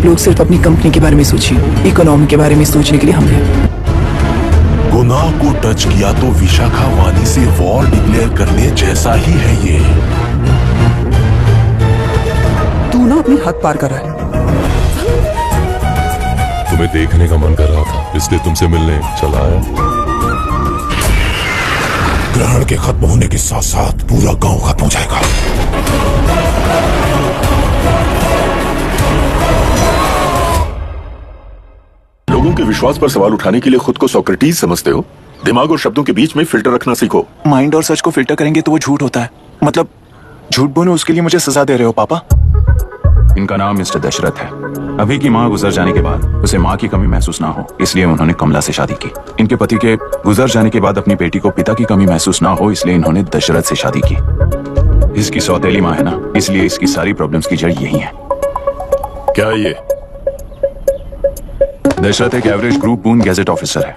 आप लोग सिर्फ अपनी कंपनी के बारे में सोचिए, इकोनॉमी के बारे में सोचने के लिए हम हैं। गुनाह को टच किया तो विशाखा वानी से वॉर डिक्लेयर करने जैसा ही है ये। तू ना अपनी हद पार कर रहा है। तुम्हें देखने का मन कर रहा था, इसलिए तुमसे मिलने चला आया। ग्रहण के खत्म होने के साथ साथ पूरा गांव खत्म हो जाएगा। लोगों के विश्वास पर सवाल उठाने के लिए खुद को सोक्रेटिस समझते हो? दिमाग और शब्दों के बीच में फिल्टर रखना सीखो। माइंड और सच को फिल्टर करेंगे तो वो झूठ होता है। मतलब झूठ बोलो उसके लिए मुझे सजा दे रहे हो पापा? इनका नाम मिस्टर दशरथ है। अभी की माँ गुजर जाने के बाद उसे माँ की कमी महसूस ना हो, इसलिए उन्होंने कमला से शादी की। इनके पति के गुजर जाने के बाद अपनी बेटी को पिता की कमी महसूस ना हो, इसलिए इन्होंने दशरथ से शादी की। इसकी सौतेली माँ है ना, इसलिए इसकी सारी प्रॉब्लम्स की जड़ यही है। क्या है ये? दशरथ एक एवरेज ग्रुप बून गैजेट ऑफिसर है,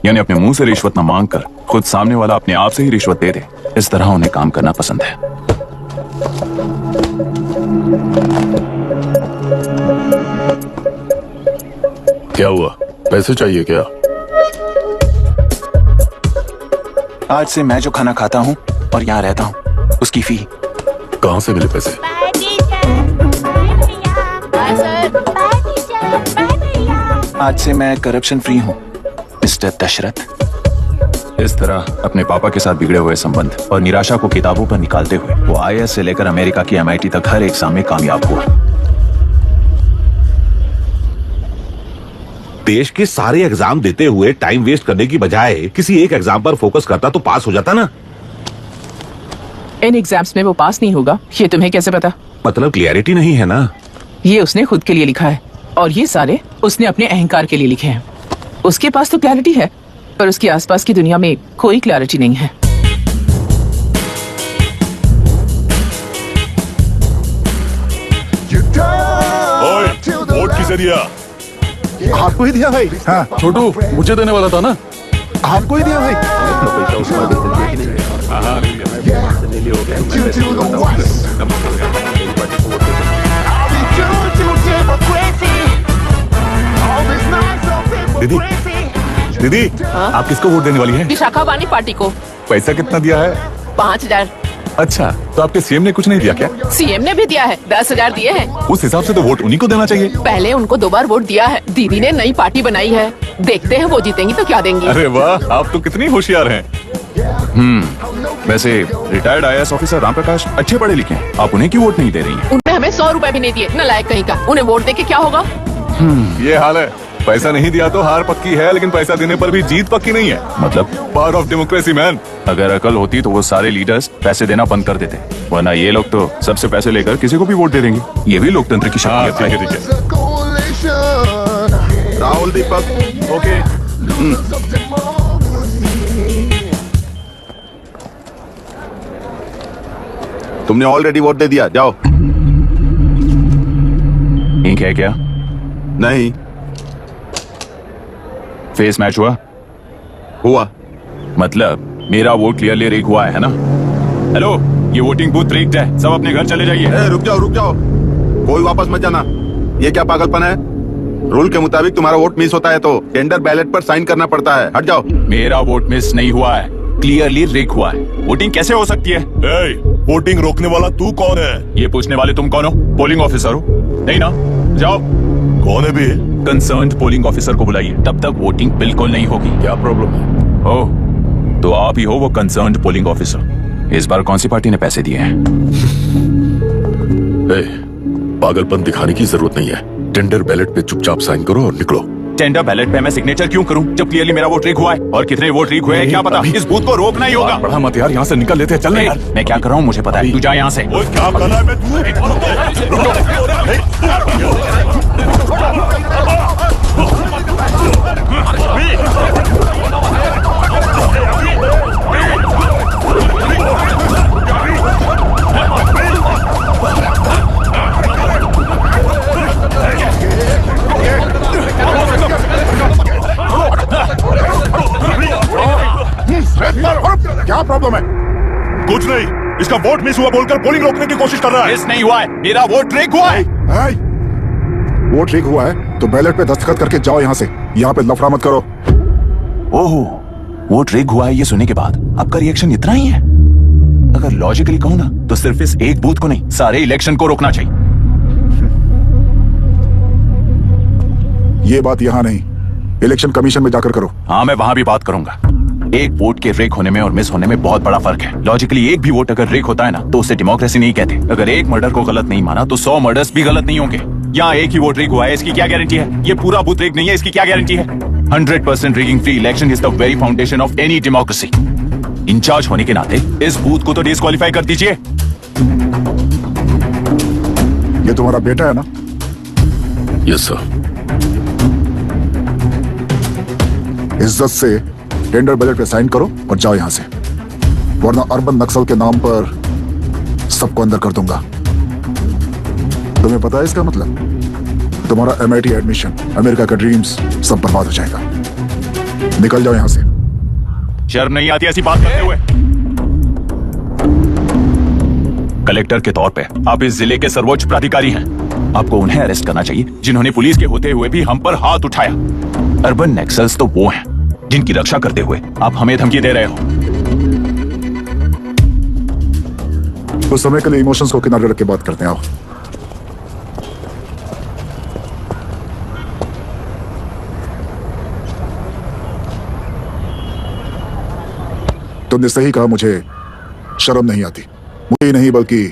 यानी अपने मुंह से रिश्वत न मांग कर खुद सामने वाला अपने आप से ही रिश्वत दे दे, इस तरह उन्हें काम करना पसंद है। क्या हुआ? पैसे चाहिए क्या? आज से मैं जो खाना खाता हूँ और यहाँ रहता हूँ उसकी फी। कहाँ से मिले पैसे? आज से मैं करप्शन फ्री हूँ मिस्टर दशरथ। इस तरह अपने पापा के साथ बिगड़े हुए संबंध और निराशा को किताबों पर निकालते हुए वो IAS से लेकर अमेरिका की MIT तक हर एग्जाम में कामयाब हुआ। देश के सारे एग्जाम देते हुए टाइम वेस्ट करने की बजाय किसी एक एग्जाम पर फोकस करता तो पास हो जाता ना। इन एग्जाम्स में वो पास नहीं होगा, ये तुम्हें कैसे पता? मतलब क्लियरिटी नहीं है ना। ये उसने खुद के लिए लिखा है और ये सारे उसने अपने अहंकार के लिए लिखे हैं। उसके पास तो क्लैरिटी है, पर उसके आसपास की दुनिया में कोई क्लैरिटी नहीं है। वोट किसे दिया? आपको ही दिया भाई। हाँ छोटू, मुझे देने वाला था ना। आपको ही दिया भाई। दीदी, दीदी, आप किसको वोट देने वाली हैं? विशाखा वानी पार्टी को। पैसा कितना दिया है? 5,000। अच्छा, तो आपके सीएम ने कुछ नहीं दिया क्या? CM ने भी दिया है, 10,000 दिए हैं। उस हिसाब से तो वोट उन्हीं को देना चाहिए। पहले उनको 2 बार वोट दिया है। दीदी ने नई पार्टी बनाई है, देखते हैं वो जीतेंगी तो क्या देंगी। अरे वाह, आप तो कितनी होशियार हैं। वैसे retired IAS officer Ram Prakash अच्छे पढ़े लिखे हैं, आप उन्हें क्यों वोट नहीं दे रही हैं? उन्होंने हमें 100 रुपए भी नहीं दिए, नालायक कहीं का। उन्हें वोट देके क्या होगा? ये हाल है। पैसा नहीं दिया तो हार पक्की है, लेकिन पैसा देने पर भी जीत पक्की नहीं है। मतलब पावर ऑफ डेमोक्रेसी मैन। अगर अकल होती तो वो सारे लीडर्स पैसे देना बंद कर देते, वरना ये लोग तो सबसे पैसे लेकर किसी को भी वोट दे देंगे। ये भी लोकतंत्र की शक्ति है। ठीक है। राहुल दीपक, ओके। तुमने ऑलरेडी वोट दे दिया, जाओ। इंक है क्या? नहीं फेस मैच हुआ? हुआ। मतलब मेरा वोट क्लियरली रीक हुआ है ना? हेलो, ये वोटिंग बूथ रीक्ड है, सब अपने घर चले जाइए। रुक जाओ, कोई वापस मत जाना। ये क्या पागलपन है? रूल के मुताबिक तुम्हारा वोट मिस होता है तो टेंडर बैलेट पर साइन करना पड़ता है। हट जाओ। मेरा वोट मिस नहीं हुआ है, क्लियरली रीक हुआ है। वोटिंग कैसे हो सकती है? वोटिंग रोकने वाला तू कौन है? ये पूछने वाले तुम कौन हो? पोलिंग ऑफिसर हो? नहीं ना? जाओ। कौन है भी? कंसर्न्ड पोलिंग ऑफिसर को बुलाइए, तब तक वोटिंग बिल्कुल नहीं होगी। क्या प्रॉब्लम है? ओह, तो आप ही हो वो कंसर्न्ड पोलिंग ऑफिसर। इस बार कौन सी पार्टी ने पैसे दिए हैं? पागलपन दिखाने की जरूरत नहीं है। टेंडर बैलेट पे चुपचाप साइन करो और निकलो। टेंडर बैलेट पे मैं सिग्नेचर क्यों करूं जब क्लियरली मेरा वोट रीक हुआ है? और कितने वोट रीक हुए हैं क्या पता। इस बूथ को रोकना ही होगा। बढ़ा मत यार, यहाँ से निकल लेते हैं। चल यार। मैं क्या कर रहा हूँ मुझे पता है, तू जा यहाँ से। क्या कर रहा है? क्या प्रॉब्लम है? कुछ नहीं, इसका वोट मिस हुआ बोलकर पोलिंग रोकने की कोशिश कर रहा है। मिस नहीं हुआ है, मेरा वोट रीक हुआ है। वोट लीक हुआ है तो बैलेट पे दस्तखत करके जाओ यहाँ से। यहाँ पे लफड़ा मत करो। ओहो, वोट रिग हुआ है ये सुनने के बाद आपका रिएक्शन इतना ही है? अगर लॉजिकली कहूं ना तो सिर्फ इस एक बूथ को नहीं, सारे इलेक्शन को रोकना चाहिए। ये बात यहाँ नहीं, इलेक्शन कमीशन में जाकर करो। हाँ, मैं वहां भी बात करूंगा। एक वोट के रिग होने में और मिस होने में बहुत बड़ा फर्क है। लॉजिकली एक भी वोट अगर रिग होता है ना तो उसे डेमोक्रेसी नहीं कहते। अगर एक मर्डर को गलत नहीं माना तो 100 मर्डर्स भी गलत नहीं होंगे। यहाँ एक ही वोट रिग हुआ है, इसकी क्या गारंटी है? ये पूरा बूथ रिग नहीं है, इसकी क्या गारंटी है? 100% rigging free election is the very foundation of any democracy. Incharge होने के नाते इस बूथ को तो डिस्क्वालीफाई कर दीजिए। ये तुम्हारा बेटा है ना? Yes sir. इज्जत से टेंडर बजट पे साइन करो और जाओ यहां से, वरना अर्बन नक्सल के नाम पर सबको अंदर कर दूंगा। तुम्हें पता है इसका मतलब? तुम्हारा MIT एडमिशन, अमेरिका का ड्रीम्स सब बर्बाद हो जाएगा। निकल जाओ यहां से। शर्म नहीं आती ऐसी बात करते हुए? कलेक्टर के तौर पे आप इस जिले के सर्वोच्च प्राधिकारी हैं। आपको उन्हें अरेस्ट करना चाहिए जिन्होंने पुलिस के होते हुए भी हम पर हाथ उठाया। अर्बन नक्सल्स तो वो हैं जिनकी रक्षा करते हुए आप हमें धमकी दे रहे हो। कुछ समय के लिए इमोशंस को किनारे रख के बात करते हैं। आओ। तुमने सही कहा, मुझे शर्म नहीं आती। मुझे ही नहीं बल्कि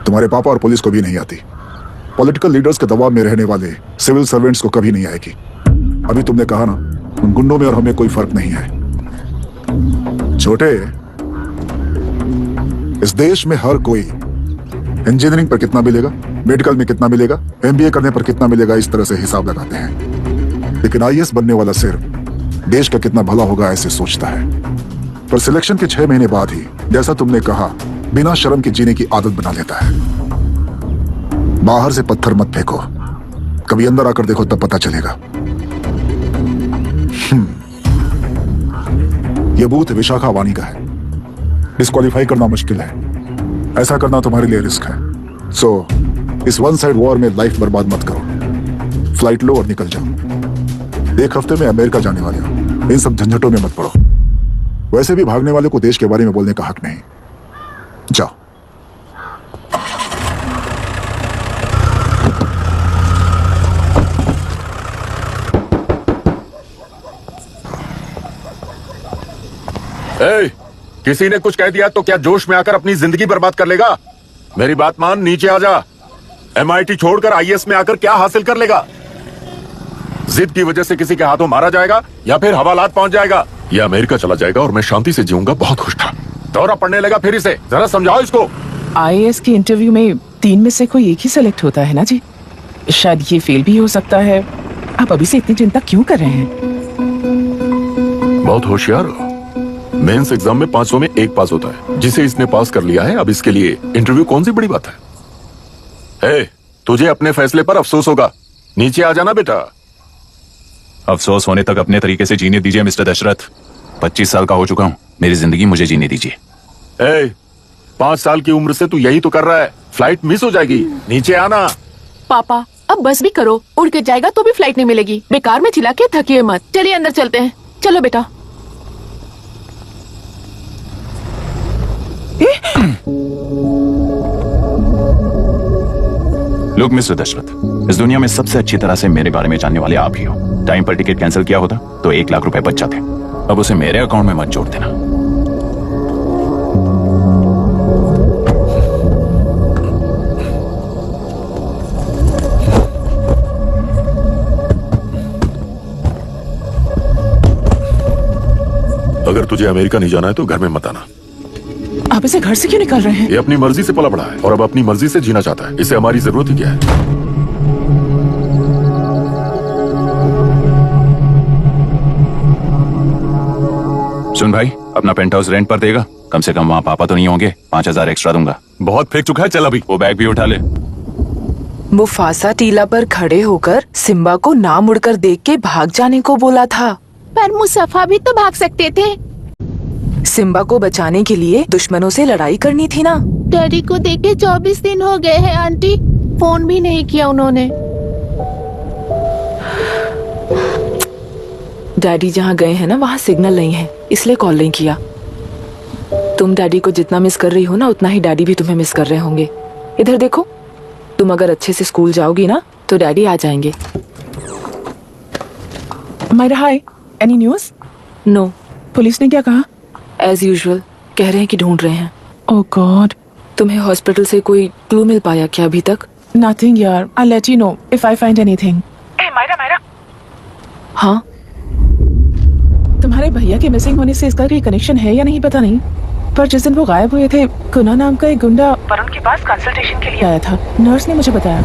तुम्हारे पापा और पुलिस को भी नहीं आती। पॉलिटिकल लीडर्स के दबाव में रहने वाले सिविल सर्वेंट्स को कभी नहीं आएगी। अभी तुमने कहा ना, उन गुंडों में और हमें कोई फर्क नहीं है। छोटे, इस देश में हर कोई इंजीनियरिंग पर कितना मिलेगा, मेडिकल में कितना मिलेगा, MBA करने पर कितना मिलेगा, इस तरह से हिसाब लगाते हैं। लेकिन IAS बनने वाला सिर्फ देश का कितना भला होगा ऐसे सोचता है। पर सिलेक्शन के 6 महीने बाद ही, जैसा तुमने कहा, बिना शर्म के जीने की आदत बना लेता है। बाहर से पत्थर मत फेंको, कभी अंदर आकर देखो तब पता चलेगा। यह बूथ विशाखा वानी का है। डिस्क्वालीफाई करना मुश्किल है, ऐसा करना तुम्हारे लिए रिस्क है। सो इस वन साइड वॉर में लाइफ बर्बाद मत करो। फ्लाइट लो और निकल जाओ। 1 हफ्ते में अमेरिका जाने वाले हो, इन सब झंझटों में मत पड़ो। वैसे भी भागने वाले को देश के बारे में बोलने का हक नहीं। जाओ। किसी ने कुछ कह दिया तो क्या जोश में आकर अपनी जिंदगी बर्बाद कर लेगा? मेरी बात मान, नीचे आ जा। MIT छोड़कर IAS में आकर क्या हासिल कर लेगा? जिद की वजह से किसी के हाथों मारा जाएगा या फिर हवालात पहुंच जाएगा, या अमेरिका चला जाएगा और मैं शांति से जीऊंगा। बहुत खुश था, दौरा पड़ने लगा फिर इसे। जरा समझाओ इसको। IAS के इंटरव्यू में 3 में से कोई एक ही सेलेक्ट होता है ना जी? शायद ये फेल भी हो सकता है। आप अभी से इतनी चिंता क्यों कर रहे हैं? बहुत होशियार हो। मेंस एग्जाम में 500 में 1 पास होता है, जिसे इसने पास कर लिया है। अब इसके लिए इंटरव्यू कौन सी बड़ी बात है? तुझे अपने फैसले पर अफसोस होगा। नीचे आ जाना बेटा। अफसोस होने तक अपने तरीके से जीने दीजिए मिस्टर दशरथ। 25 साल का हो चुका हूं, मेरी जिंदगी मुझे जीने दीजिए। 5 साल की उम्र से तू यही तो कर रहा है। फ्लाइट मिस हो जाएगी, नीचे आना। पापा अब बस भी करो, उड़ के जाएगा तो भी फ्लाइट नहीं मिलेगी। बेकार में चिल्ला के थकिए मत। चलिए अंदर चलते हैं। चलो बेटा। लुक मिस्टर दशरथ, इस दुनिया में सबसे अच्छी तरह से मेरे बारे में जानने वाले आप ही हो। टाइम पर टिकट कैंसिल किया होता तो 1 लाख रुपए बच जाते। अब उसे मेरे अकाउंट में मत जोड़ देना। अगर तुझे अमेरिका नहीं जाना है तो घर में मत आना। आप इसे घर से क्यों निकाल रहे हैं? ये अपनी मर्जी से पला बड़ा है और अब अपनी मर्जी से जीना चाहता है। इसे हमारी जरूरत ही क्या है? सुन भाई, अपना पेंट हाउस रेंट पर देगा? कम से कम वहाँ पापा तो नहीं होंगे। 5000 एक्स्ट्रा दूंगा। बहुत फेंक चुका है, चल अभी वो बैग भी उठा ले। मुफासा टीला पर खड़े होकर सिम्बा को ना मुड़कर देख के भाग जाने को बोला था। पर मुसफा भी तो भाग सकते थे। सिम्बा को बचाने के लिए दुश्मनों से लड़ाई करनी थी ना। डैडी को देखे 24 दिन हो गए हैं आंटी। फोन भी नहीं किया उन्होंने। डैडी जहाँ गए हैं ना वहाँ सिग्नल नहीं है, इसलिए कॉल नहीं किया। तुम डैडी को जितना मिस कर रही हो ना उतना ही डैडी भी तुम्हें मिस कर रहे होंगे। इधर देखो, तुम अगर अच्छे से स्कूल जाओगी ना तो डैडी आ जाएंगे। मायरा हाय, एनी न्यूज? नो, पुलिस ने क्या कहा? एज यूजुअल कह रहे हैं कि ढूंढ रहे हैं। ओह गॉड। तुम्हें हॉस्पिटल से कोई क्लू मिल पाया क्या अभी तक? नथिंग यार, I let you know if I find anything. Myra हाँ, तुम्हारे भैया के मिसिंग होने से इसका कोई कनेक्शन है या नहीं पता नहीं, पर जिस दिन वो गायब हुए थे कुना नाम का एक गुंडा पर उनके पास कंसल्टेशन के लिए आया था। नर्स ने मुझे बताया।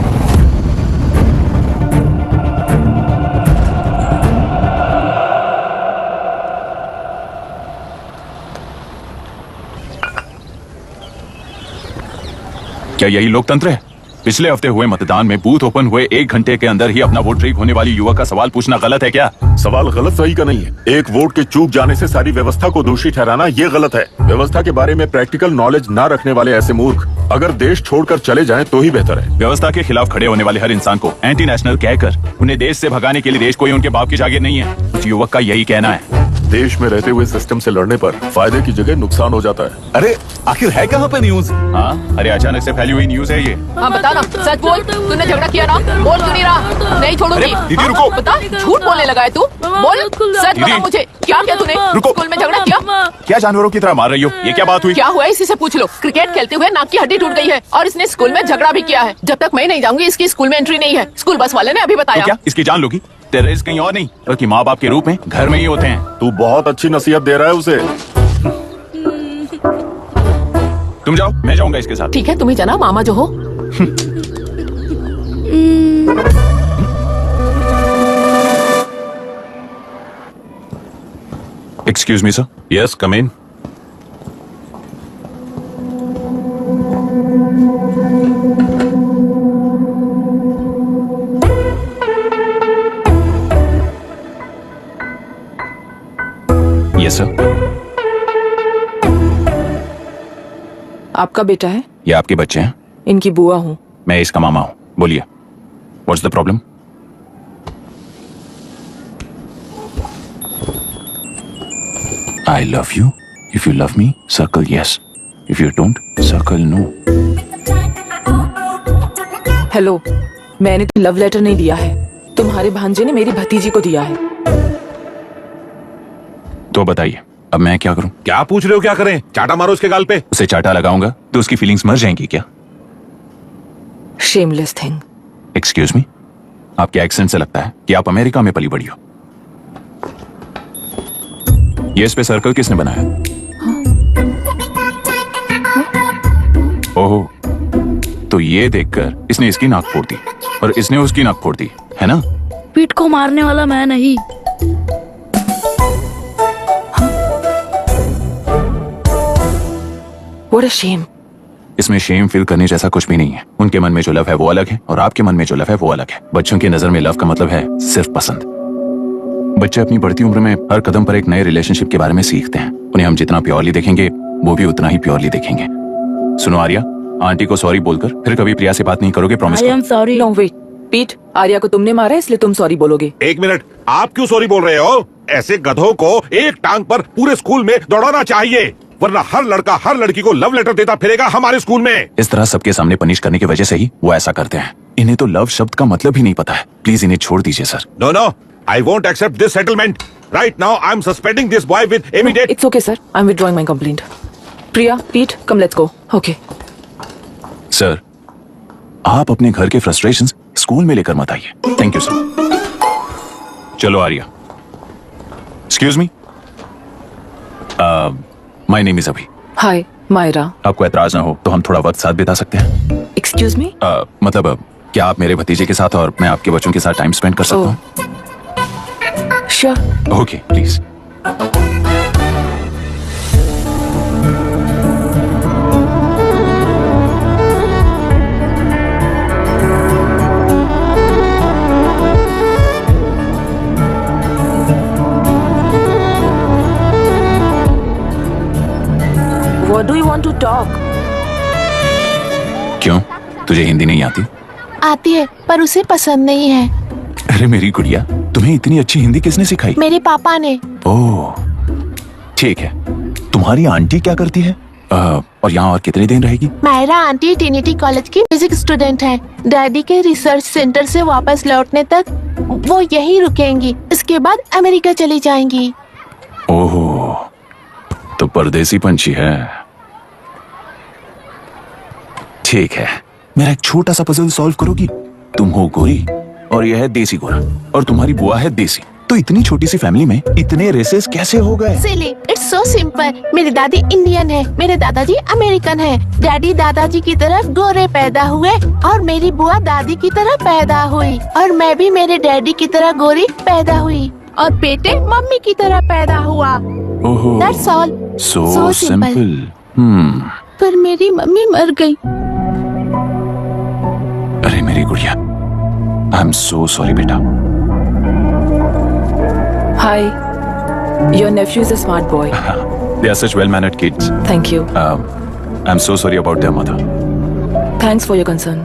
क्या यही लोकतंत्र है? पिछले हफ्ते हुए मतदान में बूथ ओपन हुए 1 घंटे के अंदर ही अपना वोट लीक होने वाली युवक का सवाल पूछना गलत है क्या? सवाल गलत सही का नहीं है। एक वोट के चूक जाने से सारी व्यवस्था को दोषी ठहराना ये गलत है। व्यवस्था के बारे में प्रैक्टिकल नॉलेज ना रखने वाले ऐसे मूर्ख अगर देश छोड़कर चले जाएं तो ही बेहतर है। व्यवस्था के खिलाफ खड़े होने वाले हर इंसान को एंटी नेशनल कहकर उन्हें देश से भगाने के लिए देश कोई उनके बाप की जागीर नहीं है। उस युवक का यही कहना है। देश में रहते हुए सिस्टम से लड़ने पर फायदे की जगह नुकसान हो जाता है। अरे आखिर है कहाँ पे न्यूज? हाँ, अरे अचानक से फैली हुई न्यूज है ये। हाँ बता ना, सच बोल, तूने झगड़ा किया ना? बोल क्यों नहीं रहा? नहीं छोड़ूंगी। दीदी रुको। बता, झूठ बोलने लगा है तू? बोल, सच बता मुझे, क्या किया तूने? रुको। स्कूल में झगड़ा किया? क्या जानवरों की तरह मार रही हो? ये क्या बात हुई? क्या हुआ है इसी से पूछ लो। क्रिकेट खेलते हुए नाक की हड्डी टूट गई है और इसने स्कूल में झगड़ा भी किया है। जब तक मैं नहीं जाऊंगी इसकी स्कूल में एंट्री नहीं है। स्कूल बस वाले ने अभी तो बताया। क्या इसकी जान लोगी? टेररिस्ट कहीं और नहीं बल्कि माँ बाप के रूप में घर में ही होते हैं। तू बहुत अच्छी नसीहत दे रहा है उसे। तुम जाओ, मैं जाऊंगा इसके साथ। ठीक है, तुम्हें जाना, मामा जो हो। Excuse me sir. Yes, come in. Yes sir. आपका बेटा है? ये आपके बच्चे हैं? इनकी बुआ हूँ। मैं इसका मामा हूँ। बोलिए, what's the problem? I love you. If you love me, circle yes. If you don't, circle no. Hello, मैंने तो लव लेटर नहीं दिया है। तुम्हारे भांजे ने मेरी भतीजी को दिया है। तो बताइए, अब मैं क्या करूं? क्या पूछ रहे हो? क्या करें? चाटा मारो उसके गाल पे। उसे चाटा लगाऊंगा तो उसकी फीलिंग्स मर जाएंगी क्या? Shameless thing. एक्सक्यूज मी, आपके एक्सेंट से लगता है कि आप अमेरिका में पली बड़ी हो। ये इस पे सर्कल किसने बनाया? ओहो, तो ये देखकर इसने इसकी नाक फोड़ दी और इसने उसकी नाक फोड़ दी, है ना? पीठ को मारने वाला मैं नहीं। What a shame. इसमें शेम फील करने जैसा कुछ भी नहीं है। उनके मन में जो लव है वो अलग है और आपके मन में जो लव है वो अलग है। बच्चों की नजर में लव का मतलब है सिर्फ पसंद। बच्चे अपनी बढ़ती उम्र में हर कदम पर एक नए रिलेशनशिप के बारे में सीखते हैं। उन्हें हम जितना प्योरली देखेंगे वो भी उतना ही प्योरली देखेंगे। सुनो आर्या, आंटी को सॉरी बोलकर फिर कभी प्रिया से बात नहीं करोगे, प्रॉमिस आई एम करो। सॉरी। No wait, पीट, आर्या को तुमने मारा है इसलिए तुम सॉरी बोलोगे। एक मिनट, आप क्यों सॉरी बोल रहे हो? ऐसे गधों को एक टांग पर पूरे स्कूल में दौड़ाना चाहिए, वरना हर लड़का हर लड़की को लव लेटर देता फिरेगा हमारे स्कूल में। इस तरह सबके सामने पनिश करने की वजह से ही वो ऐसा करते हैं। इन्हें तो लव शब्द का मतलब ही नहीं पता है। प्लीज इन्हें छोड़ दीजिए sir. No no, I won't accept this settlement. Right now, I'm suspending this boy with immediate. It's okay sir, I'm withdrawing my complaint. प्रिया, पीट, come let's go. Okay. Sir, आप अपने घर के फ्रस्ट्रेशंस स्कूल में लेकर मत आइए। Thank you sir. चलो Arya. Excuse me, my name is Abhi. Hi, Myra. आपको ऐतराज ना हो तो हम थोड़ा वक्त साथ बिता सकते हैं? Excuse me? मतलब क्या आप मेरे भतीजे के साथ और मैं आपके बच्चों के साथ टाइम स्पेंड कर सकता हूँ? Sure. Okay, please. What do you want to talk? क्यों, तुझे हिंदी नहीं आती? आती है पर उसे पसंद नहीं है। अरे मेरी गुड़िया, तुम्हें इतनी अच्छी हिंदी किसने सिखाई? मेरे पापा ने। ओह ठीक है। तुम्हारी आंटी क्या करती है? और यहाँ और कितने दिन रहेगी? मायरा आंटी ट्रिनिटी कॉलेज की म्यूजिक स्टूडेंट है। डैडी के रिसर्च सेंटर से वापस लौटने तक वो यहीं रुकेंगी। इसके बाद अमेरिका चली जाएंगी। ओह तो परदेसी पंछी है। ठीक है, मेरा एक छोटा सा पजल सॉल्व करोगी? तुम हो गोरी और यह है देसी गोरा और तुम्हारी बुआ है देसी, तो इतनी छोटी सी फैमिली में इतने रेसेस कैसे हो गए? सिली, इट्स सो सिंपल। मेरी दादी इंडियन है, मेरे दादाजी अमेरिकन है। डैडी दादाजी की तरह गोरे पैदा हुए और मेरी बुआ दादी की तरह पैदा हुई और मैं भी मेरे डैडी की तरह गोरी पैदा हुई और बेटे मम्मी की तरह पैदा हुआ। ओहो, That's all. so So simple. पर मेरी मम्मी मर गई। अरे मेरी गुड़िया, आई एम सो सॉरी बेटा। Hi. Your nephew is a smart boy. They are such well-mannered kids. Thank you. I'm so sorry about their mother. Thanks for your concern.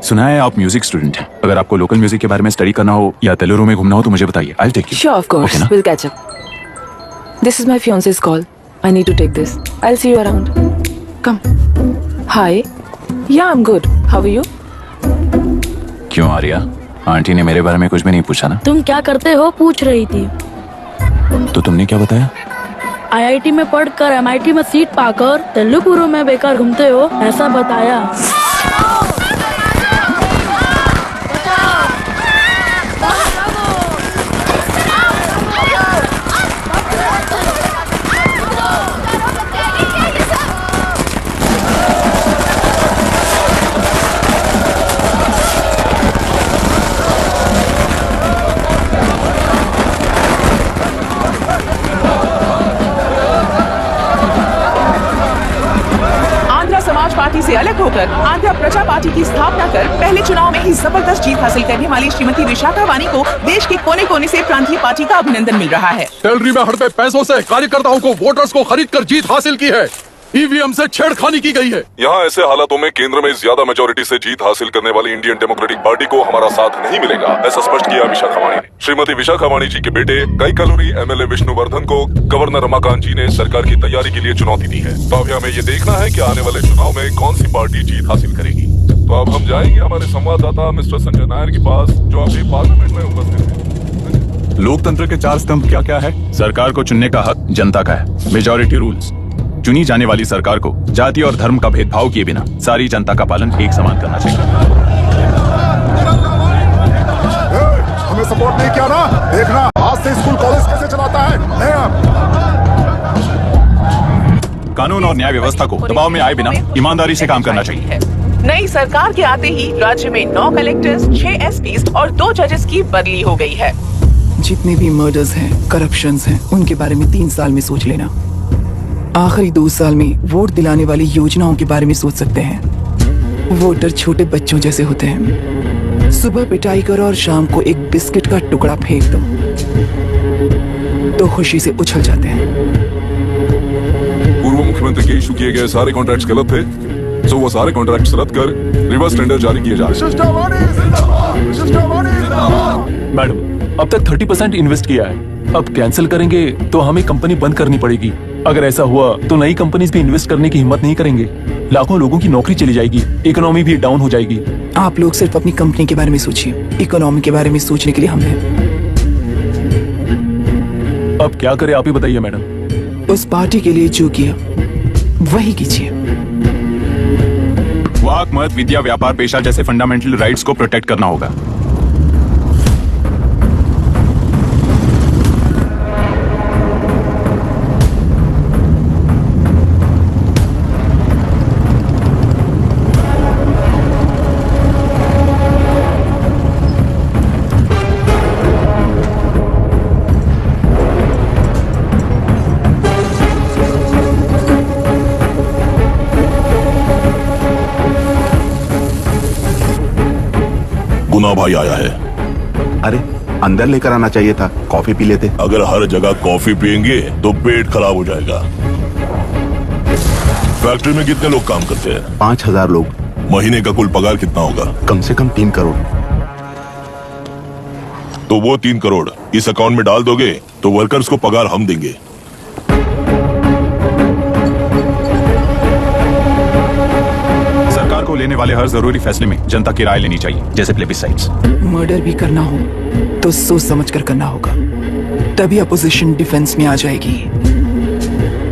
सुना है आप म्यूजिक स्टूडेंट हैं। अगर आपको लोकल म्यूजिक के बारे में स्टडी करना हो या तेलुरु में घूमना हो तो मुझे बताइए। I'll take you. Sure, of course. Okay, ना? We'll catch up. This is my fiance's call. I need to take this. I'll see you around. Come. Hi. Yeah, I'm good. How are you? क्यों Arya? Aunty ने मेरे बारे में कुछ भी नहीं पूछा ना? तुम क्या करते हो पूछ रही थी। तो तुमने क्या बताया? आईआईटी में पढ़कर एमआईटी में सीट पाकर तेलुगुरु में बेकार घूमते हो ऐसा बताया। समाज पार्टी से अलग होकर आंध्र प्रजा पार्टी की स्थापना कर पहले चुनाव में ही जबरदस्त जीत हासिल करने वाली श्रीमती विशाखा वानी को देश के कोने कोने से प्रांतीय पार्टी का अभिनंदन मिल रहा है। सैलरी में हड़पे पैसों से कार्यकर्ताओं को वोटर्स को खरीद कर जीत हासिल की है। ईवीएम से छेड़खानी की गई है। यहाँ ऐसे हालातों में केंद्र में ज्यादा मेजोरिटी से जीत हासिल करने वाली इंडियन डेमोक्रेटिक पार्टी को हमारा साथ नहीं मिलेगा, ऐसा स्पष्ट किया विशाखा वाणी ने। श्रीमती विशाखा वाणी जी के बेटे कई कलोरी एमएलए विष्णुवर्धन को गवर्नर रमाकांत जी ने सरकार की तैयारी के लिए चुनौती दी है। तो अब हमें ये देखना है कि आने वाले चुनाव में कौन सी पार्टी जीत हासिल करेगी। तो अब हम जाएंगे हमारे संवाददाता मिस्टर संजय नायर के पास, जो अभी पार्लियामेंट में उपस्थित है। लोकतंत्र के चार स्तंभ क्या क्या है? सरकार को चुनने का हक जनता का है। Majority rules. चुनी जाने वाली सरकार को जाति और धर्म का भेदभाव किए बिना सारी जनता का पालन एक समान करना चाहिए। हमें सपोर्ट नहीं किया ना, देखना आज से स्कूल कॉलेज कैसे चलाता है। कानून और न्याय व्यवस्था को दबाव में आए बिना ईमानदारी से काम करना चाहिए। नई सरकार के आते ही राज्य में 9 कलेक्टर्स, 6 एसपीज और 2 जजेस की बदली हो गई है। जितने भी मर्डर्स हैं, करप्शंस हैं, उनके बारे में 3 साल में सोच लेना। आखिरी 2 साल में वोट दिलाने वाली योजनाओं के बारे में सोच सकते हैं। वोटर छोटे बच्चों जैसे होते हैं। सुबह पिटाई करो और शाम को एक बिस्किट का टुकड़ा फेंक दो तो खुशी से उछल जाते हैं। पूर्व मुख्यमंत्री के इशू किए गए सारे कॉन्ट्रैक्ट्स गलत थे, तो वो सारे कॉन्ट्रैक्ट्स रद्द कर रिवर्स टेंडर जारी किए जा रहे हैं। मैडम, अब तक 30% इन्वेस्ट किया है, अब कैंसिल करेंगे तो हमें कंपनी बंद करनी पड़ेगी। अगर ऐसा हुआ तो नई कंपनीज भी इन्वेस्ट करने की हिम्मत नहीं करेंगे। लाखों लोगों की नौकरी चली जाएगी, इकोनॉमी भी डाउन हो जाएगी। आप लोग सिर्फ अपनी कंपनी के बारे में सोचिए, इकोनॉमी के बारे में सोचने के लिए हम हैं। अब क्या करें आप ही बताइए मैडम। उस पार्टी के लिए जो किया वही कीजिए। वाक, मत, विद्या, व्यापार, पेशा जैसे फंडामेंटल राइट्स को प्रोटेक्ट करना होगा। गुना भाई आया है। अरे अंदर लेकर आना चाहिए था, कॉफी पी लेते। अगर हर जगह कॉफी पियेंगे तो पेट खराब हो जाएगा। फैक्ट्री में कितने लोग काम करते हैं? 5000 लोग। महीने का कुल पगार कितना होगा? कम से कम 3 करोड़। तो वो 3 करोड़ इस अकाउंट में डाल दोगे तो वर्कर्स को पगार हम देंगे। सरकार को लेने वाले हर जरूरी फैसले में जनता की राय लेनी चाहिए, जैसे प्लेबिसाइट्स। मर्डर भी करना हो तो सोच समझ कर करना होगा, तभी अपोजिशन डिफेंस में आ जाएगी।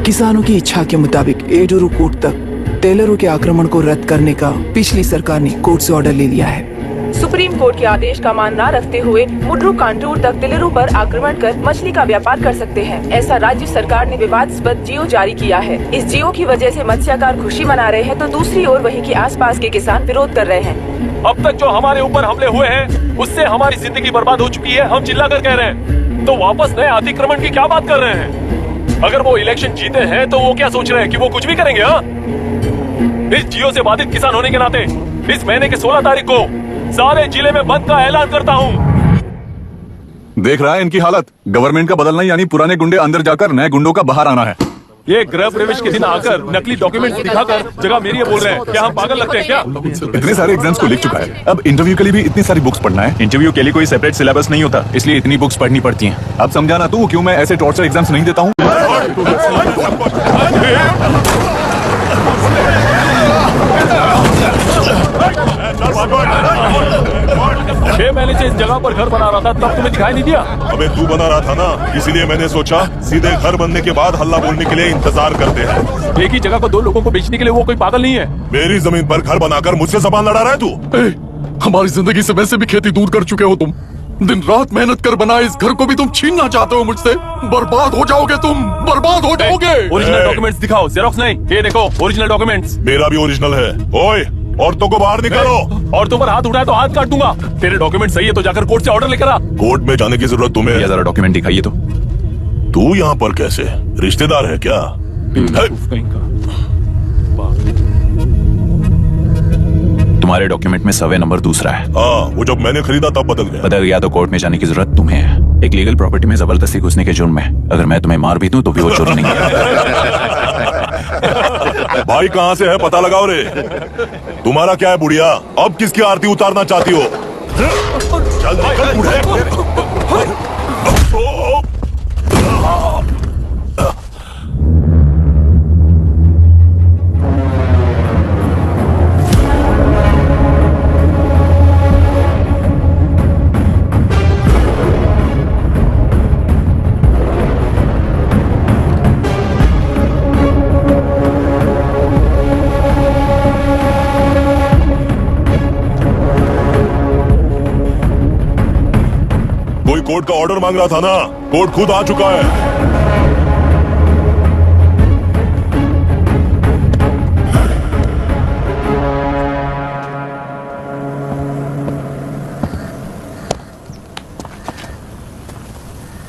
किसानों की इच्छा के मुताबिक एडोरू कोर्ट तक टेलरों के आक्रमण को रद्द करने का पिछली सरकार ने कोर्ट से ऑर्डर ले लिया है। सुप्रीम कोर्ट के आदेश का मान न रखते हुए मुड्रू कांटूर तक टेलरों पर आक्रमण कर मछली का व्यापार कर सकते हैं, ऐसा राज्य सरकार ने विवादास्पद जियो जारी किया है। इस जियो की वजह से मत्स्यकार खुशी मना रहे हैं तो दूसरी ओर वहीं के आसपास के किसान विरोध कर रहे हैं। अब तक जो हमारे ऊपर हमले हुए हैं उससे हमारी जिंदगी बर्बाद हो चुकी है, हम चिल्लाकर कह रहे हैं, तो वापस नए अतिक्रमण की क्या बात कर रहे हैं? अगर वो इलेक्शन जीते हैं तो वो क्या सोच रहे हैं कि वो कुछ भी करेंगे? हाँ, इस जियो से बाधित किसान होने के नाते इस महीने के 16 तारीख को सारे जिले में बंद का ऐलान करता हूँ। देख रहा है इनकी हालत, गवर्नमेंट का बदलना यानी पुराने गुंडे अंदर जाकर नए गुंडों का बाहर आना है। ये गृह प्रवेश के दिन आकर नकली डॉक्यूमेंट दिखाकर जगह मेरी है बोल रहे हैं, क्या हम पागल लगते हैं क्या? इतने सारे एग्जाम्स को लिख चुका है, अब इंटरव्यू के लिए भी इतनी सारी बुक्स पढ़ना है। इंटरव्यू के लिए कोई सेपरेट सिलेबस नहीं होता, इसलिए इतनी बुक्स पढ़नी पड़ती हैं। अब समझाना तू क्यों मैं ऐसे टॉर्चर एग्जाम्स नहीं देता हूँ। 6 महीने से इस जगह पर घर बना रहा था, तब तुम्हें दिखाई नहीं दिया? अबे तू बना रहा था ना, इसीलिए मैंने सोचा सीधे घर बनने के बाद हल्ला बोलने के लिए इंतजार करते हैं। एक ही जगह को 2 लोगों को बेचने के लिए वो कोई पागल नहीं है। मेरी जमीन पर घर बनाकर मुझसे जबान लड़ा रहा है तू। हमारी जिंदगी से वैसे भी खेती दूर कर चुके हो तुम, दिन रात मेहनत कर बनाए इस घर को भी तुम छीनना चाहते हो मुझसे। बर्बाद हो जाओगे तुम, बर्बाद हो जाओगे। ओरिजिनल डॉक्यूमेंट्स दिखाओ, जेरोक्स नहीं। ये देखो ओरिजिनल डॉक्यूमेंट्स। मेरा भी ओरिजिनल है। ओए, औरतों को बाहर निकालो। औरतों पर हाथ उठाए तो हाथ काट दूंगा। तेरे डॉक्यूमेंट सही है तो जाकर कोर्ट से ऑर्डर लेकर आ। कोर्ट में जाने की जरूरत तुम्हें है? जरा डॉक्यूमेंट दिखाइए तो। तू यहाँ पर कैसे? रिश्तेदार है क्या? तुम्हारे डॉक्यूमेंट में सर्वे नंबर दूसरा है। हाँ, वो जब मैंने खरीदा तब बदल गया। बदल गया तो कोर्ट में जाने की जरूरत तुम्हें है। एक लीगल प्रॉपर्टी में जबरदस्ती घुसने के जुर्म में अगर मैं तुम्हें मार भी दूं तो भी वो जुर्म नहीं है। भाई कहाँ से है पता लगाओ रे। तुम्हारा क्या है बुढ़िया? अब किसकी आरती उतारना चाहती हो? चल निकल बूढ़े। कोर्ट का ऑर्डर मांग रहा था ना, कोर्ट खुद आ चुका है।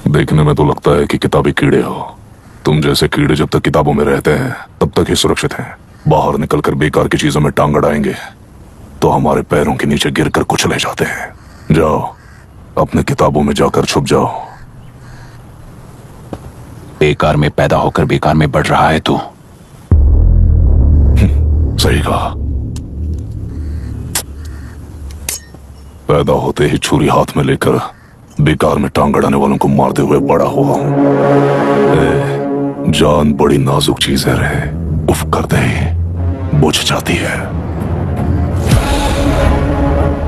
देखने में तो लगता है कि किताबी कीड़े हो। तुम जैसे कीड़े जब तक किताबों में रहते हैं तब तक ही सुरक्षित हैं। बाहर निकलकर बेकार की चीजों में टांग अड़ाएंगे तो हमारे पैरों के नीचे गिरकर कुचले जाते हैं। जाओ, अपने किताबों में जाकर छुप जाओ। बेकार में पैदा होकर बेकार में बढ़ रहा है तू। सही कहा। पैदा होते ही छुरी हाथ में लेकर बेकार में टांग अड़ाने वालों को मारते हुए बड़ा हुआ हूं। जान बड़ी नाजुक चीज है रे, उफ करते ही बुझ जाती है।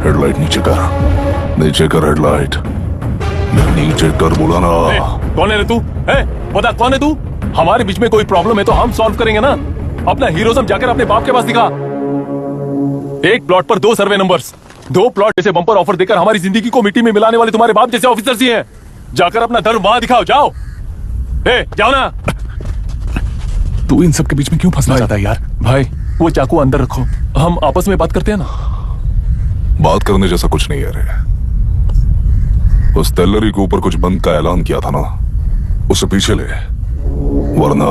हेडलाइट नीचे कर, नीचे कर हेडलाइट, नीचे कर बुलाना। कौन है रे तू? बता कौन है तू? हमारे बीच में कोई प्रॉब्लम है तो हम सॉल्व करेंगे ना। अपना हीरोइज्म जाकर अपने बाप के पास दिखा। एक प्लॉट पर 2 सर्वे नंबर्स, 2 प्लॉट जैसे बम्पर ऑफर देकर हमारी जिंदगी को मिट्टी में मिलाने वाले तुम्हारे बाप जैसे ऑफिसर्स ही हैं। जाकर अपना धर्म वहां दिखाओ, जाओ। जाओ ना। तू इन सब के बीच में क्यों फंसना चाहता है यार? भाई वो चाकू अंदर रखो, हम आपस में बात करते हैं ना। बात करने जैसा कुछ नहीं है रे। उस टेलरी के ऊपर कुछ बंद का ऐलान किया था ना, उसे पीछे ले, वरना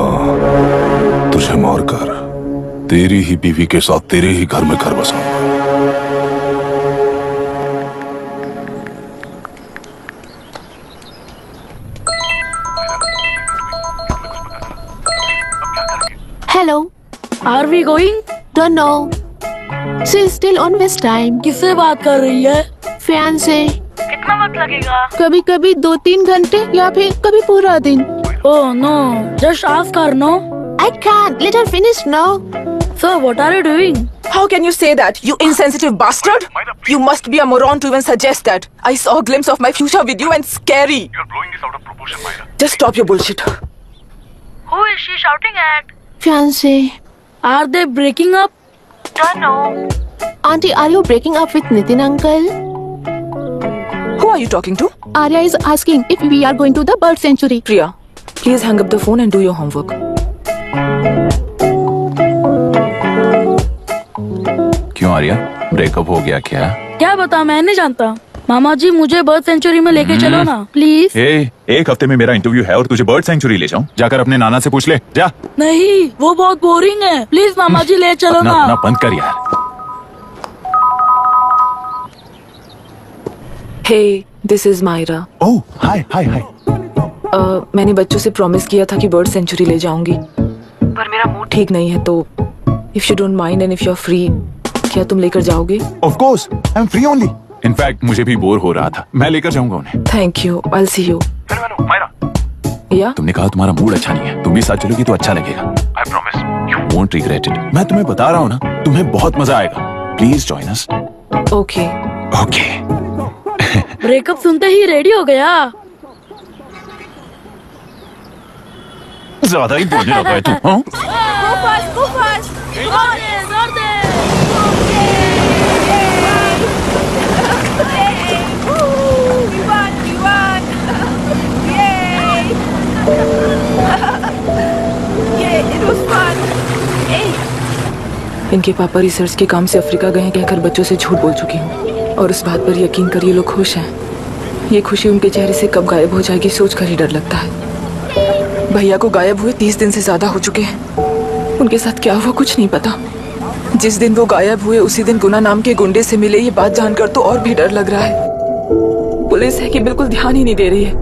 तुझे मारकर तेरी ही बीवी के साथ तेरे ही घर में घर बसाऊंगा। Hello. Are we going? Don't know. She's still on West time. किससे बात कर रही है? Fiancé. कितना वक्त लगेगा? कभी कभी 2-3 घंटे या फिर कभी पूरा दिन। Oh no, just ask her, no? I can't. Let her finish now. Sir, what are you doing? How can you say that, you insensitive bastard? You must be a moron to even suggest that. I saw a glimpse of my future with you and scary. You're blowing this out of proportion, Myra. Just stop your bullshit. Who is she shouting at? Fiancé. Are they breaking up? Don't know. Auntie, are you breaking up with Nitin uncle? Who are you talking to? Arya is asking if we are going to the bird sanctuary. Priya, please hang up the phone and do your homework. क्यों Arya, breakup हो गया क्या? क्या बता, मैं नहीं जानता। मामा जी मुझे बर्ड सेंचुरी में लेके चलो ना प्लीज। एक हफ्ते में मेरा इंटरव्यू है और तुझे बर्ड सेंचुरी ले जाऊं? जाकर अपने नाना से पूछ ले, जा। नहीं, वो बहुत बोरिंग है, प्लीज मामा जी ले चलो ना। अपना बंद कर यार। Hey, this is Myra. ओह, हाय हाय हाय। मैंने बच्चों से प्रॉमिस किया था कि बर्ड सेंचुरी ले जाऊंगी, पर मेरा मूड ठीक नहीं है, तो if you don't mind and if you are free, क्या तुम लेकर जाओगे? Of course, I'm free only. In fact मुझे भी बोर हो रहा था, मैं लेकर जाऊंगा उन्हें। Thank you, I'll see you. या? तुमने कहा तुम्हारा मूड अच्छा नहीं है, तुम भी साथ चलोगी तो अच्छा लगेगा। I promise, you won't regret it. मैं तुम्हें बता रहा हूँ ना, तुम्हें बहुत मजा आएगा। Please join us. Okay. Okay. Breakup सुनते ही रेडी हो गया। ज्यादा ही बोलने लगा है तू, हाँ? इनके पापा रिसर्च के काम से अफ्रीका गए कहकर बच्चों से झूठ बोल चुकी हूँ, और उस बात पर यकीन कर ये लोग खुश हैं। ये खुशी उनके चेहरे से कब गायब हो जाएगी सोचकर ही डर लगता है। भैया को गायब हुए 30 दिन से ज्यादा हो चुके हैं। उनके साथ क्या हुआ कुछ नहीं पता। जिस दिन वो गायब हुए उसी दिन गुना नाम के गुंडे से मिले, ये बात जानकर तो और भी डर लग रहा है। पुलिस है कि बिल्कुल ध्यान ही नहीं दे रही है।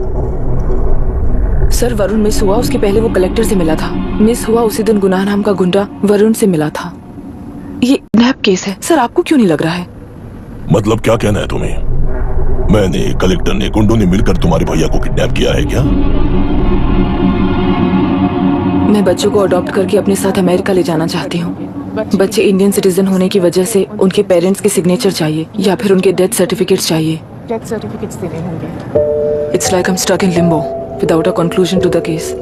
सर, वरुण मिस हुआ उसके पहले वो कलेक्टर से मिला था। मिस हुआ उसी दिन गुना नाम का गुंडा वरुण से मिला था। ये नैप केस है सर, आपको क्यों नहीं लग रहा है? मतलब क्या कहना है तुम्हें? मैंने, कलेक्टर ने, गुंडों ने मिलकर तुम्हारे भैया को किडनैप किया है क्या? मैं बच्चों को अडॉप्ट करके अपने साथ अमेरिका ले जाना चाहती हूँ। बच्चे इंडियन सिटीजन होने की वजह से उनके पेरेंट्स के सिग्नेचर चाहिए या फिर उनके डेथ सर्टिफिकेट्स चाहिए। डेथ सर्टिफिकेट्स देने होंगे। It's like I am stuck in limbo without a conclusion to the case.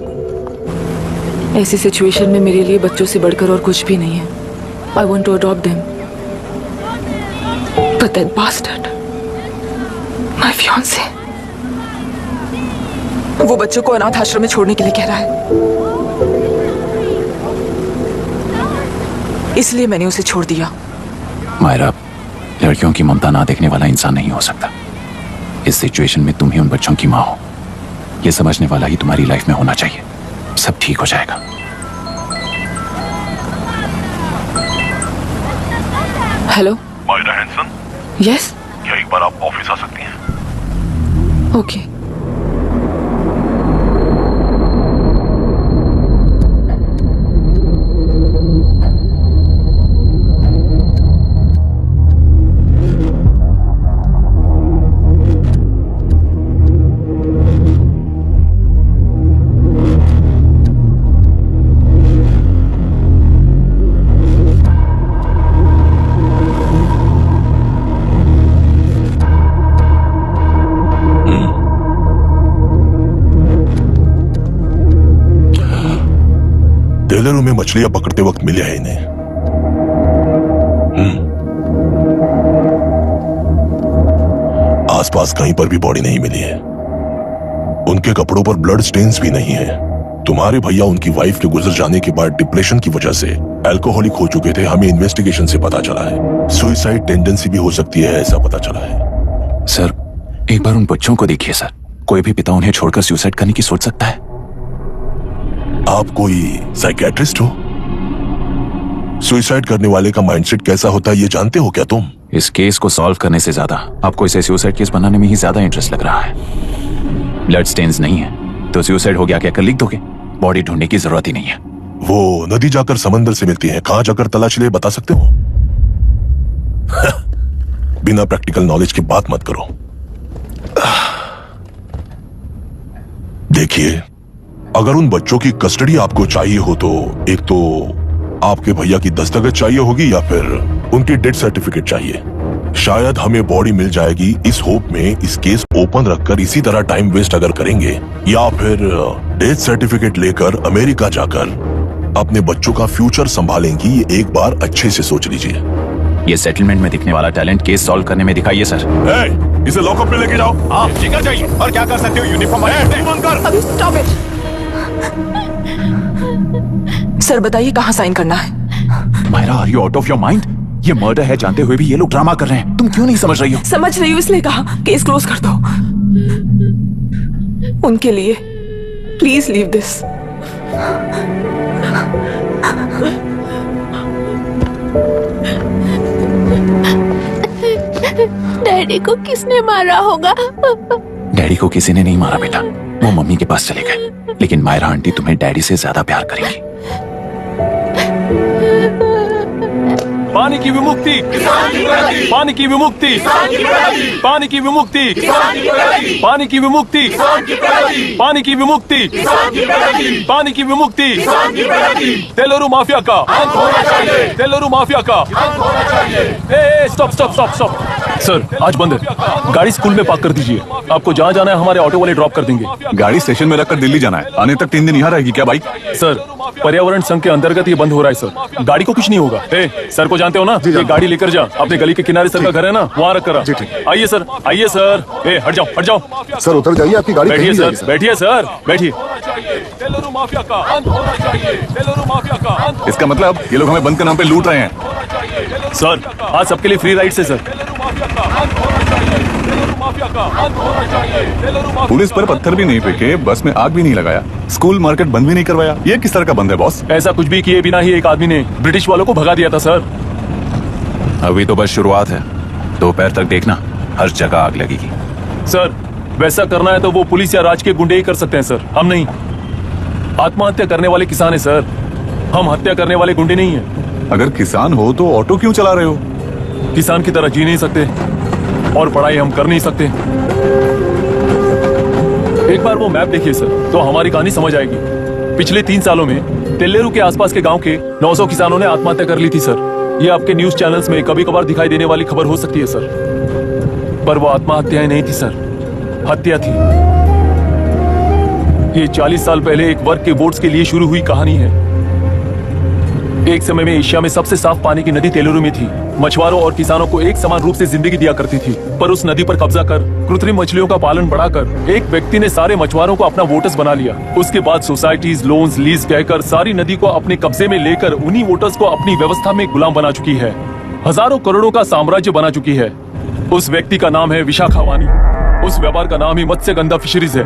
ऐसी सिचुएशन में मेरे लिए बच्चों से बढ़कर और कुछ भी नहीं है। I want to adopt them, but that bastard, my fiance, वो बच्चों को अनाथ आश्रम में छोड़ने के लिए कह रहा है। इसलिए मैंने उसे छोड़ दिया। मायरा, लड़कियों की ममता ना देखने वाला इंसान नहीं हो सकता। इस सिचुएशन में तुम ही उन बच्चों की माँ हो, ये समझने वाला ही तुम्हारी लाइफ में होना चाहिए। सब ठीक हो जाएगा। Hello Myra Hanson? यस। क्या एक बार आप ऑफिस आ सकती हैं? ओके। टेलरों में मछलियां पकड़ते वक्त मिले हैं इन्हें। आसपास कहीं पर भी बॉडी नहीं मिली है। उनके कपड़ों पर ब्लड स्टेन्स भी नहीं है। तुम्हारे भैया उनकी वाइफ के गुजर जाने के बाद डिप्रेशन की वजह से अल्कोहलिक हो चुके थे। हमें इन्वेस्टिगेशन से पता चला है सुसाइड टेंडेंसी भी हो सकती है, ऐसा पता चला है। सर, एक बार उन बच्चों को देखिए सर। कोई भी पिता उन्हें छोड़कर सुसाइड करने की सोच सकता है? आप कोई साइकियाट्रिस्ट हो? सुसाइड करने वाले का माइंडसेट कैसा होता है ये जानते हो क्या तुम? इस केस को सॉल्व करने से ज्यादा आपको इसे सुसाइड केस बनाने में ही ज्यादा इंटरेस्ट लग रहा है। ब्लड स्टेन्स नहीं है तो सुसाइड हो गया कहकर लिख दोगे। बॉडी ढूंढने की जरूरत ही नहीं है। वो नदी जाकर समंदर से मिलती है, कहां जाकर तलाश ले बता सकते हो? बिना प्रैक्टिकल नॉलेज की बात मत करो। देखिए, अगर उन बच्चों की कस्टडी आपको चाहिए हो तो एक तो आपके भैया की दस्तखत चाहिए होगी या फिर उनकी डेथ सर्टिफिकेट चाहिए। शायद हमें बॉडी मिल जाएगी इस होप में इस केस ओपन रखकर इसी तरह टाइम वेस्ट अगर करेंगे, या फिर डेथ सर्टिफिकेट लेकर अमेरिका जाकर अपने बच्चों का फ्यूचर संभालेंगी, ये एक बार अच्छे से सोच लीजिए। ये सेटलमेंट में दिखने वाला टैलेंट केस सॉल्व करने में दिखाइए सर। इसे लॉकअप में लेके जाओ। हाँ, जिगर चाहिए और क्या कर सकते हो, यूनिफॉर्म अभी स्टॉप इट। सर बताइए कहाँ साइन करना है। Myra, are you out of your mind? ये मर्डर है जानते हुए भी ये लोग ड्रामा कर रहे हैं। तुम क्यों नहीं समझ रही हो? समझ रही हूँ इसलिए कहा केस क्लोज कर दो। उनके लिए प्लीज लीव दिस। डैडी को किसने मारा होगा? डैडी को किसी ने नहीं मारा बेटा, वो मम्मी के पास चले गए। लेकिन मायरा आंटी तुम्हें डैडी से ज्यादा प्यार करेंगी। पानी की विमुक्ति, पानी की विमुक्ति, पानी की विमुक्ति, पानी की विमुक्ति, पानी की विमुक्ति, पानी की विमुक्ति, तेलुरु माफिया का, तेलुरु माफिया का। Stop stop stop stop. Sir आज बंद है, गाड़ी स्कूल में पार्क कर दीजिए। आपको जहाँ जाना है हमारे ऑटो वाले ड्रॉप कर देंगे। गाड़ी स्टेशन में रखकर दिल्ली जाना है, आने तक 3 दिन यहाँ रहेगी क्या बाइक? सर पर्यावरण संघ के अंतर्गत ये बंद हो रहा है सर, गाड़ी को कुछ नहीं होगा। सर को जानते हो ना, ये गाड़ी लेकर जा, अपने गली के किनारे सर का घर है ना, वहाँ रख कर। आइए सर, आइए सर। हट जाओ हट जाओ सर, उतर जाइए, आपकी गाड़ी बैठिए कहीं नहीं सर, बैठिए सर, बैठिए। इसका मतलब ये लोग हमें बंद के नाम पे लूट रहे हैं। सर आज सबके लिए फ्री राइड से सर। पुलिस पर पत्थर भी नहीं फेंके, बस में आग भी नहीं लगाया, स्कूल मार्केट बंद भी नहीं करवाया। ये किस तरह का बंद है बॉस? ऐसा कुछ भी किए बिना ही एक आदमी ने ब्रिटिश वालों को भगा दिया था सर। अभी तो बस शुरुआत है, दोपहर तक देखना हर जगह आग लगेगी। सर वैसा करना है तो वो पुलिस या राज के गुंडे ही कर सकते हैं सर, हम नहीं। आत्महत्या करने वाले किसान है सर, हम हत्या करने वाले गुंडे नहीं है। अगर किसान हो तो ऑटो क्यों चला रहे हो? किसान की तरह जी नहीं सकते और पढ़ाई हम कर नहीं सकते। एक बार वो मैप देखिए सर तो हमारी कहानी समझ आएगी। पिछले 3 सालों में तेल्लेरू के आसपास के गांव के 900 किसानों ने आत्महत्या कर ली थी सर। ये आपके न्यूज चैनल्स में कभी कभार दिखाई देने वाली खबर हो सकती है सर, पर वो आत्महत्याएं नहीं थी सर, हत्या थी। ये 40 साल पहले एक वर्ग के वोट्स के लिए शुरू हुई कहानी है। एक समय में एशिया में सबसे साफ पानी की नदी तेलुरु में थी। मछुआरों और किसानों को एक समान रूप से जिंदगी दिया करती थी, पर उस नदी पर कब्जा कर कृत्रिम मछलियों का पालन बढ़ाकर एक व्यक्ति ने सारे मछुआरों को अपना वोटर्स बना लिया। उसके बाद सोसाइटीज, लोन्स, लीज कहकर सारी नदी को अपने कब्जे में लेकर उन्हीं वोटर्स को अपनी व्यवस्था में गुलाम बना चुकी है। हजारों करोड़ों का साम्राज्य बना चुकी है। उस व्यक्ति का नाम है विशाखा वानी। उस व्यापार का नाम ही मत्स्यगंधा फिशरीज है।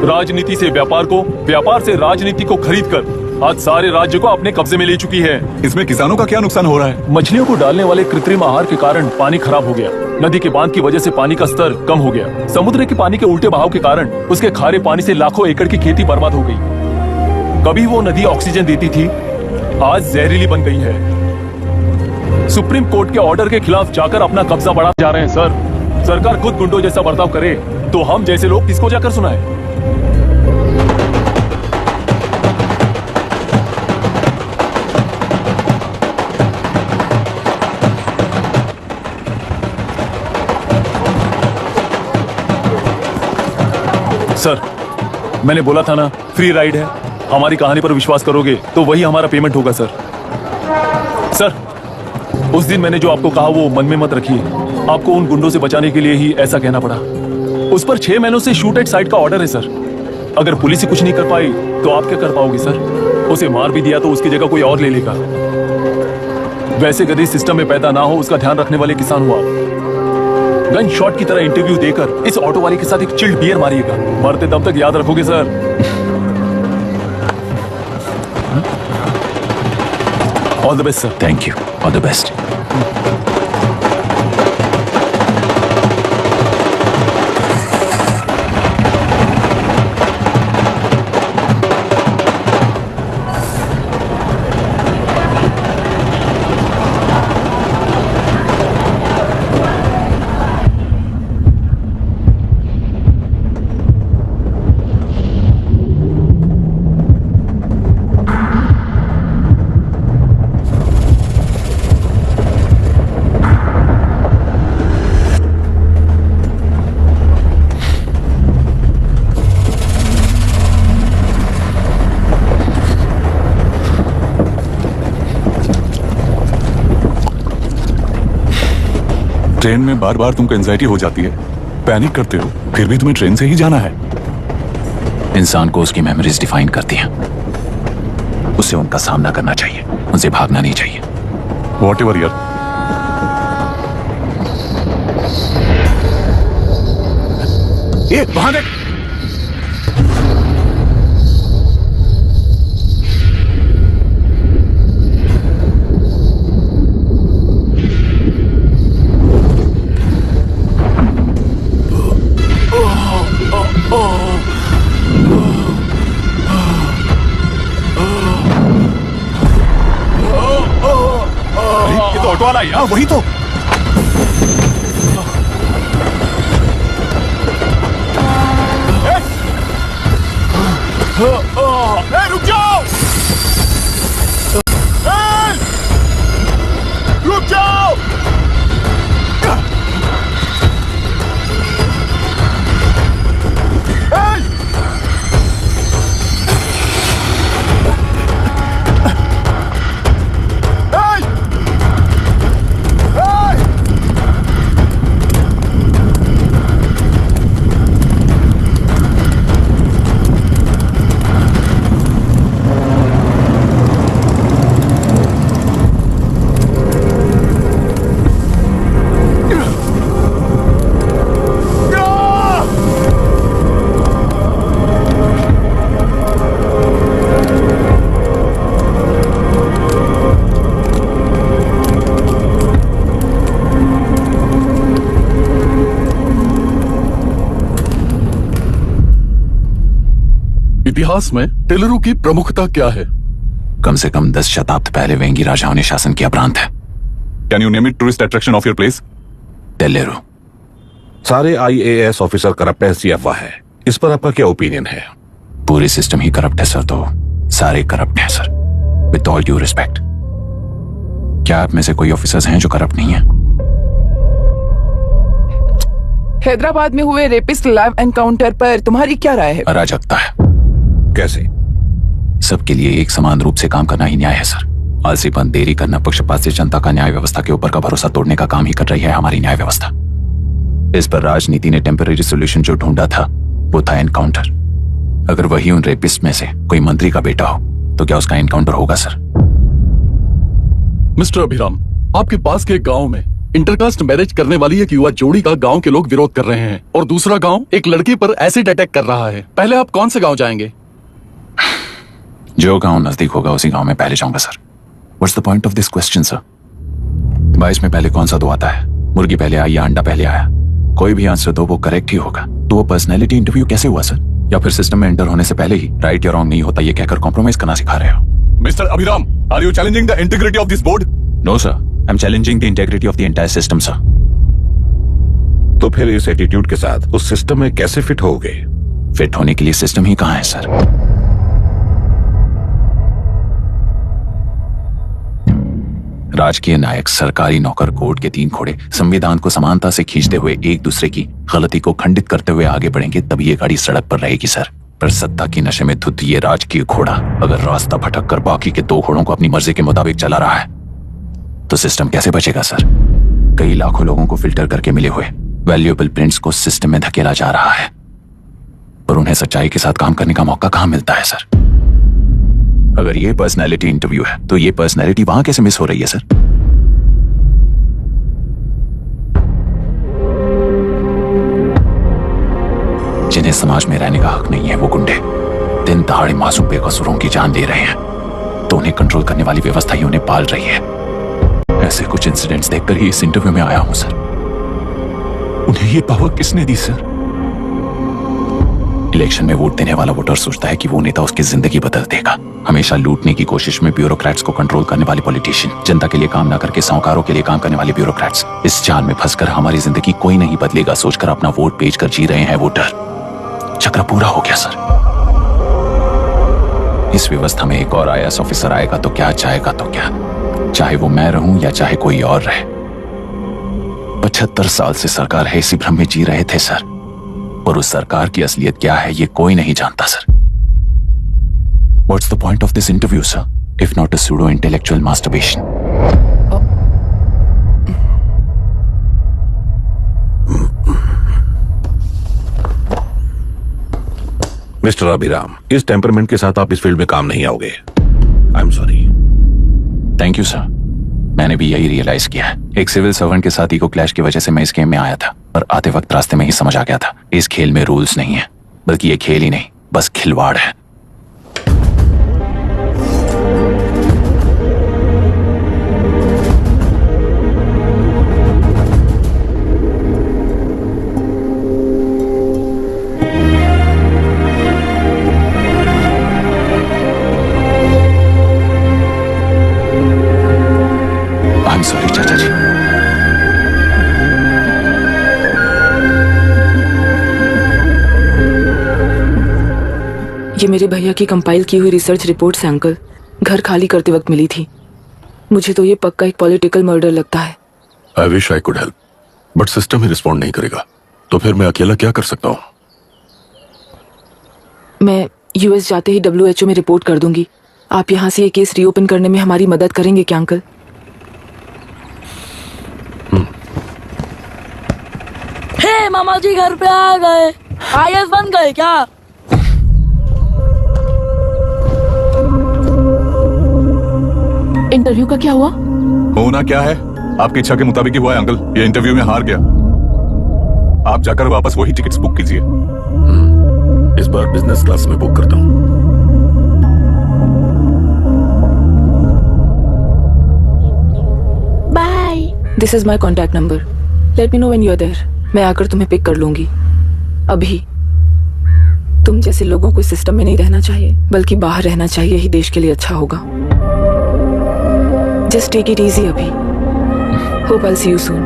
राजनीति से व्यापार को, व्यापार से राजनीति को खरीद कर आज सारे राज्य को अपने कब्जे में ले चुकी है। इसमें किसानों का क्या नुकसान हो रहा है? मछलियों को डालने वाले कृत्रिम आहार के कारण पानी खराब हो गया। नदी के बांध की वजह से पानी का स्तर कम हो गया। समुद्र के पानी के उल्टे बहाव के कारण उसके खारे पानी से लाखों एकड़ की खेती बर्बाद हो गई। कभी वो नदी ऑक्सीजन देती थी, आज जहरीली बन गई है। सुप्रीम कोर्ट के ऑर्डर के खिलाफ जाकर अपना कब्जा बढ़ा जा रहे हैं सर। सरकार खुद गुंडों जैसा बर्ताव करे तो हम जैसे लोग किसको जाकर सुनाए? सर मैंने बोला था ना, फ्री राइड है। हमारी कहानी पर विश्वास करोगे तो वही हमारा पेमेंट होगा सर। सर उस दिन मैंने जो आपको कहा वो मन में मत रखिए। आपको उन गुंडों से बचाने के लिए ही ऐसा कहना पड़ा। उस पर 6 महीनों से शूट एट साइट का ऑर्डर है सर। अगर पुलिस ही कुछ नहीं कर पाई तो आप क्या कर पाओगे सर? उसे मार भी दिया तो उसकी जगह कोई और ले लेगा। वैसे गधे सिस्टम में पैदा ना हो उसका ध्यान रखने वाले किसान हुआ। गन शॉट की तरह इंटरव्यू देकर इस ऑटो वाले के साथ एक चिल्ड बियर मारिएगा। मरते दम तक याद रखोगे sir. All the best sir. Thank you, all the best. Train में बार बार तुमको एंजाइटी हो जाती है, पैनिक करते हो, फिर भी तुम्हें ट्रेन से ही जाना है। इंसान को उसकी मेमोरीज डिफाइन करती हैं। उसे उनका सामना करना चाहिए, उनसे भागना नहीं चाहिए। व्हाटएवर यार। ये वहां देख। ये तो ऑटो वाला है। वही तो। रुक जाओ, रुक जाओ। इतिहास में टेलरों की प्रमुखता क्या है? कम से कम 10 शताब्दी पहले वेंगी राजाओं ने शासन किया प्रांत है। Can you name it tourist attraction of your place? टेलेरो। सारे IAS ऑफिसर करप्ट है, अफवाह है। इस पर आपका क्या ओपिनियन है? पूरी सिस्टम ही करप्ट है सर, तो सारे करप्ट हैं sir, with all due respect. क्या आप में से कोई ऑफिसर्स हैं जो करप्ट नहीं है? हैदराबाद में हुए रेपिस्ट लाइव एनकाउंटर पर तुम्हारी क्या राय है? अराजकता है। कैसे? सबके लिए एक समान रूप से काम करना ही न्याय है सर। आलसीपन, देरी करना, पक्षपात से जनता का न्याय व्यवस्था के ऊपर का भरोसा तोड़ने का काम ही कर रही है हमारी न्याय व्यवस्था। इस पर राजनीति ने टेम्पररी सोल्यूशन जो ढूंढा था वो था एनकाउंटर। अगर वही उन रेपिस्ट में से कोई मंत्री का बेटा हो तो क्या उसका एनकाउंटर होगा सर? मिस्टर अभिराम, आपके पास के गांव में इंटरकास्ट मैरिज करने वाली एक युवा जोड़ी का गांव के लोग विरोध कर रहे हैं और दूसरा गांव एक लड़की पर एसिड अटैक कर रहा है। पहले आप कौन से गांव जाएंगे? जो गांव नजदीक होगा उसी गांव में पहले जाऊंगा sir. What's the point of this question sir? 22 में पहले कौन सा दो आता है? मुर्गी पहले आई या अंडा पहले आया? कोई भी आंसर दो वो करेक्ट ही होगा। तो वो पर्सनैलिटी इंटरव्यू कैसे हुआ सर? या फिर सिस्टम में एंटर होने से पहले ही राइट या रॉन्ग नहीं होता ये कहकर कॉम्प्रोमाइज करना सिखा रहे हो? Mister Abhiram, are you challenging the integrity of this board? No sir, I am challenging the integrity of the entire system sir. तो फिर इस एटीट्यूड के साथ उस सिस्टम में कैसे फिट होगे? फिट होने के लिए सिस्टम ही कहां है सर? राजकीय नायक, सरकारी नौकर, कोर्ट के 3 घोड़े संविधान को समानता से खींचते हुए एक दूसरे की गलती को खंडित करते हुए आगे बढ़ेंगे तभी ये गाड़ी सड़क पर रहेगी सर। पर सत्ता की नशे में धुत ये राजकीय घोड़ा अगर रास्ता भटक कर बाकी के 2 घोड़ों को अपनी मर्जी के मुताबिक चला रहा है तो सिस्टम कैसे बचेगा सर? कई लाखों लोगों को फिल्टर करके मिले हुए वैल्यूएबल प्रिंट्स को सिस्टम में धकेला जा रहा है और उन्हें सच्चाई के साथ काम करने का मौका कहां मिलता है सर? अगर ये पर्सनैलिटी इंटरव्यू है तो ये पर्सनैलिटी वहां कैसे मिस हो रही है सर? जिन्हें समाज में रहने का हक नहीं है वो गुंडे दिन दहाड़े मासूम बेकसूरों की जान ले रहे हैं तो उन्हें कंट्रोल करने वाली व्यवस्था ही उन्हें पाल रही है। ऐसे कुछ इंसिडेंट्स देखकर ही इस इंटरव्यू में आया हूं सर। उन्हें ये पावर किसने दी सर? इलेक्शन में वोट देने वाला वोटर सोचता है कि वो नेता उसकी जिंदगी बदल देगा। हमेशा लूटने की कोशिश में ब्यूरोक्रेट्स को कंट्रोल करने वाले पॉलिटिशियन, जनता के लिए काम ना करके साहूकारों के लिए काम करने वाले ब्यूरोक्रेट्स, इस जाल में फंसकर हमारी जिंदगी कोई नहीं बदलेगा सोचकर अपना वोट बेच कर जी रहे हैं वोटर। चक्र पूरा हो गया सर। इस व्यवस्था में एक और IAS ऑफिसर आएगा तो क्या, जाएगा तो क्या, चाहे वो मैं रहूं या चाहे कोई और रहे। 75 साल से सरकार है इसी भ्रम में जी रहे थे सर, और उस सरकार की असलियत क्या है ये कोई नहीं जानता sir. What's the point of this interview, sir, if not a pseudo-intellectual masturbation? Mister Abhiram, इस टेम्परमेंट के साथ आप इस फील्ड में काम नहीं आओगे। आई am sorry. Thank you sir. मैंने भी यही रियलाइज किया है। एक सिविल सर्वेंट के साथ ईगो क्लैश की वजह से मैं इस गेम में आया था, और आते वक्त रास्ते में ही समझ आ गया था इस खेल में रूल्स नहीं है, बल्कि ये खेल ही नहीं, बस खिलवाड़ है। आई एम सॉरी चाचा जी। ये मेरे भैया की कंपाइल की हुई रिसर्च रिपोर्ट से अंकल घर खाली करते वक्त मिली थी। मुझे तो ये पक्का एक पॉलिटिकल मर्डर लगता है। I wish I could help, but system he respond नहीं करेगा, तो फिर मैं अकेला क्या कर सकता हूँ? मैं यूएस जाते ही WHO में रिपोर्ट कर दूंगी। आप यहाँ से ये केस रीओपन करने में हमारी मदद करेंगे क्या अंकल? हे मामा जी घर पे आ गए। IAS बन गए क्या? इंटरव्यू का क्या हुआ? होना क्या है, आपकी इच्छा के मुताबिक ही हुआ है अंकल। ये इंटरव्यू में हार गया। आप जाकर वापस वही टिकट्स बुक कीजिए। इस बार बिजनेस क्लास में बुक करता हूँ। Bye. This is my contact number. Let me know when you are there. मैं आकर तुम्हें पिक कर लूंगी। अभी तुम जैसे लोगों को सिस्टम में नहीं रहना चाहिए, बल्कि बाहर रहना चाहिए, ही देश के लिए अच्छा होगा। जस्ट टेक इट इजी अभी। Hope I see you soon.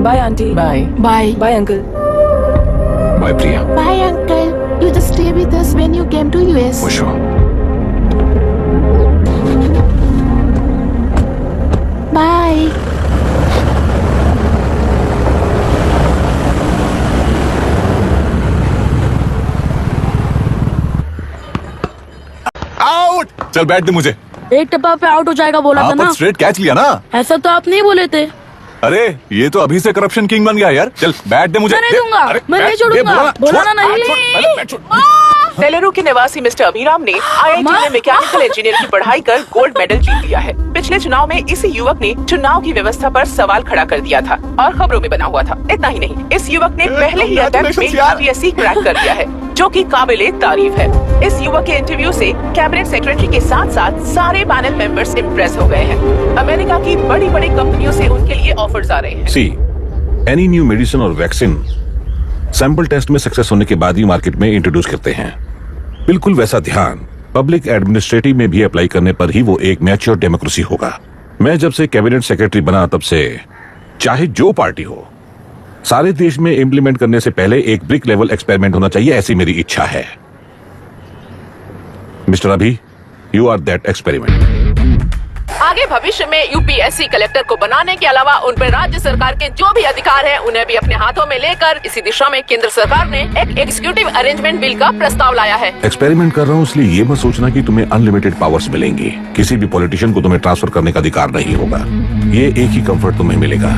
Bye aunty. Bye. Bye. Bye uncle. Bye Priya. Bye uncle. You just stay with us when you came to US. For sure. Bye. Out. चल बैठ दे मुझे। एक टप्पा पे out हो जाएगा बोला था ना। स्ट्रेट कैच लिया ना। ऐसा तो आप नहीं बोले थे। अरे ये तो अभी से करप्शन किंग बन गया यार। चल बैठ दे मुझे। मैं नहीं दूंगा। मैं नहीं छोड़ूंगा। बोला ना नहीं। नेलेरू के निवासी मिस्टर अभिराम ने IIT में मैकेनिकल इंजीनियर की पढ़ाई कर गोल्ड मेडल जीत लिया है। पिछले चुनाव में इसी युवक ने चुनाव की व्यवस्था पर सवाल खड़ा कर दिया था और खबरों में बना हुआ था। इतना ही नहीं, इस युवक ने पहले ही अटेम्प्ट में UPSC क्रैक कर दिया है, जो कि काबिले तारीफ है। इस युवक के इंटरव्यू से कैबिनेट सेक्रेटरी के साथ साथ सारे पैनल मेंबर्स इम्प्रेस हो गए हैं। अमेरिका की बड़ी बड़ी कंपनियों से उनके लिए ऑफर्स आ रहे हैं। सी, एनी न्यू मेडिसिन और वैक्सीन सैंपल टेस्ट में सक्सेस होने के बाद ही मार्केट में इंट्रोड्यूस करते हैं। बिल्कुल वैसा ध्यान पब्लिक एडमिनिस्ट्रेटिव में भी अप्लाई करने पर ही वो एक मैच्योर डेमोक्रेसी होगा। मैं जब से कैबिनेट सेक्रेटरी बना तब से चाहे जो पार्टी हो, सारे देश में इंप्लीमेंट करने से पहले एक ब्रिक लेवल एक्सपेरिमेंट होना चाहिए, ऐसी मेरी इच्छा है। मिस्टर अभी, यू आर दैट एक्सपेरिमेंट। आगे भविष्य में UPSC कलेक्टर को बनाने के अलावा उन पर राज्य सरकार के जो भी अधिकार हैं, उन्हें भी अपने हाथों में लेकर इसी दिशा में केंद्र सरकार ने एक एग्जीक्यूटिव अरेंजमेंट बिल का प्रस्ताव लाया है। एक्सपेरिमेंट कर रहा हूँ इसलिए ये मत सोचना कि तुम्हें अनलिमिटेड पावर्स मिलेंगी। किसी भी पॉलिटिशियन को तुम्हें ट्रांसफर करने का अधिकार नहीं होगा। ये एक ही कंफर्ट तुम्हें मिलेगा।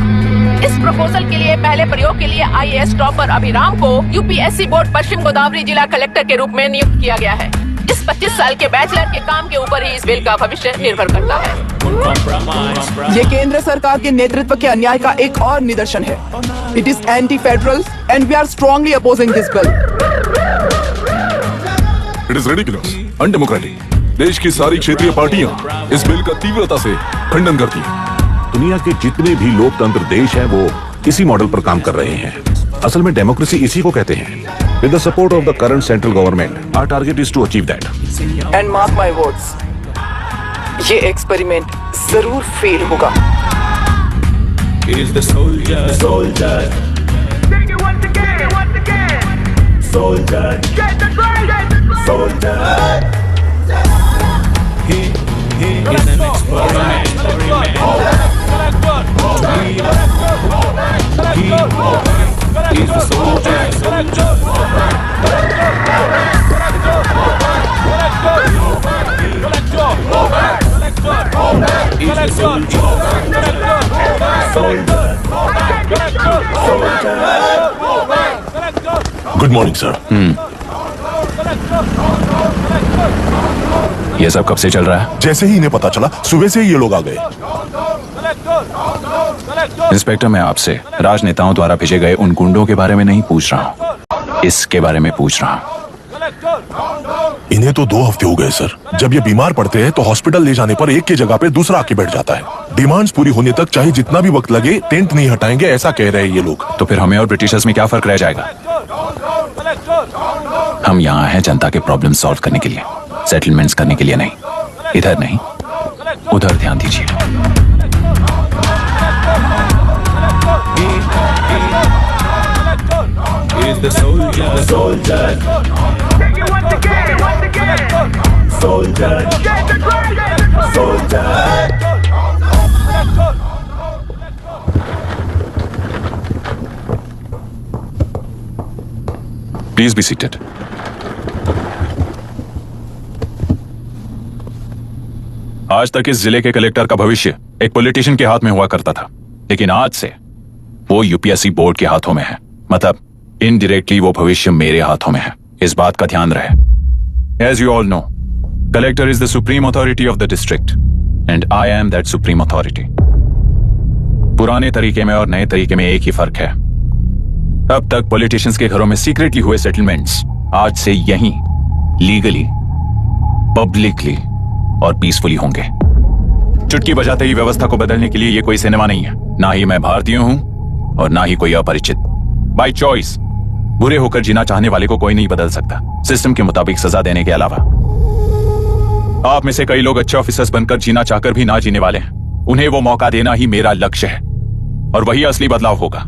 इस प्रपोजल के लिए पहले प्रयोग के लिए IAS टॉपर अभिराम को UPSC बोर्ड पश्चिम गोदावरी जिला कलेक्टर के रूप में नियुक्त किया गया है। इस 25 साल के बैचलर के काम के ऊपर ही इस बिल का भविष्य निर्भर करता है। ये केंद्र सरकार के नेतृत्व के अन्याय का एक और निदर्शन है। It is anti federal and we are strongly opposing this bill. It is ridiculous, undemocratic. देश की सारी क्षेत्रीय पार्टियां इस बिल का तीव्रता से खंडन करती हैं। दुनिया के जितने भी लोकतंत्र देश हैं वो इसी मॉडल पर काम कर रहे हैं। असल में डेमोक्रेसी इसी को कहते हैं। With the support of the current central government, our target is to achieve that. And mark my words, ये एक्सपेरिमेंट जरूर फेल होगा। Good morning sir. ये सब कब से चल रहा है? जैसे ही इन्हें पता चला सुबह से ही ये लोग आ गए। इंस्पेक्टर, मैं आपसे राजनेताओं द्वारा भेजे गए उन गुंडों के बारे में नहीं पूछ रहा हूँ, इसके बारे में पूछ रहा हूँ। इन्हें तो 2 हफ्ते हो गए सर। जब ये बीमार पड़ते हैं तो हॉस्पिटल ले जाने पर एक की जगह पे दूसरा आके बैठ जाता है। डिमांड्स पूरी होने तक चाहे जितना भी वक्त लगे टेंट नहीं हटाएंगे, ऐसा कह रहे हैं ये लोग। तो फिर हमें और ब्रिटिशर्स में क्या फर्क रह जाएगा? हम यहाँ हैं जनता के प्रॉब्लम सॉल्व करने के लिए, सेटलमेंट्स करने के लिए नहीं। इधर नहीं, उधर ध्यान दीजिए। Please be seated. आज तक इस जिले के कलेक्टर का भविष्य एक पॉलिटिशियन के हाथ में हुआ करता था, लेकिन आज से वो यूपीएससी बोर्ड के हाथों में है। मतलब इनडायरेक्टली वो भविष्य मेरे हाथों में है। इस बात का ध्यान रहे। As you all know, collector is the supreme authority of the district and I am that supreme authority. पुराने तरीके में और नए तरीके में एक ही फर्क है। अब तक पॉलिटिशियंस के घरों में सीक्रेटली हुए सेटलमेंट्स आज से यहीं लीगली, पब्लिकली और पीसफुली होंगे। चुटकी बजाते ही व्यवस्था को बदलने के लिए ये कोई सिनेमा नहीं है। ना ही मैं भारतीय हूं और ना ही कोई अपरिचित। बाय चॉइस बुरे होकर जीना चाहने वाले को कोई नहीं बदल सकता, सिस्टम के मुताबिक सजा देने के अलावा। आप में से कई लोग अच्छे ऑफिसर्स बनकर जीना चाहकर भी ना जीने वाले हैं। उन्हें वो मौका देना ही मेरा लक्ष्य है और वही असली बदलाव होगा।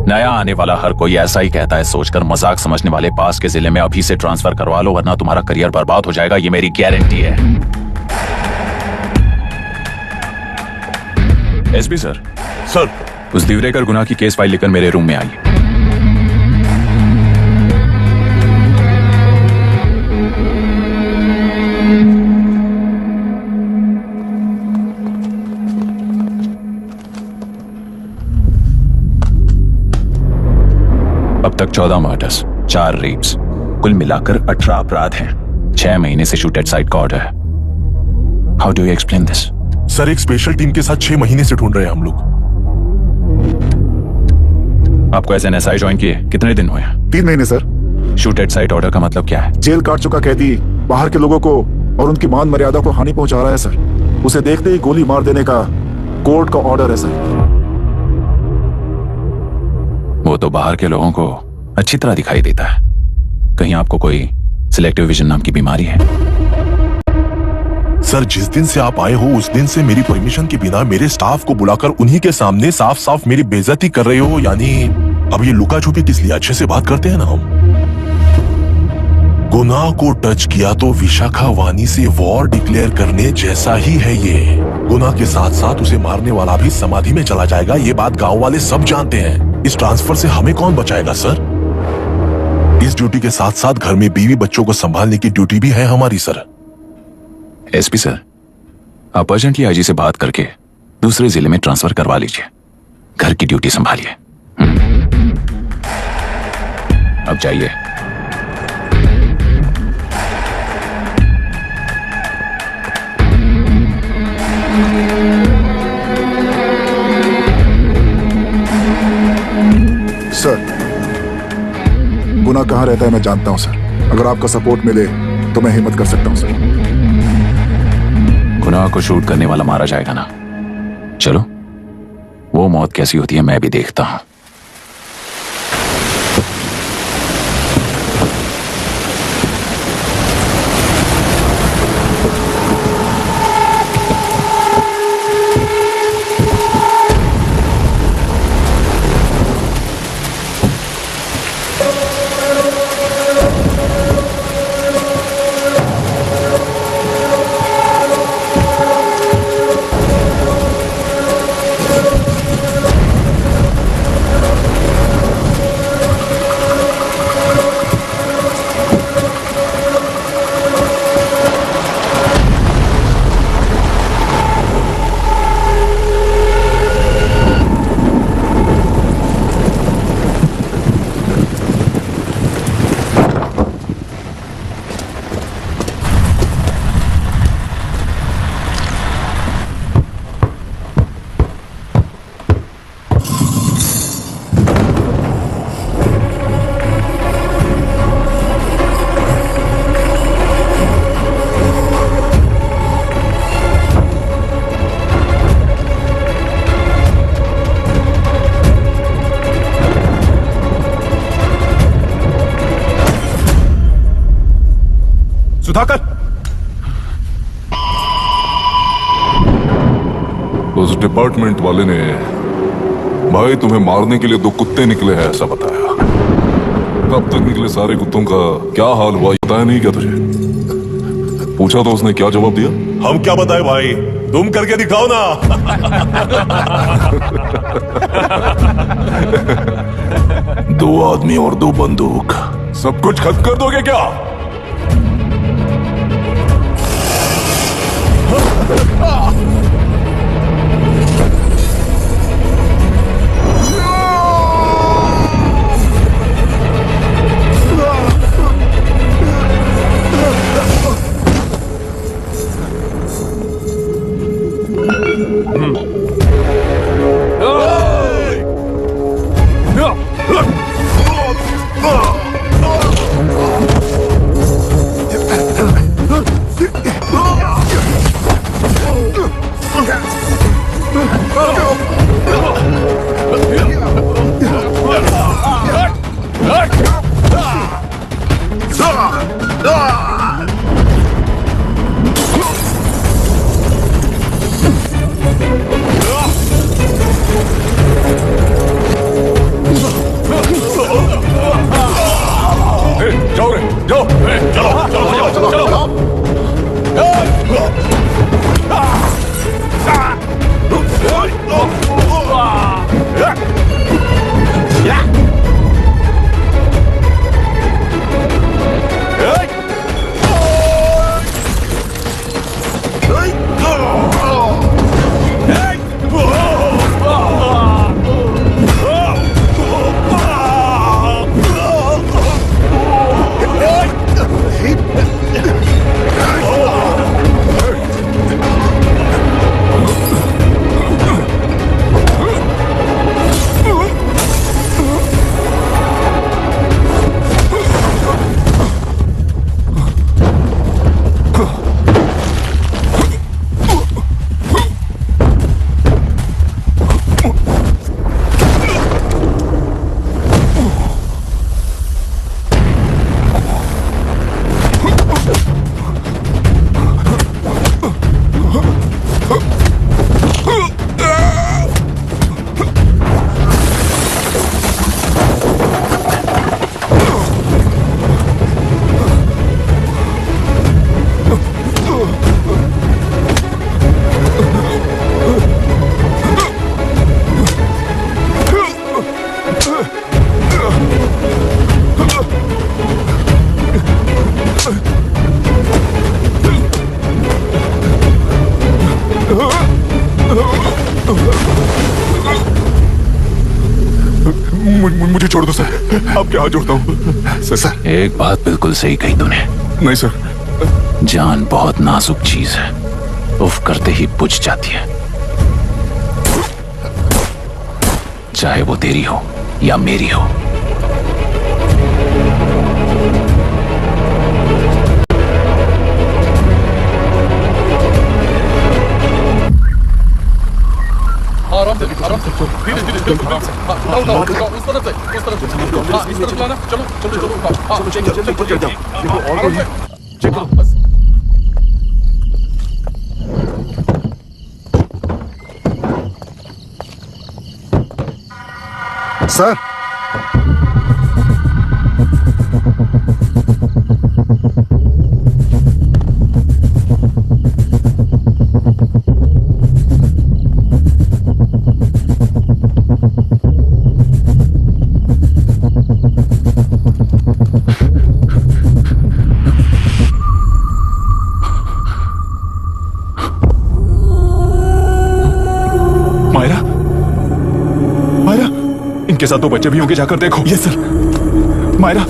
नया आने वाला हर कोई ऐसा ही कहता है सोचकर मजाक समझने वाले पास के जिले में अभी से ट्रांसफर करवा लो, वरना तुम्हारा करियर बर्बाद हो जाएगा। ये मेरी गारंटी है। SP sir. सर। उस दिवरेकर गुनाह की केस फाइल लेकर मेरे रूम में आइए। अब तक 14 मर्डर्स, 4 रेप्स, कुल मिलाकर 18 अपराध हैं। 6 महीने से शूट एट साइट का ऑर्डर है। How do you explain this? Sir, एक स्पेशल टीम के साथ 6 महीने से ढूंढ रहे हैं हम लोग। आपको S N S I join किए कितने दिन हुए? 3 महीने सर। शूट एट साइट ऑर्डर का मतलब क्या है? जेल काट चुका कैदी बाहर के लोगों को और उनकी मान मर्यादा को हानि पहुंचा रहा है सर। उसे देखते ही गोली मार देने का कोर्ट का ऑर्डर है सर। वो तो बाहर के लोगों को अच्छी तरह दिखाई देता है। कहीं आपको कोई सिलेक्टिव विजन नाम की बीमारी है? सर, जिस दिन से आप आए हो उस दिन से मेरी परमिशन के बिना मेरे स्टाफ को बुलाकर उन्हीं के सामने साफ साफ मेरी बेइज्जती कर रहे हो। यानी अब ये लुका छुपी किस लिए? अच्छे से बात करते हैं ना हम। गुनाह को टच किया तो विशाखा वानी से वॉर डिक्लेयर करने जैसा ही है ये। गुनाह के साथ साथ उसे मारने वाला भी समाधि में चला जाएगा। ये बात गांव वाले सब जानते हैं। इस ट्रांसफर से हमें कौन बचाएगा सर? इस ड्यूटी के साथ साथ घर में बीवी बच्चों को संभालने की ड्यूटी भी है हमारी सर। एसपी सर, आप अर्जेंटली आईजी से बात करके दूसरे जिले में ट्रांसफर करवा लीजिए। घर की ड्यूटी संभालिए। अब जाइए। सर, गुनाह कहाँ रहता है मैं जानता हूं सर। अगर आपका सपोर्ट मिले तो मैं हिम्मत कर सकता हूं सर। गुनाह को शूट करने वाला मारा जाएगा ना? चलो, वो मौत कैसी होती है मैं भी देखता हूं। सुधाकर, उस डिपार्टमेंट वाले ने भाई तुम्हें मारने के लिए 2 कुत्ते निकले हैं ऐसा बताया। अब तक निकले सारे कुत्तों का क्या हाल हुआ बताया नहीं क्या तुझे? पूछा तो उसने क्या जवाब दिया? हम क्या बताए भाई, तुम करके दिखाओ ना। 2 आदमी और 2 बंदूक, सब कुछ खत्म कर दोगे क्या? जाओ रे, जाओ, चलो। मुझे छोड़ दो सर, आपके हाथ जोड़ता हूँ सर। एक बात बिल्कुल सही कही तूने। नहीं सर, जान बहुत नाजुक चीज है, उफ करते ही बुझ जाती है, चाहे वो तेरी हो या मेरी हो। आराम से धीरे धीरे उस तरफ से इस तरफ लाना। चलो बस। सर, इनके साथ 2 बच्चे भी होंगे, जाकर देखो। Yes sir. Myra,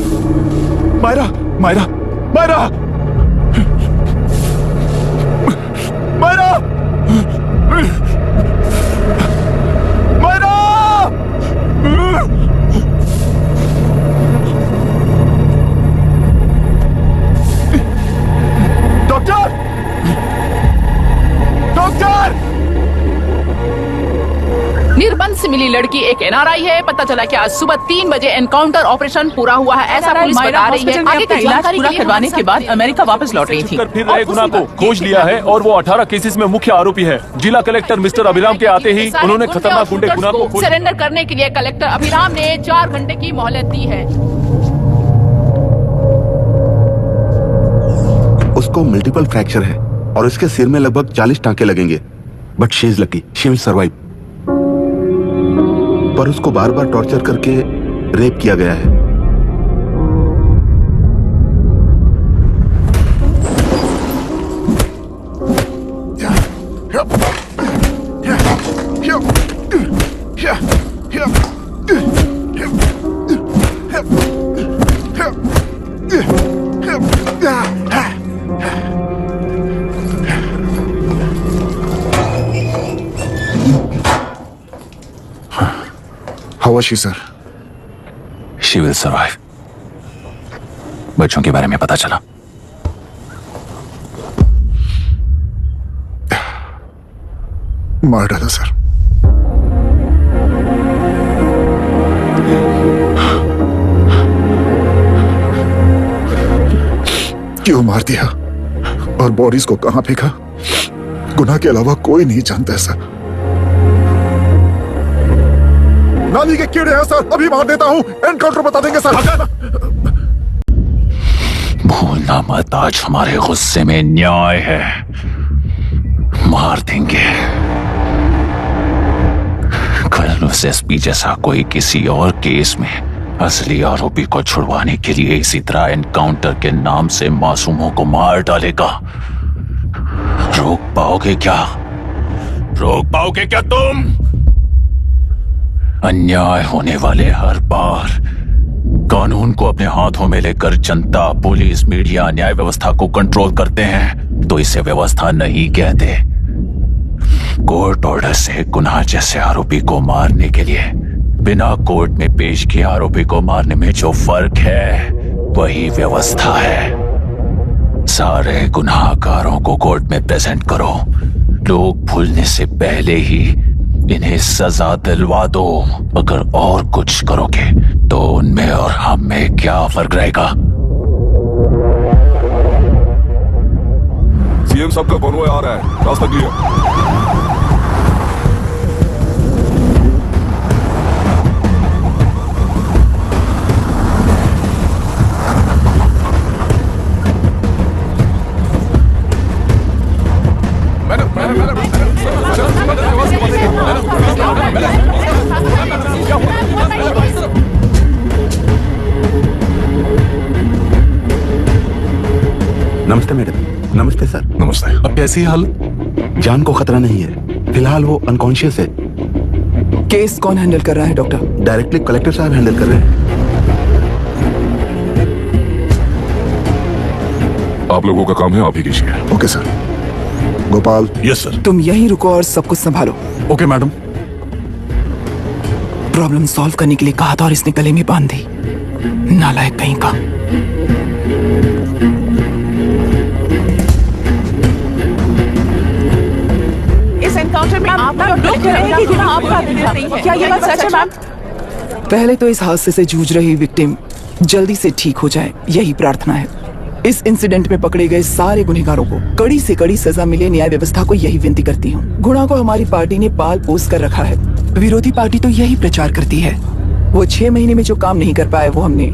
Myra, Myra, Myra, Myra, Myra. Doctor, doctor. निर्बंध से मिली लड़की एक NRI है। पता चला कि आज सुबह 3 बजे एनकाउंटर ऑपरेशन पूरा हुआ है, ऐसा पुलिस बता रही है। आगे की जानकारी पूरा करवाने के बाद अमेरिका वापस लौट रही थी। फिर रहे गुना को खोज लिया है और वो 18 केसेस में मुख्य आरोपी है। जिला कलेक्टर मिस्टर अभिराम के आते ही उन्होंने खतरनाक गुंडे गुना को सरेंडर करने के लिए कलेक्टर अभिराम ने 4 घंटे की मोहलत दी है। उसको मल्टीपल फ्रैक्चर है और इसके सिर में लगभग 40 टांके लगेंगे, but she is lucky, she will survive. पर उसको बार बार टॉर्चर करके रेप किया गया है। How was she, sir? She will survive. बच्चों के बारे में पता चला? मार डाला सर। क्यों मार दिया और बॉडीज को कहां फेंका, गुनाह के अलावा कोई नहीं जानता है सर। नाली के कीड़े हैं सर, अभी मार देता हूं, एनकाउंटर बता देंगे सर। भूलना मत, आज हमारे गुस्से में न्याय है, मार देंगे। कल उस एसपी जैसा कोई किसी और केस में असली आरोपी को छुड़वाने के लिए इसी तरह एनकाउंटर के नाम से मासूमों को मार डालेगा। रोक पाओगे क्या? रोक पाओगे क्या तुम? अन्याय होने वाले हर बार कानून को अपने हाथों में लेकर जनता, पुलिस, मीडिया, न्याय व्यवस्था को कंट्रोल करते हैं तो इसे व्यवस्था नहीं कहते। कोर्ट ऑर्डर से गुनाह जैसे आरोपी को मारने के लिए बिना कोर्ट में पेश किए आरोपी को मारने में जो फर्क है वही व्यवस्था है। सारे गुनाहगारों को कोर्ट में प्रेजेंट करो, लोग भूलने से पहले ही इन्हें सजा दिलवा दो। अगर और कुछ करोगे तो उनमें और हम में क्या फर्क रहेगा? सीएम साहब का कॉन्वॉय आ रहा है, रास्ता क्लियर। नमस्ते मैडम। नमस्ते सर। नमस्ते। अब कैसी हालत? जान को खतरा नहीं है, फिलहाल वो अनकॉन्शियस है। केस कौन हैंडल कर रहा है डॉक्टर? डायरेक्टली कलेक्टर साहब हैंडल कर रहे हैं। आप लोगों का काम है, आप ही कीजिए। Okay sir. Gopal. Yes sir. तुम यहीं रुको और सब कुछ संभालो। Okay madam. प्रॉब्लम सॉल्व करने के लिए कहा था और इसने गले में बांध दी, नालायक कहीं का। इस एनकाउंटर में आप लोग रहेंगे कि ना आपका नहीं है। क्या ये बात सच है मैम? पहले तो इस हादसे से जूझ रही विक्टिम जल्दी से ठीक हो जाए, यही प्रार्थना है। इस इंसिडेंट में पकड़े गए सारे गुनहगारों को कड़ी से कड़ी सजा मिले, न्याय व्यवस्था को यही विनती करती हूँ। गुना को हमारी पार्टी ने पाल पोस कर रखा है, विरोधी पार्टी तो यही प्रचार करती है। वो 6 महीने में जो काम नहीं कर पाए वो हमने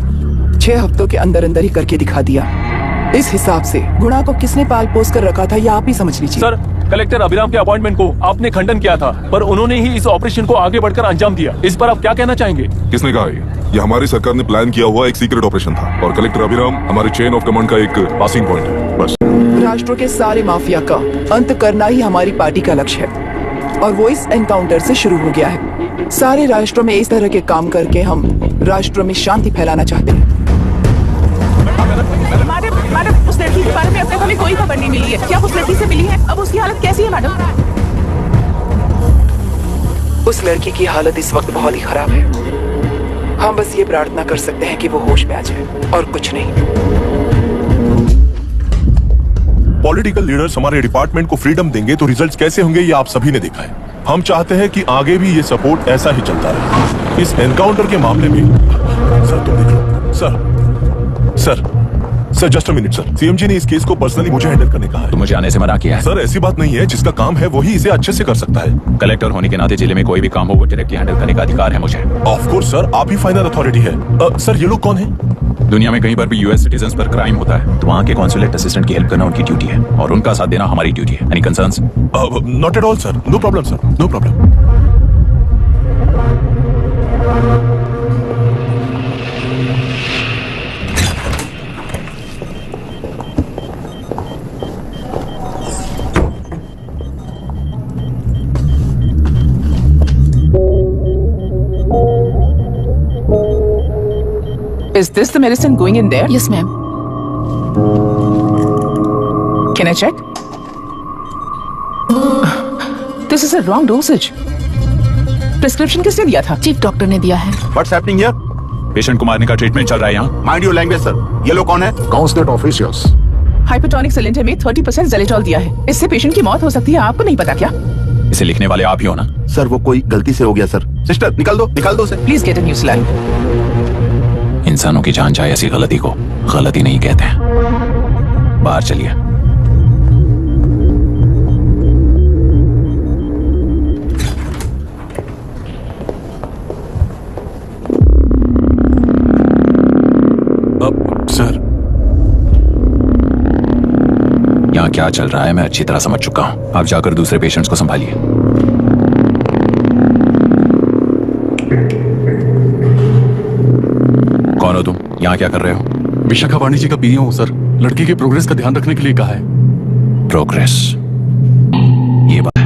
6 हफ्तों के अंदर अंदर ही करके दिखा दिया। इस हिसाब से गुना को किसने पाल पोस कर रखा था, ये आप ही समझ लीजिए। सर, कलेक्टर अभिराम के अपॉइंटमेंट को आपने खंडन किया था, पर उन्होंने ही इस ऑपरेशन को आगे बढ़कर अंजाम दिया। इस पर आप क्या कहना चाहेंगे? किसने कहा ये हमारी सरकार ने प्लान किया हुआ एक सीक्रेट ऑपरेशन था और कलेक्टर अभिराम हमारे चेन ऑफ कमांड का एक पासिंग पॉइंट है, बस। राष्ट्र के सारे माफिया का अंत करना ही हमारी पार्टी का लक्ष्य है और वो इस एनकाउंटर से शुरू हो गया है। सारे राष्ट्रों में इस तरह के काम करके हम राष्ट्र में शांति फैलाना चाहते हैं। मैडम, उस लड़की के बारे में अब तक हमें कोई खबर नहीं मिली है। क्या उस लड़की से मिली है? अब उसकी हालत कैसी है मैडम? उस लड़की की हालत इस वक्त बहुत ही खराब है। हम बस ये प्रार्थना कर सकते हैं कि वो होश में आ जाए और कुछ नहीं। पॉलिटिकल लीडर्स हमारे डिपार्टमेंट को फ्रीडम देंगे तो रिजल्ट्स कैसे होंगे ये आप सभी ने देखा है। हम चाहते हैं कि आगे भी ये सपोर्ट ऐसा ही चलता रहे। इस एनकाउंटर के मामले में सर तुम देख लो। Sir just a minute sir, CM ji ने इस केस को पर्सनली मुझे हैंडल करने कहा है। तो मुझे आने से मना किया है। सर ऐसी बात नहीं है, जिसका काम है वही इसे अच्छे से कर सकता है। कलेक्टर होने के नाते जिले में कोई भी काम हो वो डायरेक्टली हैंडल करने का अधिकार है मुझे। ऑफ कोर्स सर, आप ही फाइनल अथॉरिटी है। सर ये लोग कौन है? दुनिया में कहीं पर भी यूएस सिटीजन्स पर क्राइम होता है तो वहाँ के कॉन्सुलेट असिस्टेंट की हेल्प करना उनकी ड्यूटी है और उनका साथ देना हमारी ड्यूटी है। Any concerns? Not at all sir, no problem sir, no problem. Is this the medicine going in there? Yes, ma'am. Can I check? This is a wrong dosage. Prescription किसने दिया था? चीफ डॉक्टर ने दिया है। What's happening here? Patient को मारने का treatment चल रहा है यहाँ। Mind your language, sir. ये लोग कौन है? Consulate officials. हाइपोटोनिक सिलेंडर में 30% ज़ेलेटॉल दिया है। इससे पेशेंट की मौत हो सकती है, आपको नहीं पता क्या? इसे लिखने वाले आप ही हो ना? सर वो कोई गलती से हो गया सर। सिस्टर निकाल दो उसे। Please get a new slide. इंसानों की जान जाए ऐसी गलती को गलती नहीं कहते हैं। बाहर चलिए। सर यहाँ क्या चल रहा है मैं अच्छी तरह समझ चुका हूँ। आप जाकर दूसरे पेशेंट्स को संभालिए। कौन हो तुम? यहाँ क्या कर रहे हो? विशाखा वाणी जी का पीए हूँ सर। लड़की के प्रोग्रेस का ध्यान रखने के लिए कहा है। प्रोग्रेस? ये बात है।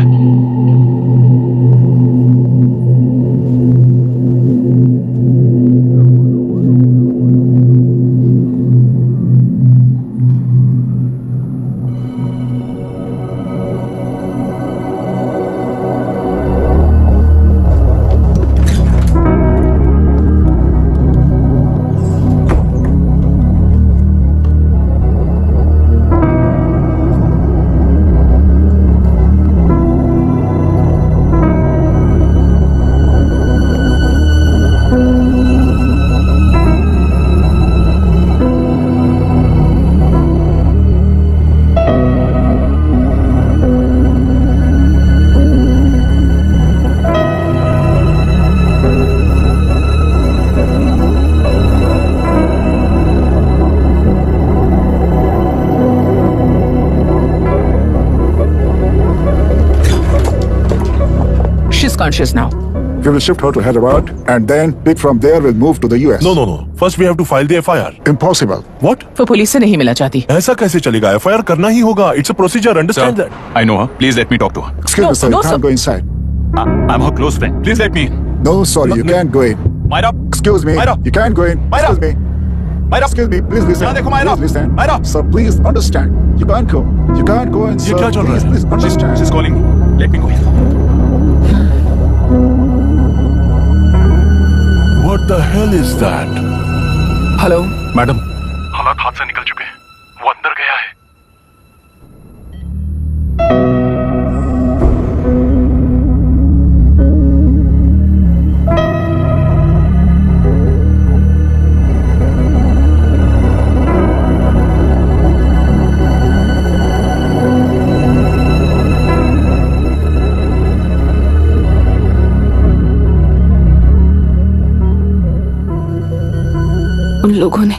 Conscious now. We will shift her to Hyderabad and then pick from there we'll move to the US. No. First we have to file the FIR. Impossible. What? वो पुलिस से नहीं मिलना चाहती। ऐसा कैसे चलेगा? FIR करना ही होगा। It's a procedure. Understand that? I know her. Please let me talk to her. Excuse me, sir. You can't go inside. I'm her close friend. Please let me in. No, sorry, you can't go in. Myra. Excuse me. Myra. You can't go in. Myra. Excuse me. Myra. Excuse me. Please listen. यहाँ देखो Myra. Please listen. Myra. Sir, please understand. You can't go. You can't go in, sir. ये क्या चल रहा है? Please understand. She's calling me. Let me go in. What the hell is that? Hello madam, हालात हाथ से निकल चुके हैं। वो अंदर गया है। उन लोगों ने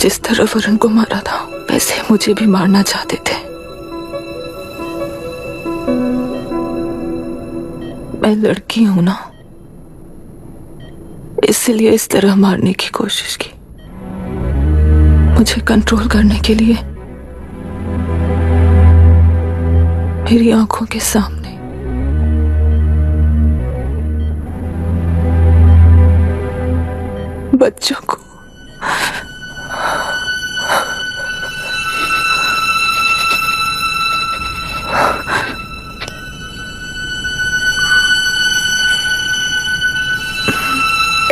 जिस तरह वरुण को मारा था वैसे मुझे भी मारना चाहते थे। मैं लड़की हूं ना, इसलिए इस तरह मारने की कोशिश की। मुझे कंट्रोल करने के लिए मेरी आंखों के सामने बच्चों को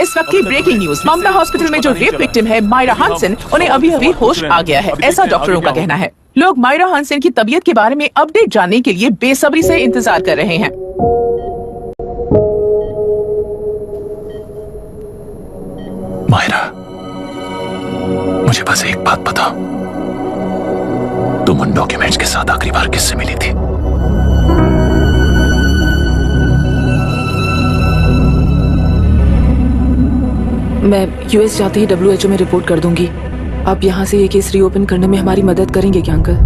इस वक्त की ब्रेकिंग न्यूज। ममता हॉस्पिटल में जो रेप विक्टिम है मायरा हानसन, उन्हें अभी होश आ गया है, ऐसा डॉक्टरों का कहना है। लोग मायरा हानसन की तबीयत के बारे में अपडेट जानने के लिए बेसब्री से इंतजार कर रहे हैं। मायरा, मुझे बस एक बात बता, तुम उन डॉक्यूमेंट्स के साथ आखिरी बार किससे मिली थी? मैं यूएस जाते ही WHO में रिपोर्ट कर दूंगी। आप यहाँ से ये केस रीओपन करने में हमारी मदद करेंगे क्या अंकल?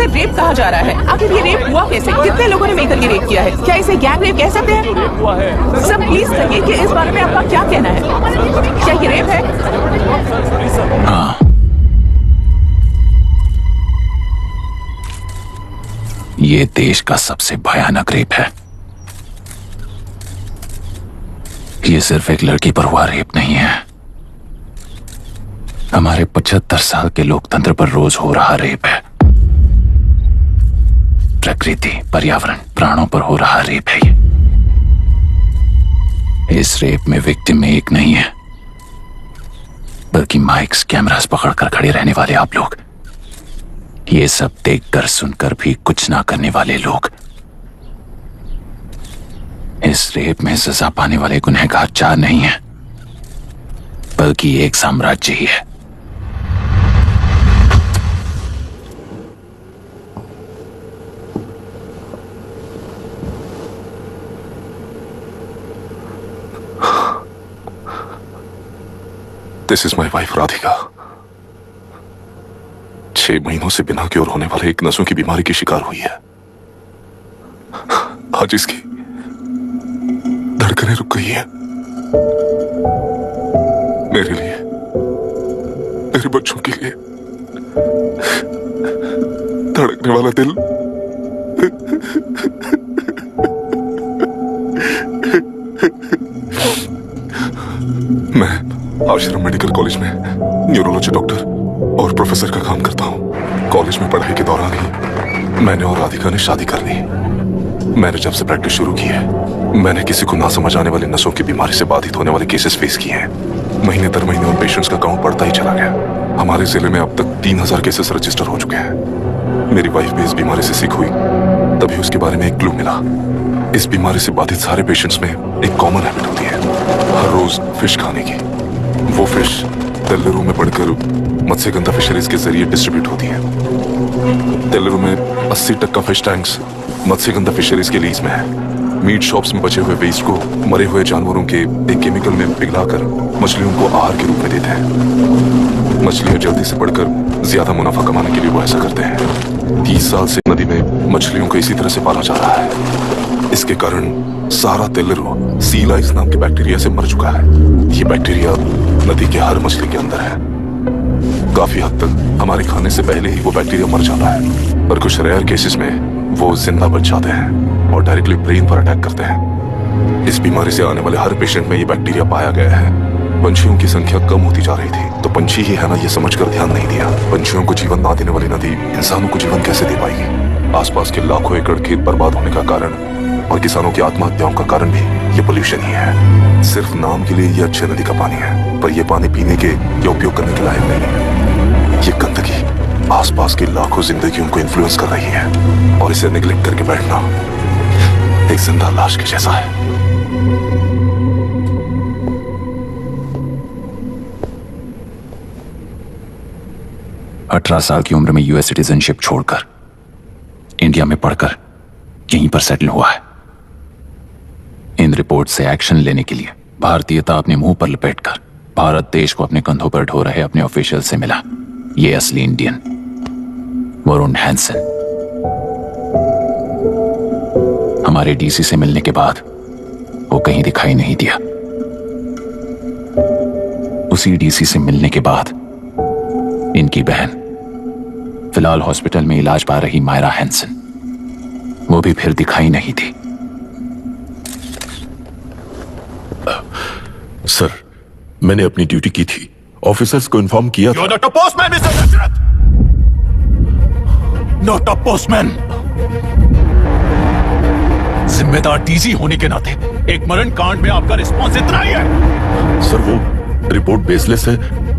रेप कहा जा रहा है। आखिर ये रेप हुआ कैसे? कितने लोगों ने मिलकर ये रेप किया है? क्या इसे गैंग रेप कह सकते हैं? सब प्लीज कहिए कि इस बारे में आपका क्या कहना है? क्या ये रेप है? हाँ, ये देश का सबसे भयानक रेप है। ये सिर्फ एक लड़की पर हुआ रेप नहीं है, हमारे 75 साल के लोकतंत्र पर रोज हो रहा रेप है। प्रकृति, पर्यावरण, प्राणों पर हो रहा रेप है ये। इस रेप में विक्टिम एक नहीं है, बल्कि माइक्स, कैमरास पकड़कर खड़े रहने वाले आप लोग, ये सब देखकर सुनकर भी कुछ ना करने वाले लोग। इस रेप में सजा पाने वाले गुनहगार 4 नहीं है, बल्कि एक साम्राज्य ही है। This is my wife Radhika. 6 महीनों से बिना क्योर होने वाले एक नसों की बीमारी की शिकार हुई है। आज इसकी धड़कनें रुक गई है। मेरे लिए, मेरे बच्चों के लिए धड़कने वाला दिल मैं आश्रम मेडिकल कॉलेज में न्यूरोलॉजी डॉक्टर और प्रोफेसर का काम करता हूँ। कॉलेज में पढ़ाई के दौरान ही मैंने और राधिका ने शादी कर ली। मैंने जब से प्रैक्टिस शुरू की है, मैंने किसी को ना समझ आने वाली नसों की बीमारी से बाधित होने वाले केसेस फेस किए हैं। महीने दर महीने उन पेशेंट्स का काउंट बढ़ता ही चला गया। हमारे जिले में अब तक 3000 केसेस रजिस्टर हो चुके हैं। मेरी वाइफ भी इस बीमारी से सिक हुई, तभी उसके बारे में एक क्लू मिला। इस बीमारी से बाधित सारे पेशेंट्स में एक कॉमन हैबिट होती है, हर रोज फिश खाने की। वो फिश तेल्लुरु में बढ़कर मत्स्यगंधा फिशरीज के जरिए डिस्ट्रीब्यूट होती है। तेल्लुरु में 80% फिश टैंक्स मत्स्यगंधा फिशरीज के लीज में है। मीट शॉप्स में बचे हुए वेस्ट को मरे हुए जानवरों के एक केमिकल में पिघलाकर मछलियों को आहार के रूप में देते हैं। मछलियां जल्दी से बढ़कर ज्यादा मुनाफा कमाने के लिए वो ऐसा करते हैं। 30 साल से नदी में मछलियों को इसी तरह से पाला जा रहा है। इसके कारण सारा तेल्लुरु सी लाइस नाम के बैक्टीरिया से मर चुका है। ये बैक्टीरिया नदी के हर मछली के अंदर है। काफी हद तक हमारे खाने से पहले ही वो बैक्टीरिया मर जाता है, पर कुछ रेयर केसेस में वो जिंदा बच जाते हैं और डायरेक्टली ब्रेन पर अटैक करते हैं। इस बीमारी से आने वाले हर पेशेंट में ये बैक्टीरिया पाया गया है। पंछियों की संख्या कम होती जा रही थी, तो पंछी ही है ना ये समझकर ध्यान नहीं दिया। पंछियों को जीवन ना देने वाली नदी इंसानों को जीवन कैसे दे पाएगी? आसपास के लाखों एकड़ खेत बर्बाद होने का कारण और किसानों की आत्महत्याओं का कारण भी ये पोल्यूशन ही है। सिर्फ नाम के लिए ये अच्छे नदी का पानी है, पर ये पानी पीने के या उपयोग करने के लायक नहीं है। ये गंदगी आसपास की लाखों जिंदगियों को इन्फ्लुएंस कर रही है और इसे निगलेक्ट करके बैठना एक जिंदा लाश के जैसा है। 18 साल की उम्र में यूएस सिटीजनशिप छोड़कर इंडिया में पढ़कर यहीं पर सेटल हुआ है। इन रिपोर्ट से एक्शन लेने के लिए भारतीयता अपने मुंह पर लपेटकर भारत देश को अपने कंधों पर ढो रहे अपने ऑफिशियल से मिला ये असली इंडियन वरुण हैंसन। हमारे डीसी से मिलने के बाद वो कहीं दिखाई नहीं दिया। उसी डीसी से मिलने के बाद इनकी बहन फिलहाल हॉस्पिटल में इलाज पा रही मायरा हैंसन वो भी फिर दिखाई नहीं थी। सर, मैंने अपनी ड्यूटी की थी, ऑफिसर्स को इन्फॉर्म किया था। You're not a postman, Mr. Dasharath. Not a postman। जिम्मेदार डीजी होने के नाते एक मरण कांड में आपका रिस्पॉन्स इतना ही है। सर, वो रिपोर्ट बेसलेस है,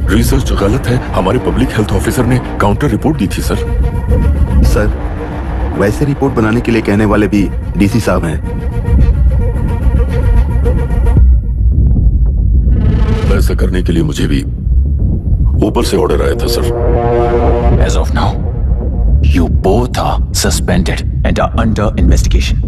रिसर्च गलत है। हमारे पब्लिक हेल्थ ऑफिसर ने काउंटर रिपोर्ट दी थी सर। सर, वैसे रिपोर्ट बनाने के लिए कहने वाले भी डीसी साहब हैं। ऐसा करने के लिए मुझे भी ऊपर से ऑर्डर आया था sir. As of now, you both are suspended and are under investigation.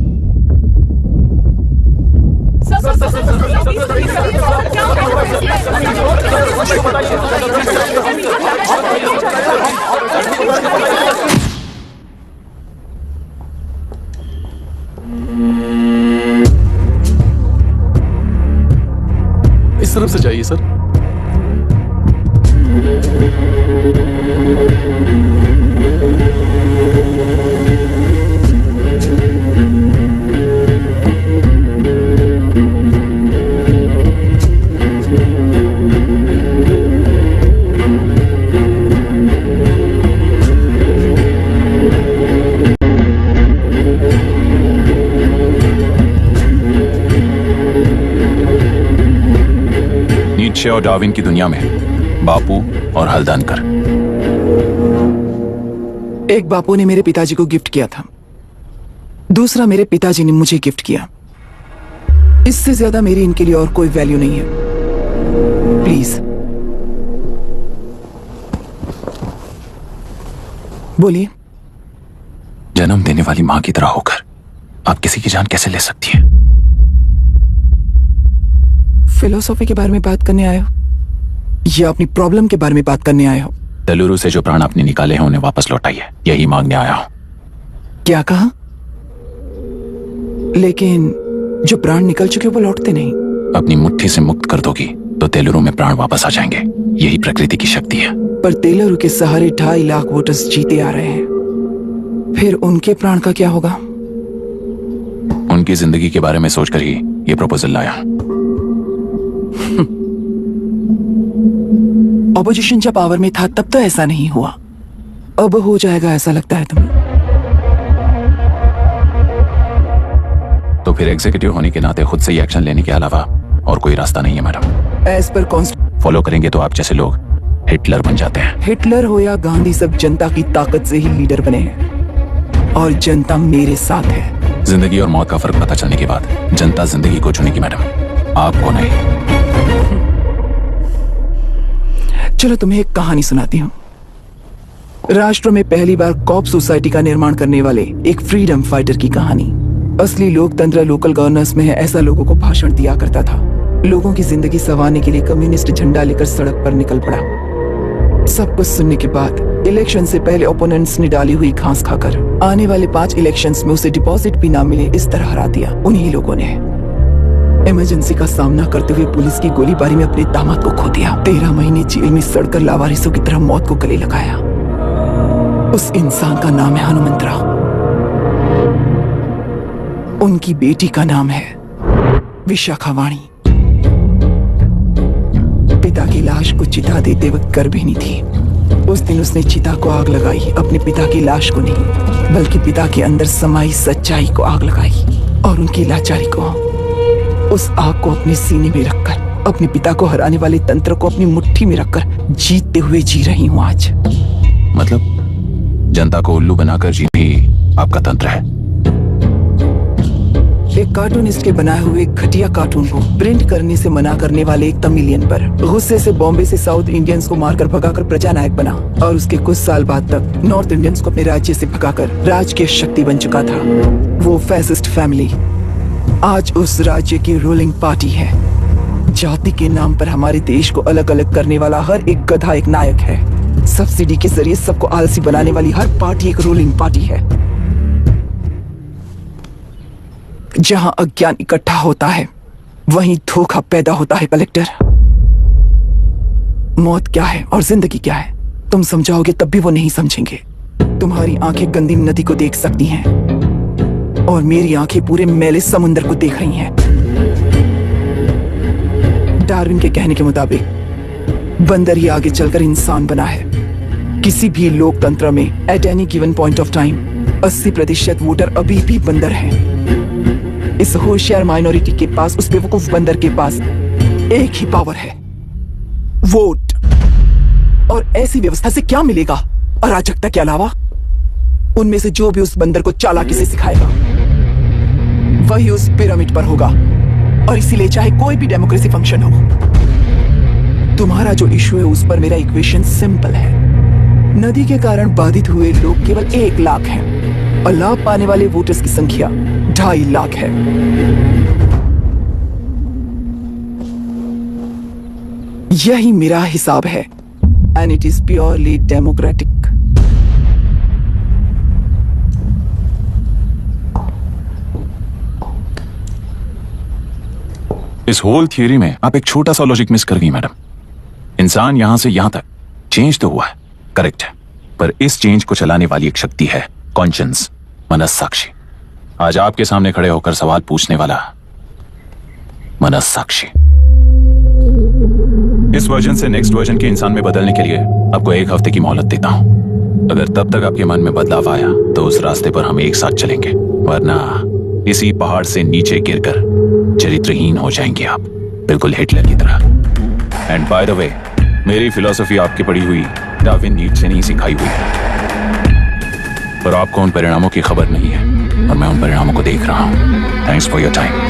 इस तरफ से जाइए सर। नीत्शे और डार्विन की दुनिया में बापू और हल्दानकर। एक बापू ने मेरे पिताजी को गिफ्ट किया था, दूसरा मेरे पिताजी ने मुझे गिफ्ट किया। इससे ज्यादा मेरी इनके लिए और कोई वैल्यू नहीं है। प्लीज बोलिए। जन्म देने वाली मां की तरह होकर आप किसी की जान कैसे ले सकती हैं? फिलोसॉफी के बारे में बात करने आए हो या अपनी प्रॉब्लम के बारे में बात करने आए हो? तेलुरु से जो प्राण आपने निकाले हैं उन्हें वापस लौटाइए, यही मांगने आया हूं। क्या कहा? लेकिन जो प्राण निकल चुके वो लौटते नहीं। अपनी मुट्ठी से मुक्त कर दोगी तो तेलुरु में प्राण वापस आ जाएंगे, यही प्रकृति की शक्ति है। पर तेलुरु के सहारे 2.5 लाख वोटर्स जीते आ रहे हैं, फिर उनके प्राण का क्या होगा? उनकी जिंदगी के बारे में सोचकर ही ये प्रपोजल लाया। ऑपोजिशन जब पावर में था तब तो ऐसा नहीं हुआ, अब हो जाएगा ऐसा लगता है तुम्हें? तो फिर एग्जीक्यूटिव होने के नाते खुद से ही एक्शन लेने के अलावा और कोई रास्ता नहीं है मैडम। एज पर फॉलो करेंगे तो आप जैसे लोग हिटलर बन जाते हैं। हिटलर हो या गांधी, सब जनता की ताकत से ही लीडर बने हैं और जनता मेरे साथ है। जिंदगी और मौत का फर्क पता चलने के बाद जनता जिंदगी को चुनेगी मैडम, आपको नहीं। चलो तुम्हें एक कहानी सुनाती हूँ। राष्ट्र में पहली बार कॉप सोसाइटी का निर्माण करने वाले एक फ्रीडम फाइटर की कहानी। असली लोकतंत्र लोकल गवर्नेंस में है, ऐसा लोगों को भाषण दिया करता था। लोगों की जिंदगी संवारने के लिए कम्युनिस्ट झंडा लेकर सड़क पर निकल पड़ा। सब कुछ सुनने के बाद इलेक्शन से पहले ओपोनेंट्स ने डाली हुई घास खाकर आने वाले 5 इलेक्शंस में उसे डिपॉजिट भी ना मिले इस तरह हरा दिया। उन्हीं लोगों ने इमरजेंसी का सामना करते हुए पुलिस की गोलीबारी में अपने दामाद को खो दिया। 13 महीने जेल में सड़कर लावारिसों की तरह मौत को गले लगाया। उस इंसान का नाम है हनुमंतरा। उनकी बेटी का नाम है विशाखावाणी। पिता की लाश को चिता देते वक्त गर्भिणी थी। उस दिन उसने चिता को आग लगाई, अपने पिता की लाश को नहीं बल्कि पिता के अंदर समाई सच्चाई को आग लगाई और उनकी लाचारी को। उस आग को अपने सीने में रखकर अपने पिता को हराने वाले तंत्र को अपनी मुट्ठी में रखकर जीतते हुए जी रही हूं आज। मतलब जनता को उल्लू बनाकर जीना ही आपका तंत्र है? एक कार्टूनिस्ट के बनाए हुए घटिया कार्टून को प्रिंट करने से मना करने वाले एक तमिलियन पर गुस्से से बॉम्बे से साउथ इंडियंस को मारकर भगाकर प्रजानायक बना और उसके कुछ साल बाद तक नॉर्थ इंडियंस को अपने राज्य से भगाकर राजकीय शक्ति बन चुका था। वो फैसिस्ट फैमिली आज उस राज्य की रूलिंग पार्टी है। जाति के नाम पर हमारे देश को अलग अलग करने वाला हर एक गधा एक नायक है। सब्सिडी के जरिए सबको आलसी बनाने वाली हर पार्टी एक रूलिंग पार्टी है। जहां अज्ञान इकट्ठा होता है वहीं धोखा पैदा होता है। कलेक्टर, मौत क्या है और जिंदगी क्या है तुम समझाओगे तब भी वो नहीं समझेंगे। तुम्हारी आंखें गंदी नदी को देख सकती हैं और मेरी आंखें पूरे मैले समुंदर को देख रही हैं। डार्विन के कहने के मुताबिक बंदर ही आगे चलकर इंसान बना है। किसी भी लोकतंत्र में at any given point of time 80% voter अभी भी बंदर हैं। इस होशियार माइनॉरिटी के पास, उस बेवकूफ बंदर के पास एक ही पावर है, वोट। और ऐसी व्यवस्था से क्या मिलेगा अराजकता के अलावा? उनमें से जो भी उस बंदर को चालाकी से सिखाएगा वही उस पिरामिड पर होगा। और इसीलिए चाहे कोई भी डेमोक्रेसी फंक्शन हो, तुम्हारा जो इशू है उस पर मेरा इक्वेशन सिंपल है। नदी के कारण बाधित हुए लोग केवल 1 लाख हैं और लाभ पाने वाले वोटर्स की संख्या 2.5 लाख है। यही मेरा हिसाब है and it is purely democratic. इस होल थियरी में आप एक छोटा सा लॉजिक मिस कर गई मैडम। इंसान यहां से यहां तक चेंज तो हुआ है, करेक्ट है, पर इस चेंज को चलाने वाली एक शक्ति है कॉन्शियंस, मनस्साक्षी। आज आपके सामने खड़े होकर सवाल पूछने वाला मनस्साक्षी। इस वर्जन से नेक्स्ट वर्जन के इंसान में बदलने के लिए आपको 1 हफ्ते की मोहलत देता हूं। अगर तब तक आपके मन में बदलाव आया तो उस रास्ते पर हम एक साथ चलेंगे, वरना इसी पहाड़ से नीचे गिरकर चरित्रहीन हो जाएंगे आप, बिल्कुल हिटलर की तरह। एंड बाय द वे, मेरी फिलॉसफी आपकी पढ़ी हुई डार्विन नीड्स से नहीं सिखाई हुई है, पर आपको उन परिणामों की खबर नहीं है और मैं उन परिणामों को देख रहा हूं। Thanks for your time.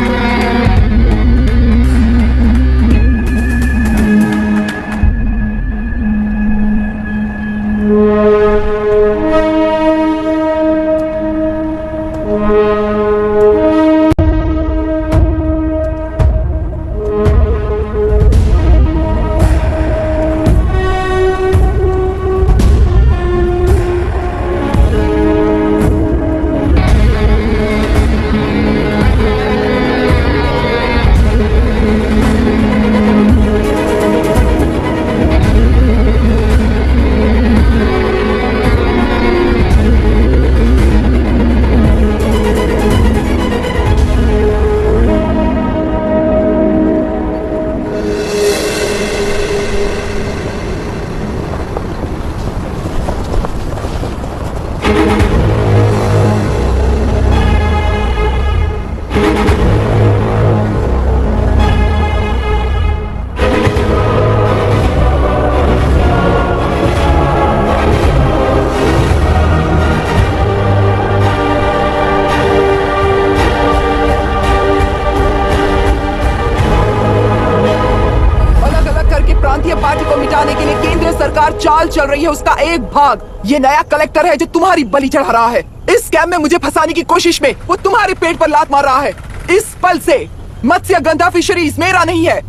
चाल चल रही है उसका एक भाग ये नया कलेक्टर है जो तुम्हारी बलि चढ़ा रहा है। इस स्कैम में मुझे फंसाने की कोशिश में वो तुम्हारे पेट पर लात मार रहा है। इस पल से मत्स्य गंधा फिशरीज मेरा नहीं है,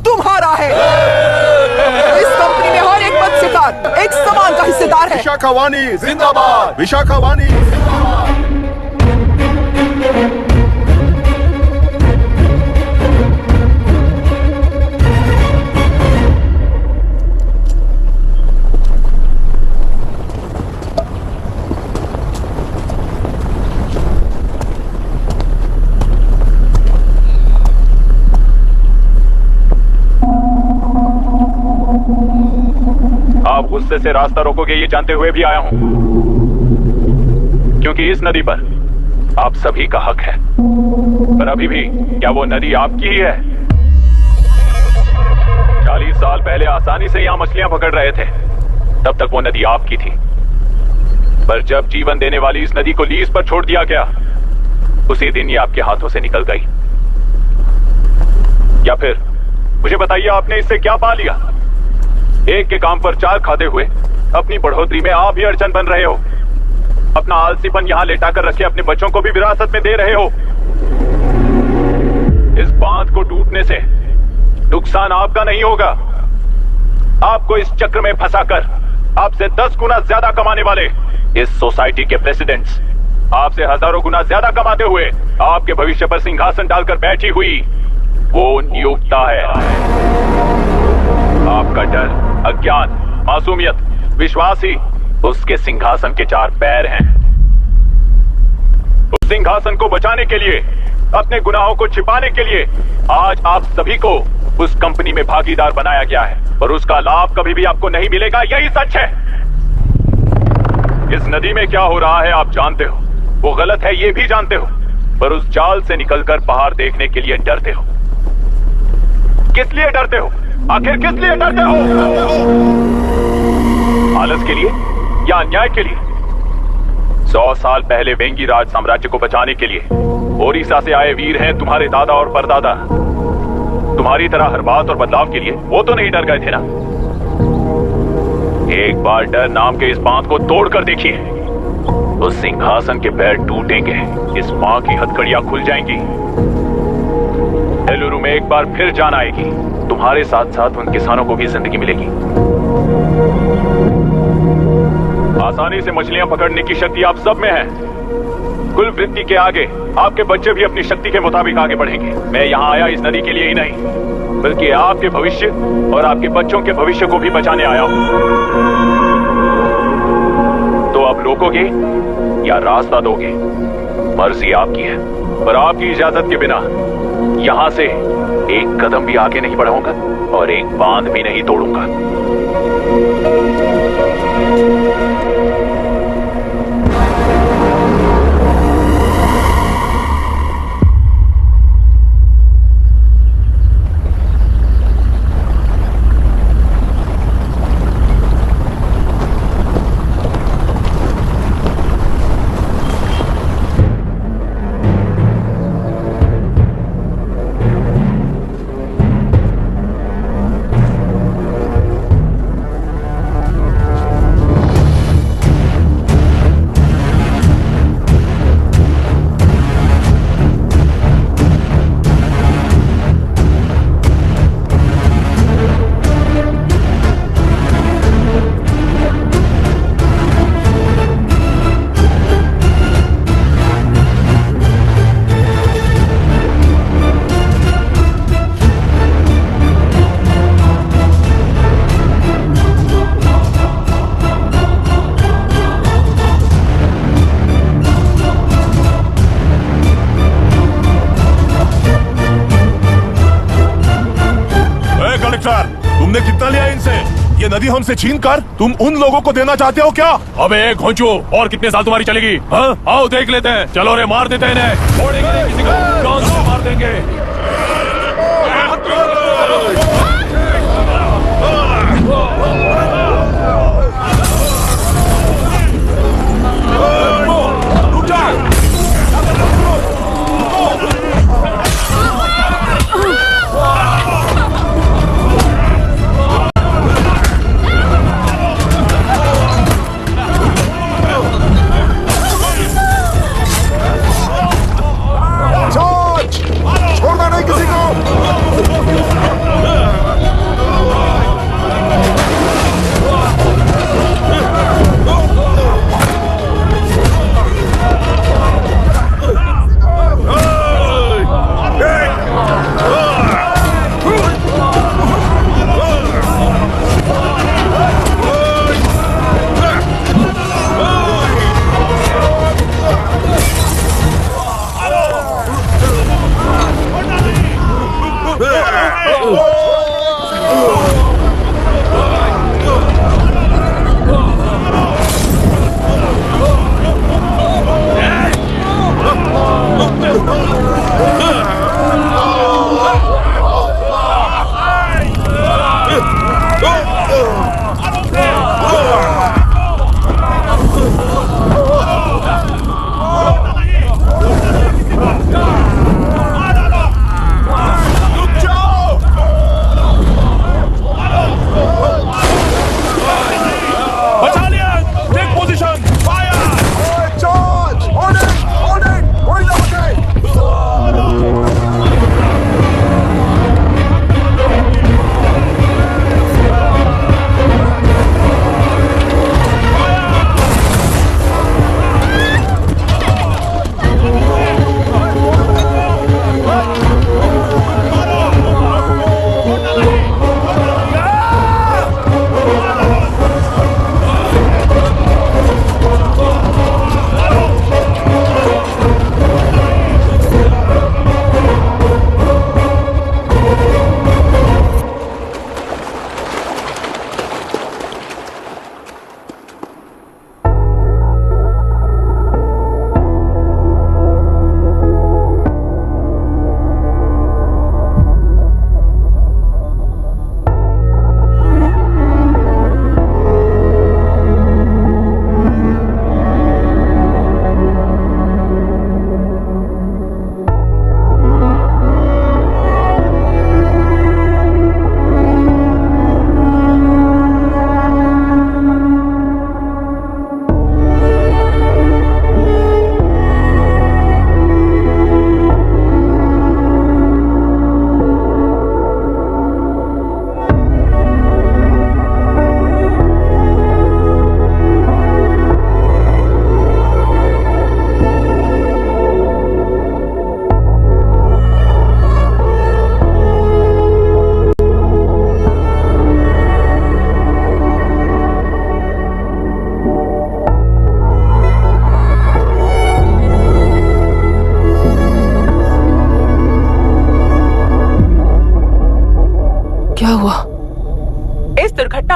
तुम्हारा है। इस कंपनी में हर एक मत्स्यकार एक समान का हिस्सेदार है। विशाखावाणी जिंदाबाद, विशाखावाणी जिंदाबाद। आप गुस्से से रास्ता रोकोगे ये जानते हुए भी आया हूं, क्योंकि इस नदी पर आप सभी का हक है। पर अभी भी क्या वो नदी आपकी ही है? 40 साल पहले आसानी से यहां मछलियां पकड़ रहे थे, तब तक वो नदी आपकी थी। पर जब जीवन देने वाली इस नदी को लीज पर छोड़ दिया गया, उसी दिन ये आपके हाथों से निकल गई। या फिर मुझे बताइए, आपने इससे क्या पा लिया? एक के काम पर 4 खाते हुए अपनी बढ़ोतरी में आप ही अड़चन बन रहे हो। अपना आलसीपन यहां लेटा कर रखे अपने बच्चों को भी विरासत में दे रहे हो। इस बांध को टूटने से नुकसान आपका नहीं होगा, आपको इस चक्र में फंसाकर आपसे 10 गुना ज्यादा कमाने वाले इस सोसाइटी के प्रेसिडेंट्स आपसे हजारों गुना ज्यादा कमाते हुए आपके भविष्य पर सिंहासन डालकर बैठी हुई वो नियोक्ता है। आपका डर, अज्ञान, मासूमियत, विश्वास ही उसके सिंहासन के 4 पैर हैं। उस सिंहासन को बचाने के लिए, अपने गुनाहों को छिपाने के लिए आज आप सभी को उस कंपनी में भागीदार बनाया गया है और उसका लाभ कभी भी आपको नहीं मिलेगा, यही सच है। इस नदी में क्या हो रहा है आप जानते हो, वो गलत है ये भी जानते हो, पर उस जाल से निकलकर बाहर देखने के लिए डरते हो। किस लिए डरते हो? आखिर किस लिए डरते हो? आलस के लिए या अन्याय के लिए? 100 साल पहले वेंगी राज साम्राज्य को बचाने के लिए ओडिशा से आए वीर हैं तुम्हारे दादा और परदादा। तुम्हारी तरह हर बात और बदलाव के लिए वो तो नहीं डर गए थे ना। एक बार डर नाम के इस बांध को तोड़कर देखिए, उस सिंहासन के पैर टूटेंगे, इस मां की हथकड़ियां खुल जाएंगी, एलुरु में एक बार फिर जान आएगी, तुम्हारे साथ साथ उन किसानों को भी जिंदगी मिलेगी। आसानी से मछलियां पकड़ने की शक्ति आप सब में है। कुल वृत्ति के आगे आपके बच्चे भी अपनी शक्ति के मुताबिक आगे बढ़ेंगे। मैं यहाँ आया इस नदी के लिए ही नहीं, बल्कि आपके भविष्य और आपके बच्चों के भविष्य को भी बचाने आया हूँ। तो आप रोकोगे या रास्ता दोगे, मर्जी आपकी है, पर आपकी इजाजत के बिना यहां से एक कदम भी आगे नहीं बढ़ाऊंगा और एक बांध भी नहीं तोड़ूंगा। तुमने कितना लिया इनसे? ये नदी हमसे छीन कर तुम उन लोगों को देना चाहते हो क्या? अबे घोंचू, और कितने साल तुम्हारी चलेगी? हाँ? आओ देख लेते हैं। चलो रे, मार देते हैं इन्हें। छोड़ेंगे नहीं किसी को, जान से मार देंगे। रुक जा। छोड़ना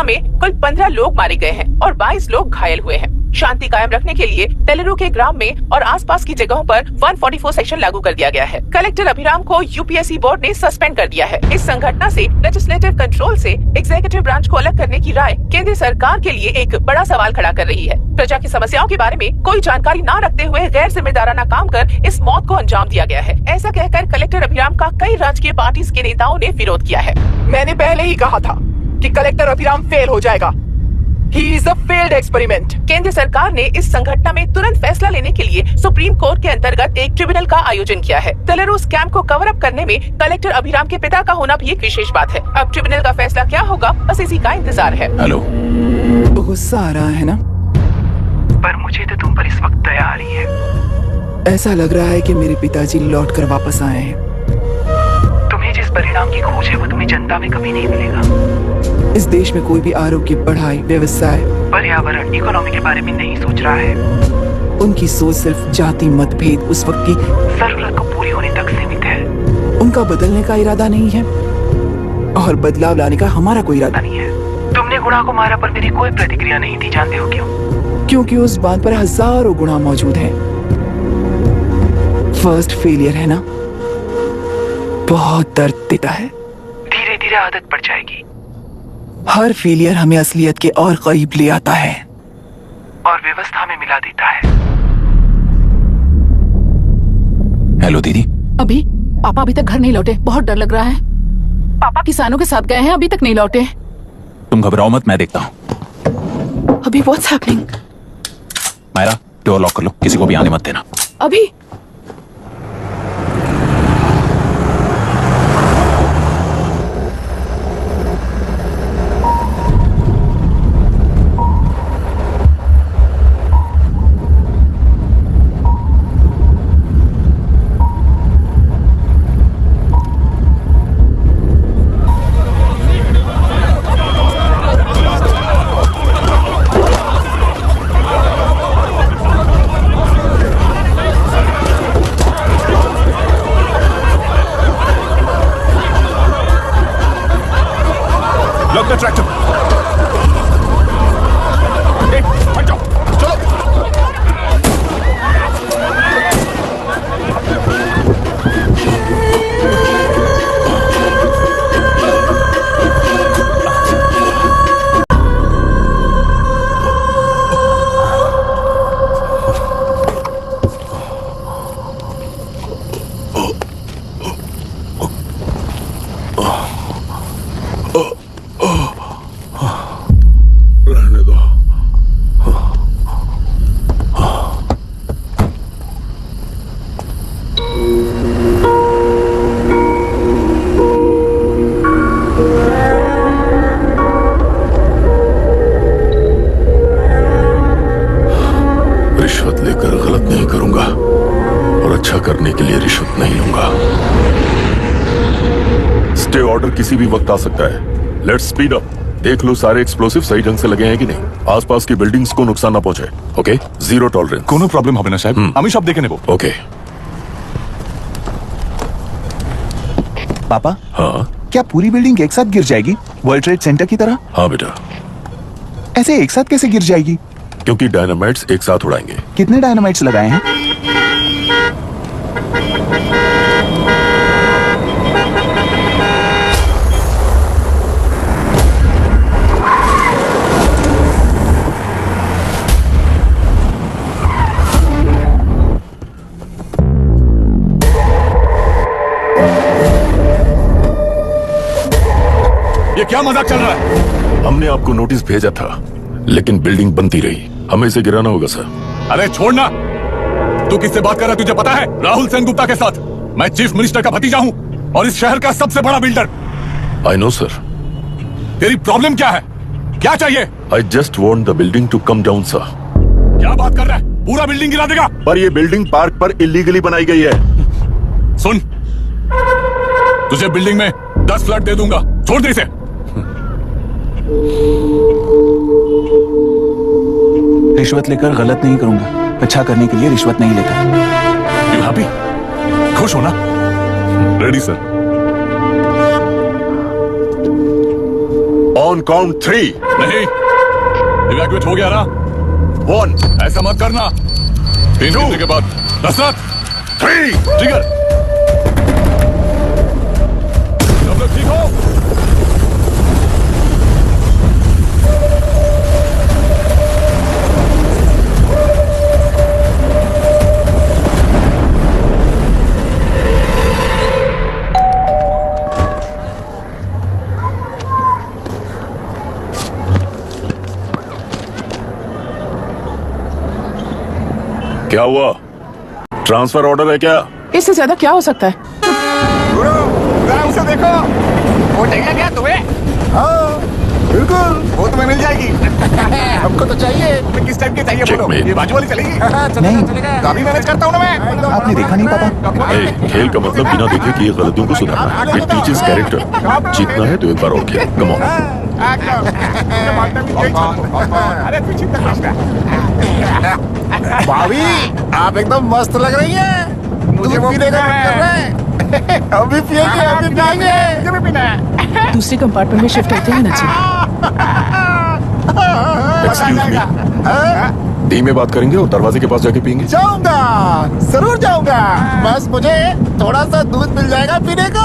में कुल 15 लोग मारे गए हैं और 22 लोग घायल हुए हैं। शांति कायम रखने के लिए टेलेरू के ग्राम में और आसपास की जगहों पर 144 सेक्शन लागू कर दिया गया है। कलेक्टर अभिराम को यूपीएससी बोर्ड ने सस्पेंड कर दिया है। इस संघटना से लेजिस्लेटिव कंट्रोल से एग्जीक्यूटिव ब्रांच को अलग करने की राय केंद्र सरकार के लिए एक बड़ा सवाल खड़ा कर रही है। प्रजा की समस्याओं के बारे में कोई जानकारी न रखते हुए गैर जिम्मेदाराना काम कर इस मौत को अंजाम दिया गया है। ऐसा कहकर कलेक्टर अभिराम का कई राजकीय पार्टी के नेताओं ने विरोध किया है। मैंने पहले ही कहा था कि कलेक्टर अभिराम फेल हो जाएगा। He is a failed experiment. केंद्र सरकार ने इस संघटना में तुरंत फैसला लेने के लिए सुप्रीम कोर्ट के अंतर्गत एक ट्रिब्यूनल का आयोजन किया है। टेलेरू स्कैम को कवर अप करने में कलेक्टर अभिराम के पिता का होना भी एक विशेष बात है। अब ट्रिब्यूनल का फैसला क्या होगा, बस इसी का इंतजार है। हेलो, गुस्सा आ रहा है ना? पर मुझे तो तुम पर इस वक्त दया आ रही है। ऐसा लग रहा है कि मेरे पिताजी लौट कर वापस आए हैं। तुम्हें जिस परिणाम की खोज है वो तुम्हें जनता में कभी नहीं मिलेगा। इस देश में कोई भी आरोग्य, पढ़ाई, व्यवसाय, पर्यावरण, इकोनॉमी के बारे में नहीं सोच रहा है। उनकी सोच सिर्फ जाति मतभेद उस वक्त की जरूरत को पूरी होने तक सीमित है। उनका बदलने का इरादा नहीं है और बदलाव लाने का हमारा कोई इरादा नहीं है। तुमने गुणा को मारा पर मेरी कोई प्रतिक्रिया नहीं थी, जानते हो क्यों? क्योंकि उस बात पर हजारों गुणा मौजूद है। फर्स्ट फेलियर है ना, बहुत दर्द देता है। धीरे धीरे आदत पड़ जाएगी। हर फेलियर हमें असलियत के और करीब ले आता है और व्यवस्था में मिला देता है। हेलो दीदी। अभी पापा अभी तक घर नहीं लौटे, बहुत डर लग रहा है। पापा किसानों के साथ गए हैं, अभी तक नहीं लौटे। तुम घबराओ मत, मैं देखता हूँ। अभी what's happening? Myra, door lock कर लो, किसी को भी आने मत देना। अभी किसी भी वक्त आ सकता है। Let's speed up. देख लो सारे एक्सप्लोसिव सही ढंग से लगे हैं कि नहीं। आसपास की बिल्डिंग्स को नुकसान ना पहुंचे। Okay, zero tolerance. कोनो प्रॉब्लम হবে না সাহেব, আমি সব দেখে নেব। ओके। पापा, हाँ क्या पूरी बिल्डिंग एक साथ गिर जाएगी, वर्ल्ड ट्रेड सेंटर की तरह? हाँ बेटा। ऐसे एक साथ कैसे गिर जाएगी? क्योंकि डायनामाइट्स एक साथ उड़ाएंगे। कितने डायनामाइट्स लगाए हैं? ये क्या मजाक चल रहा है? हमने आपको नोटिस भेजा था, लेकिन बिल्डिंग बनती रही। हमें इसे गिराना होगा सर। अरे छोड़ना। तू किससे बात कर रहा है तुझे पता है? राहुल सेनगुप्ता के साथ। मैं चीफ मिनिस्टर का भतीजा हूँ और इस शहर का सबसे बड़ा बिल्डर। I know sir. तेरी प्रॉब्लम क्या है? क्या चाहिए? I just want the building to come down sir. क्या बात कर रहा है? पूरा बिल्डिंग गिरा देगा? पर ये बिल्डिंग पार्क पर इलीगली बनाई गई है। सुन, तुझे बिल्डिंग में 10 फ्लैट दे दूंगा, छोड़ दे इसे। रिश्वत लेकर गलत नहीं करूंगा। अच्छा करने के लिए रिश्वत नहीं लेता। You happy? खुश हो ना? Ready sir. On count 3। नहीं, इवैक्यूएट हो गया ना? 1, ऐसा मत करना। 3 गिनने के बाद दशरथ 3। ट्रिगर। सब लोग ठीक हो? क्या हुआ? ट्रांसफर ऑर्डर है क्या? इससे ज्यादा क्या हो सकता है? उसे देखो, वो चाहिए क्या तुम्हें? हाँ, बिल्कुल, वो तुम्हें मिल जाएगी। हमको तो चाहिए। तुम्हें किस टाइप की चाहिए बोलो? ये बाजू वाली चलेगी? नहीं, काफी मैनेज करता हूँ ना मैं। आपने देखा नहीं पापा? खेल का मतलब बिना देखे किए गलतियों को सुधारना है। It teaches character. जीतना है तो एक बार और खेल। Come on. अरे पीछे भाभी, आप एकदम मस्त लग रही हैं। मुझे वो पीने का मन कर रहा है। अभी पिएंगे, अभी पिएंगे। मुझे भी पीना है। दूसरी कंपार्टमेंट में शिफ्ट होते हैं ना जी। एक्सक्यूज मी, डी में बात करेंगे और दरवाजे के पास जाके पियेंगे। जाऊंगा, जरूर जाऊंगा। बस मुझे थोड़ा सा दूध मिल जाएगा पीने को।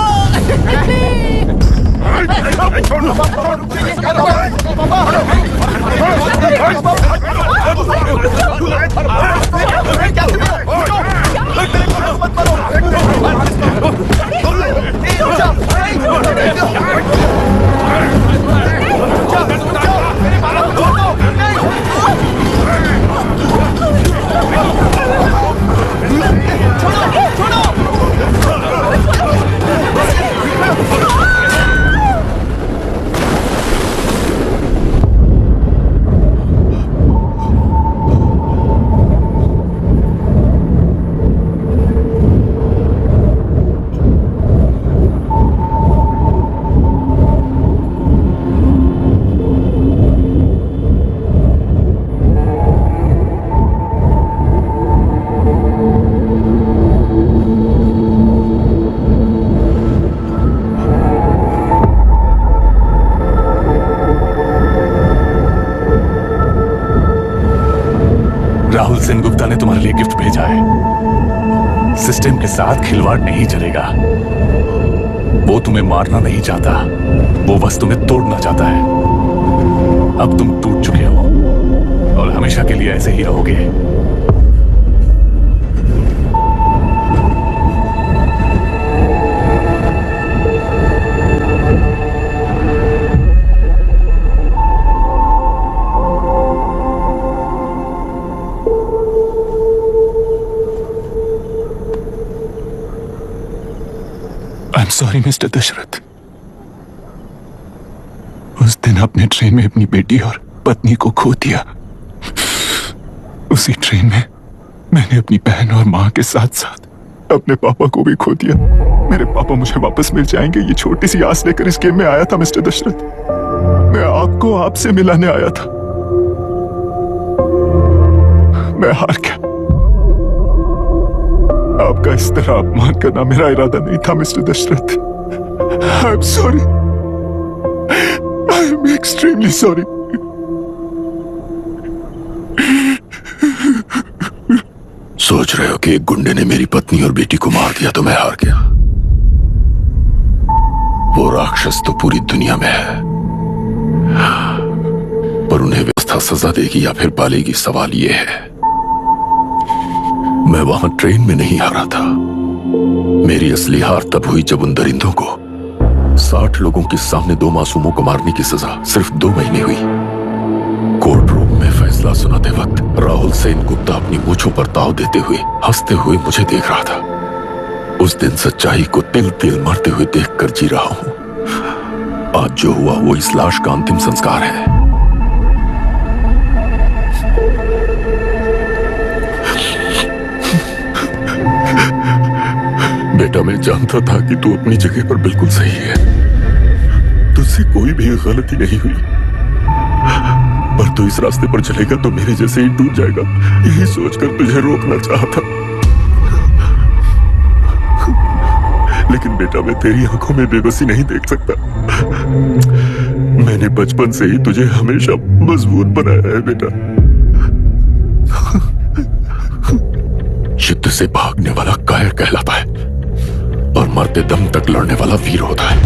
राहुल सेन गुप्ता ने तुम्हारे लिए गिफ्ट भेजा है। सिस्टम के साथ खिलवाड़ नहीं चलेगा। वो तुम्हें मारना नहीं चाहता, वो बस तुम्हें तोड़ना चाहता है। अब तुम टूट चुके हो और हमेशा के लिए ऐसे ही रहोगे। I'm sorry, mister Dasharath. उस दिन आपने ट्रेन में अपनी बेटी और पत्नी को खो दिया। उसी ट्रेन में मैंने अपनी बहन और माँ के साथ साथ अपने पापा को भी खो दिया। मेरे पापा मुझे वापस मिल जाएंगे, ये छोटी सी आस लेकर इस गेम में आया था मिस्टर दशरथ। मैं आपको आपसे मिलाने आया था। मैं हार गया। आपका इस तरह अपमान करना मेरा इरादा नहीं था mister Dasharath. I am sorry, I am extremely sorry. सोच रहे हो कि एक गुंडे ने मेरी पत्नी और बेटी को मार दिया तो मैं हार गया? वो राक्षस तो पूरी दुनिया में है, पर उन्हें व्यवस्था सजा देगी या फिर पालेगी, सवाल ये है। मैं वहां ट्रेन में नहीं हारा था। मेरी असली हार तब हुई जब उन दरिंदों को 60 लोगों के सामने 2 मासूमों को मारने की सजा सिर्फ 2 महीने हुई। कोर्ट रूम में फैसला सुनाते वक्त राहुल सेन गुप्ता अपनी मूंछों पर ताव देते हुए हंसते हुए मुझे देख रहा था। उस दिन सच्चाई को तिल तिल मरते हुए देखकर जी रहा हूं। आज जो हुआ वो इस लाश का अंतिम संस्कार है। बेटा, मैं जानता था कि तू अपनी जगह पर बिल्कुल सही है। तुझसे कोई भी गलती नहीं हुई, पर तू इस रास्ते पर चलेगा तो मेरे जैसे ही टूट जाएगा, यही सोचकर तुझे रोकना चाहता। लेकिन बेटा, मैं तेरी आंखों में बेबसी नहीं देख सकता। मैंने बचपन से ही तुझे हमेशा मजबूत बनाया है बेटा। जिद्द से भागने वाला कायर कहलाता है और मरते दम तक लड़ने वाला वीर होता है।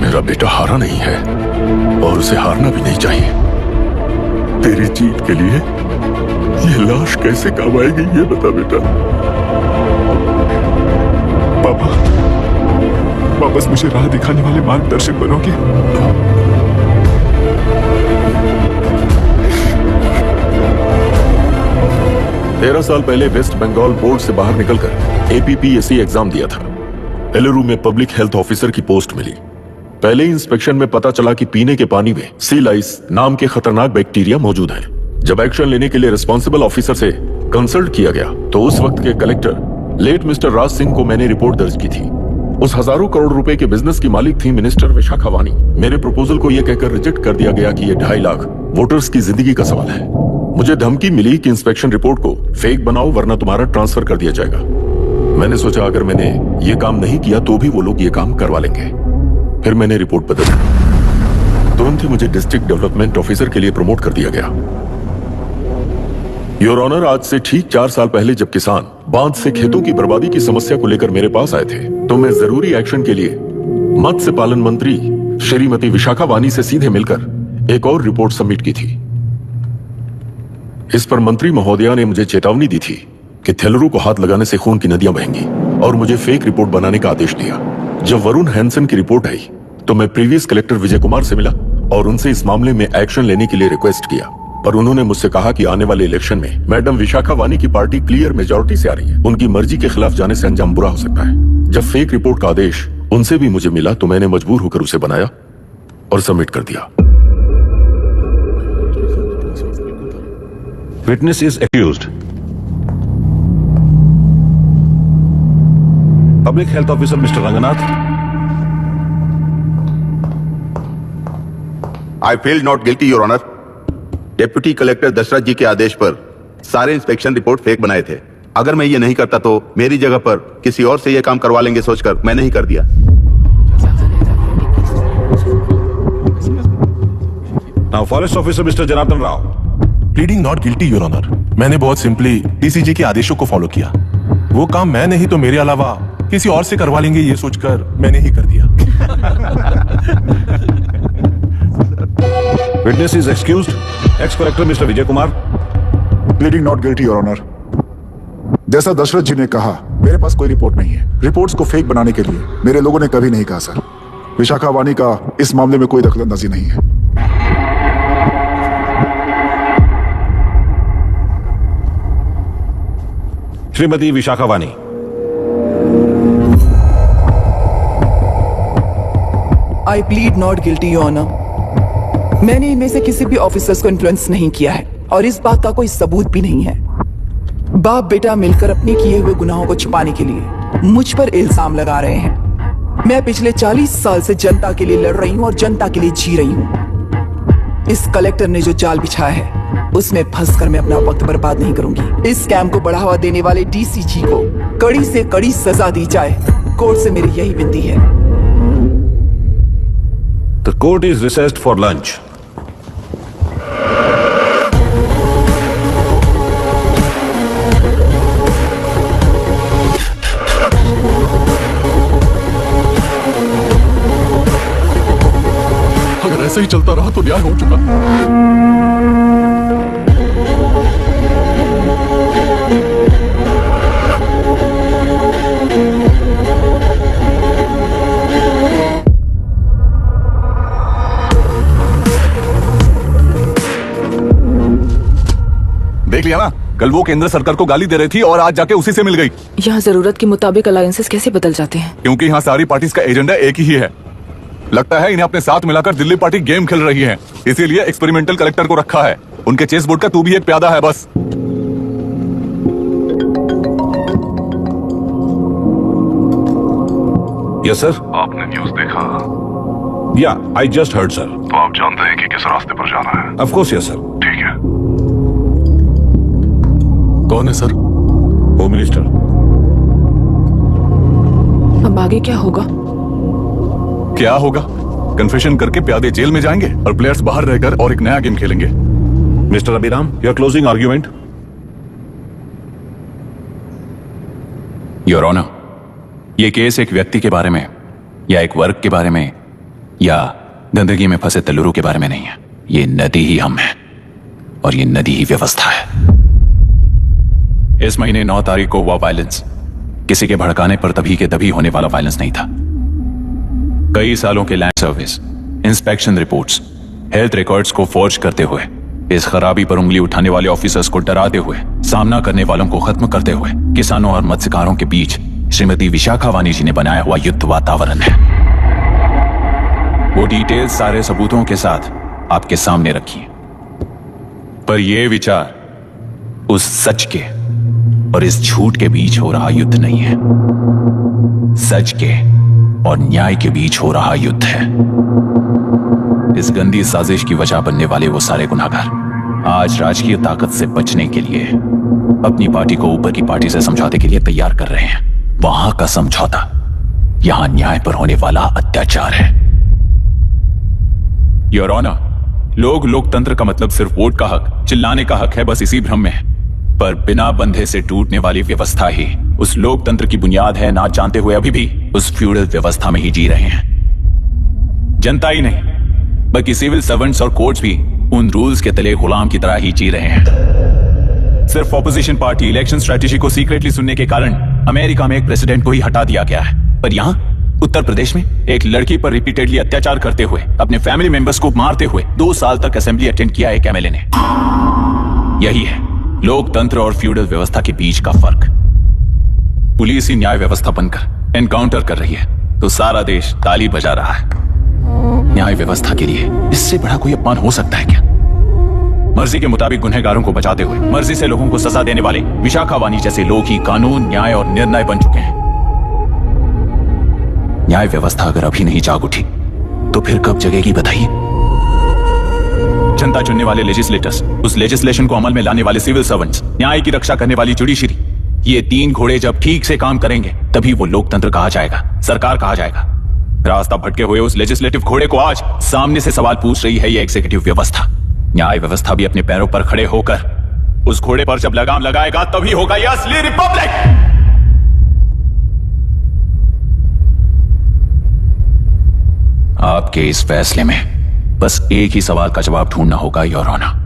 मेरा बेटा हारा नहीं है और उसे हारना भी नहीं चाहिए। तेरी जीत के लिए ये लाश कैसे काम आएगी ये बता बेटा। पापा, वापस मुझे राह दिखाने वाले मार्गदर्शक बनोगे? 13 साल पहले वेस्ट बंगाल बोर्ड से बाहर निकलकर APPSC एग्जाम दिया था। एलरू में पब्लिक हेल्थ ऑफिसर की पोस्ट मिली। पहले इंस्पेक्शन में पता चला कि पीने के पानी में सी लाइस नाम के खतरनाक बैक्टीरिया मौजूद हैं। जब एक्शन लेने के लिए रिस्पॉन्सिबल ऑफिसर से कंसल्ट किया गया तो उस वक्त के collector late mister Raj Singh को मैंने रिपोर्ट दर्ज की थी। उस हजारों करोड़ रुपए के बिजनेस की मालिक थी मिनिस्टर विशाखा वानी। मेरे प्रपोजल को यह कहकर रिजेक्ट कर दिया गया कि यह 2.5 लाख वोटर्स की जिंदगी का सवाल है। मुझे धमकी मिली कि इंस्पेक्शन रिपोर्ट को फेक बनाओ वरना तुम्हारा ट्रांसफर कर दिया जाएगा। मैंने सोचा अगर मैंने ये काम नहीं किया तो भी वो लोग ये काम करवा लेंगे। फिर मैंने रिपोर्ट बदली। तुरंत ही मुझे डिस्ट्रिक्ट डेवलपमेंट ऑफिसर के लिए प्रमोट कर दिया गया। योर ऑनर, आज से ठीक 4 साल पहले जब किसान बांध से खेतों की बर्बादी की समस्या को लेकर मेरे पास आए थे तो मैं जरूरी एक्शन के लिए मत्स्य पालन मंत्री श्रीमती विशाखा वानी से सीधे मिलकर एक और रिपोर्ट सबमिट की थी। इस पर मंत्री महोदया ने मुझे चेतावनी दी थी कि थेलरू को हाथ लगाने से खून की नदियां बहेंगी और मुझे फेक रिपोर्ट बनाने का आदेश दिया। जब वरुण हैंसन की रिपोर्ट आई तो मैं प्रीवियस कलेक्टर विजय कुमार से मिला और उनसे इस मामले में एक्शन लेने के लिए रिक्वेस्ट किया, पर उन्होंने मुझसे कहा कि आने वाले इलेक्शन में मैडम विशाखा वानी की पार्टी क्लियर मेजॉरिटी से आ रही है। उनकी मर्जी के खिलाफ जाने से अंजाम बुरा हो सकता है। जब फेक रिपोर्ट का आदेश उनसे भी मुझे मिला तो मैंने मजबूर होकर उसे बनाया और सबमिट कर दिया। Witness is accused. Public Health Officer Mr. Ranganath. I feel not guilty, Your Honor. Deputy collector Dasharath ji के आदेश पर सारे इंस्पेक्शन रिपोर्ट फेक बनाए थे। अगर मैं ये नहीं करता तो मेरी जगह पर किसी और से ये काम करवा लेंगे सोचकर मैंने ही कर दिया। Now, Forest Officer Mr. Janardhan Rao. Pleading not guilty your honour. मैंने बहुत सिंपली डीसीजी के आदेशों को फॉलो किया। वो काम मैं नहीं तो मेरे अलावा किसी और से करवा लेंगे ये सोचकर मैंने ही कर दिया। Witness is excused. Ex-Collector Mr. Vijay Kumar. Pleading not guilty your honour. जैसा दशरथ जी ने कहा मेरे पास कोई रिपोर्ट नहीं है। रिपोर्ट्स को फेक बनाने के लिए मेरे लोगों ने कभी नहीं कहा सर। विशाखा वानी का इस मामले में कोई दखलंदाजी नहीं है। Shrimati Vishakha Wani. I plead not guilty your honour. मैंने इनमें से किसी भी ऑफिसर्स को इन्फ्लुएंस नहीं किया है और इस बात का कोई सबूत भी नहीं है। बाप बेटा मिलकर अपने किए हुए गुनाहों को छुपाने के लिए मुझ पर इल्जाम लगा रहे हैं। मैं पिछले 40 साल से जनता के लिए लड़ रही हूं और जनता के लिए जी रही हूं। इस कलेक्टर ने जो जाल बिछाया है उसमें फंसकर मैं अपना वक्त बर्बाद नहीं करूंगी। इस स्कैम को बढ़ावा देने वाले डीसीजी को कड़ी से कड़ी सजा दी जाए। कोर्ट से मेरी यही विनती है। The court is recessed for lunch. अगर ऐसे ही चलता रहा तो न्याय हो चुका। देख लिया ना, कल वो केंद्र सरकार को गाली दे रही थी और आज जाके उसी से मिल गई। यहाँ जरूरत के मुताबिक अलायंसेस कैसे बदल जाते हैं? क्योंकि यहाँ सारी पार्टीज का एजेंडा एक ही है। लगता है इन्हें अपने साथ मिलाकर दिल्ली पार्टी गेम खेल रही है, इसीलिए एक्सपेरिमेंटल कलेक्टर को रखा है। उनके चेस बोर्ड का तू भी एक प्यादा है बस। Yes, sir. आपने न्यूज़ देखा? Yeah, I just heard, sir. तो आप जानते हैं कि किस रास्ते पर जाना है? Of course, yes, sir. ठीक है। कौन है सर? Home minister. अब आगे क्या होगा? क्या होगा? कन्फेशन करके प्यादे जेल में जाएंगे और प्लेयर्स बाहर रहकर और एक नया गेम खेलेंगे। Mister Abhiram, your closing argument. Your honour, ये केस एक व्यक्ति के बारे में या एक वर्ग के बारे में या गंदगी में फंसे तेलुरु के बारे में नहीं है। ये नदी ही हम है और ये नदी ही व्यवस्था है। इस महीने 9 तारीख को हुआ वायलेंस किसी के भड़काने पर तभी के तभी होने वाला वायलेंस नहीं था। कई सालों के land service, inspection reports, health records को फॉर्ज करते हुए, इस खराबी पर उंगली उठाने वाले ऑफिसर्स को डराते हुए, सामना करने वालों को खत्म करते हुए किसानों और मत्स्यकारों के बीच श्रीमती विशाखा वानी जी ने बनाया हुआ युद्ध वातावरण है। वो डिटेल सारे सबूतों के साथ आपके सामने रखी है। पर यह विचार उस सच के और इस झूठ के बीच हो रहा युद्ध नहीं है, सच के और न्याय के बीच हो रहा युद्ध है। इस गंदी साजिश की वजह बनने वाले वो सारे गुनाहगार आज राजकीय ताकत से बचने के लिए अपनी पार्टी को ऊपर की पार्टी से समझौते के लिए तैयार कर रहे हैं। वहां का समझौता यहां न्याय पर होने वाला अत्याचार है। योर ऑनर, लोकतंत्र का मतलब सिर्फ वोट का हक, चिल्लाने का हक है, बस इसी भ्रम में है। पर बिना बंधे से टूटने वाली व्यवस्था ही उस लोकतंत्र की बुनियाद है, ना जानते हुए अभी भी उस फ्यूडल व्यवस्था में ही जी रहे हैं। जनता ही नहीं बल्कि सिविल सर्वेंट्स और कोर्ट्स भी उन रूल्स के तले गुलाम की तरह ही जी रहे हैं। सिर्फ ऑपोजिशन पार्टी इलेक्शन स्ट्रेटेजी को सीक्रेटली सुनने के कारण अमेरिका में एक प्रेसिडेंट को ही हटा दिया गया है, पर यहां उत्तर प्रदेश में एक लड़की पर रिपीटेडली अत्याचार करते हुए, अपने फैमिली मेंबर्स को मारते हुए 2 साल तक असेंबली अटेंड किया एक एमएलए ने। यही है लोकतंत्र और फ्यूडल व्यवस्था के बीच का फर्क। पुलिस ही न्याय व्यवस्था बनकर एनकाउंटर कर रही है तो सारा देश ताली बजा रहा है। न्याय व्यवस्था के लिए इससे बड़ा कोई अपमान हो सकता है क्या? मर्जी के मुताबिक गुनहगारों को बचाते हुए मर्जी से लोगों को सजा देने वाले विशाखा वानी जैसे लोग ही कानून, न्याय और निर्णय बन चुके हैं। न्याय व्यवस्था अगर अभी नहीं जाग उठी तो फिर कब जगेगी बताइए? जनता चुनने वाले लेजिस्लेटर्स, उस लेजिस्लेशन को अमल में लाने वाले सिविल सर्वेंट्स, न्याय की रक्षा करने वाली जुडिशरी, ये 3 घोड़े जब ठीक से काम करेंगे तभी वो लोकतंत्र कहा जाएगा, सरकार कहा जाएगा। रास्ता भटके हुए उस लेजिस्लेटिव घोड़े को आज सामने से सवाल पूछ रही है ये एग्जीक्यूटिव व्यवस्था। न्याय व्यवस्था भी अपने पैरों पर खड़े होकर उस घोड़े पर जब लगाम लगाएगा तभी होगा यह असली रिपब्लिक। आपके इस फैसले में बस एक ही सवाल का जवाब ढूंढना होगा योर ऑनर।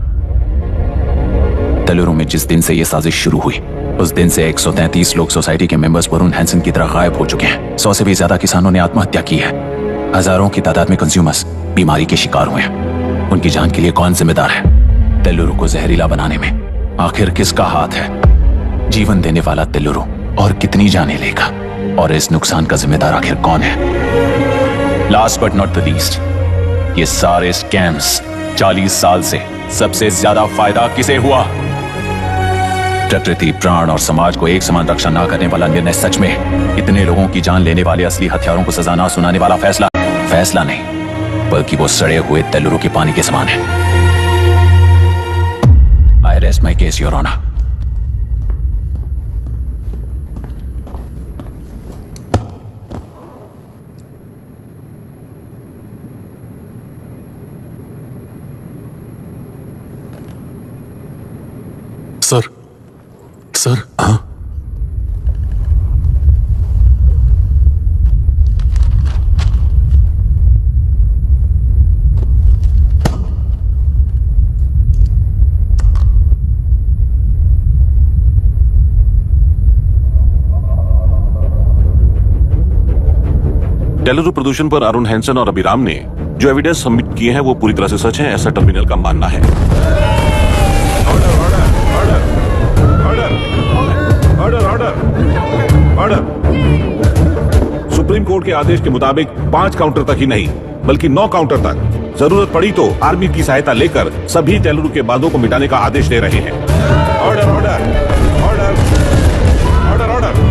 तेलुरु में जिस दिन से यह साजिश शुरू हुई उस दिन से 133 लोग सोसाइटी के मेंबर्स वरुण हैंसन की तरह गायब हो चुके हैं। 100 से भी ज्यादा किसानों ने आत्महत्या की है। हजारों की तादाद में कंज्यूमर्स बीमारी के शिकार हुए हैं। उनकी जान के लिए कौन जिम्मेदार है? तेलुरु को जहरीला बनाने में आखिर किसका हाथ है? जीवन देने वाला तेलुरु और कितनी जाने लेगा? और इस नुकसान का जिम्मेदार आखिर कौन है? Last but not the least, ये सारे स्कैम्स 40 साल से सबसे ज्यादा फायदा किसे हुआ? प्रकृति, प्राण और समाज को एक समान रक्षा ना करने वाला निर्णय सच में इतने लोगों की जान लेने वाले असली हथियारों को सजा ना सुनाने वाला फैसला नहीं बल्कि वो सड़े हुए तेलुरु के पानी के समान है। I rest my case your honour. Sir, हाँ? तेलुरु प्रदूषण पर अरुण हैंसन और अभिराम ने जो एविडेंस सबमिट किए हैं वो पूरी तरह से सच है, ऐसा टर्मिनल का मानना है। सुप्रीम कोर्ट के आदेश के मुताबिक 5 काउंटर तक ही नहीं बल्कि 9 काउंटर तक जरूरत पड़ी तो आर्मी की सहायता लेकर सभी तेलुरु के बांधों को मिटाने का आदेश दे रहे हैं। Order order order order order order.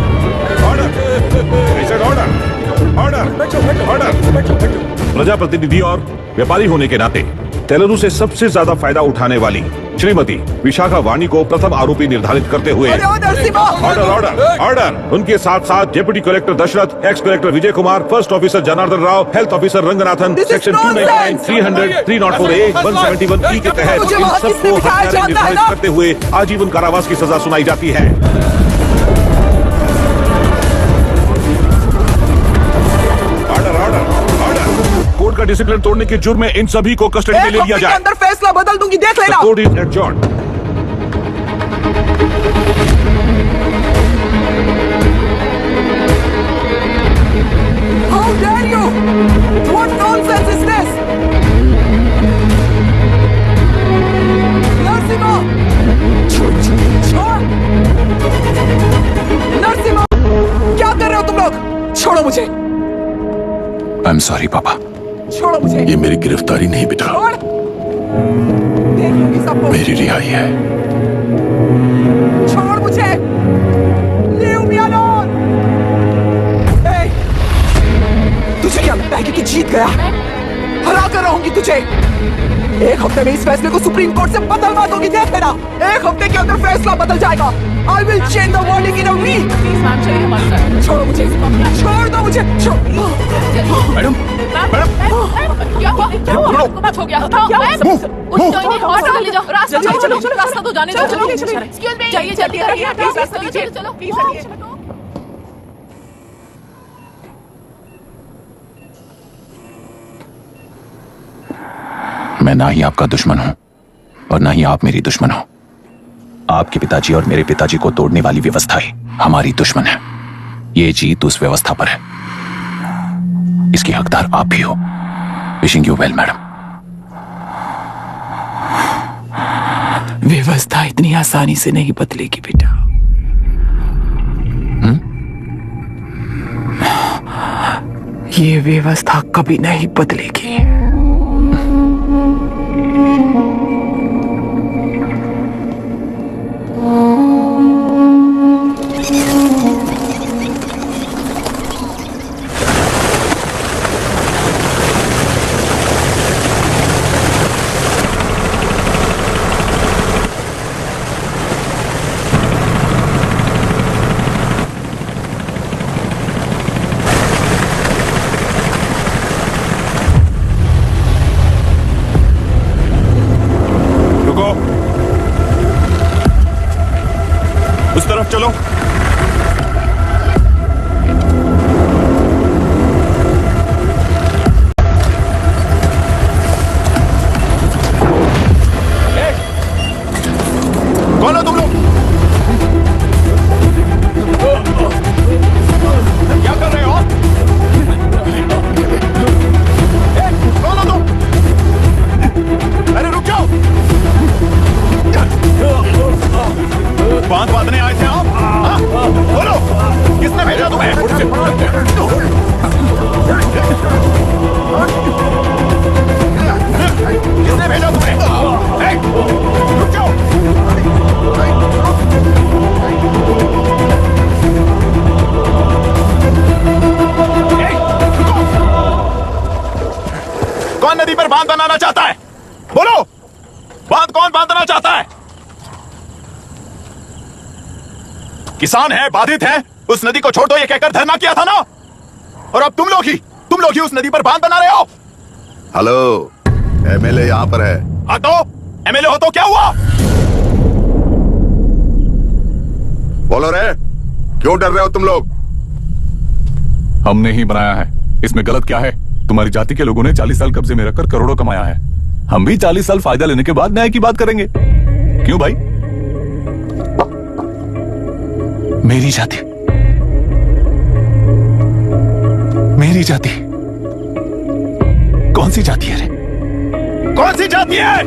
प्रजाप्रतिनिधि और व्यापारी होने के नाते तेलुरु से सबसे ज्यादा फायदा उठाने वाली श्रीमती विशाखा वाणी को प्रथम आरोपी निर्धारित करते हुए ऑर्डर ऑर्डर ऑर्डर। उनके साथ साथ deputy collector Dasharath, ex collector Vijay Kumar, first officer Janardhan Rao, health officer Ranganathan, section 299, 300, 304A, 171E के तहत इन सबको हत्यारे निर्धारित करते हुए आजीवन कारावास की सजा सुनाई जाती है। Order order order. कोर्ट का डिसिप्लिन तोड़ने के जुर्म में इन सभी को कस्टडी में ले लिया जाए। अंदर फैसला बदल दूंगी, देख लेना। Court is adjourned. How dare you? What nonsense is this? Narasimha! छोड़! नरसिम्हा! क्या कर रहे हो तुम लोग? छोड़ो मुझे! आई एम सॉरी पापा। छोड़ो मुझे! ये मेरी गिरफ्तारी नहीं बेटा, छोड़! देख लूंगी सबको। मेरी रिहाई है। छोड़ मुझे! Leave me alone! Hey! तुझे क्या लगता है कि जीत गया? हरा कर रहूंगी तुझे। एक हफ्ते में इस फैसले को सुप्रीम कोर्ट से बदलवा दूंगी, देख लेना। एक हफ्ते के अंदर फैसला बदल जाएगा। I will change the verdict in a week. छोड़ो मुझे, छोड़ दो मुझे। मैडम, क्या हुआ? हो गया। रास्ता तो जाने दो। जाइए जल्दी करिए। चलो। मैं ना ही आपका दुश्मन हूं और ना ही आप मेरी दुश्मन हो। आपके पिताजी और मेरे पिताजी को तोड़ने वाली व्यवस्था ही हमारी दुश्मन है। ये जीत उस व्यवस्था पर है, इसकी हकदार आप भी हो। Wishing you well madam. व्यवस्था इतनी आसानी से नहीं बदलेगी बेटा। ये व्यवस्था कभी नहीं बदलेगी। उस तरफ चलो। कौन हो तुम लोग? क्या कर रहे हो? कौन हो तुम? अरे रुक जाओ। बांध बांधने आए थे आप? हाँ? बोलो, किसने भेजा तुम्हें? किसने भेजा तुम्हें? रुक जाओ। कौन नदी पर बांध बनाना चाहता है? बोलो, बांध कौन बांधना चाहता है? किसान है, बाधित है, उस नदी को छोड़ दो ये कहकर धरना किया था ना। और अब तुम लोग ही उस नदी पर बांध बना रहे हो। हेलो, एमएलए यहाँ पर है। हाँ तो एमएलए हो तो क्या हुआ? बोलो रे, क्यों डर रहे हो तुम लोग? हमने ही बनाया है, इसमें गलत क्या है? तुम्हारी जाति के लोगों ने 40 साल कब्जे में रखकर करोड़ों कमाया है। हम भी 40 साल फायदा लेने के बाद न्याय की बात करेंगे। क्यों भाई? मेरी जाति, मेरी जाति कौन सी जाति है रे? कौन सी जाति है?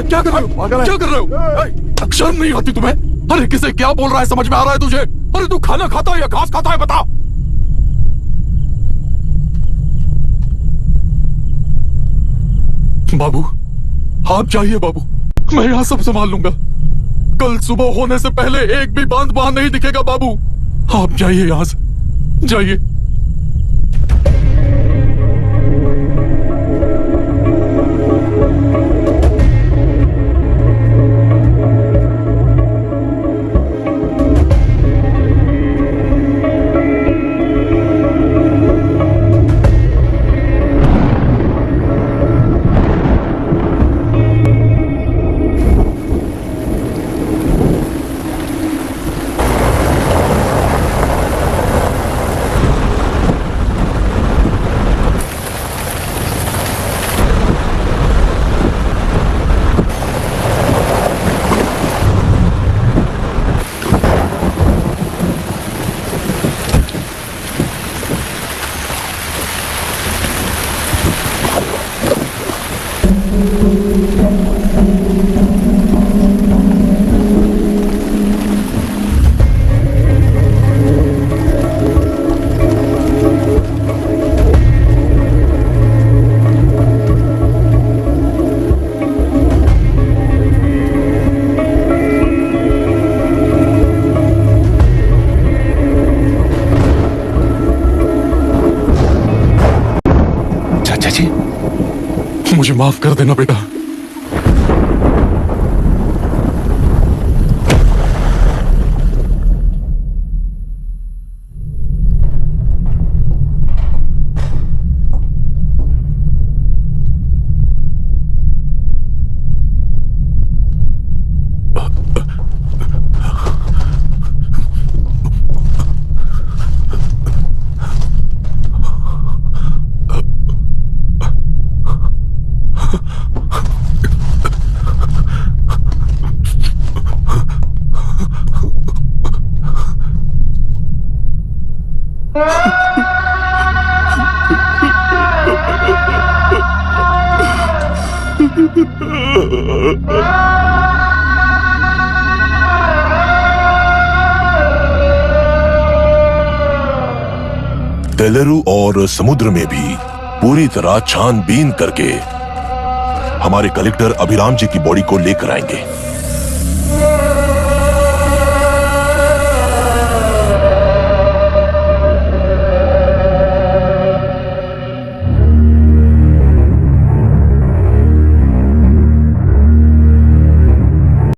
क्या कर रहे हो? क्या कर रहे हो? शर्म नहीं आती तुम्हें? अरे किसे क्या बोल रहा है, समझ में आ रहा है तुझे? अरे तू खाना खाता है या घास खाता है, बता। बाबू, आप जाइए बाबू, मैं यहाँ सब संभाल लूंगा। कल सुबह होने से पहले एक भी बांध वहां नहीं दिखेगा बाबू। आप जाइए यहाँ से, जाइए। मुझे माफ कर देना बेटा। तेलुरु और समुद्र में भी पूरी तरह छानबीन करके हमारे कलेक्टर अभिराम जी की बॉडी को लेकर आएंगे।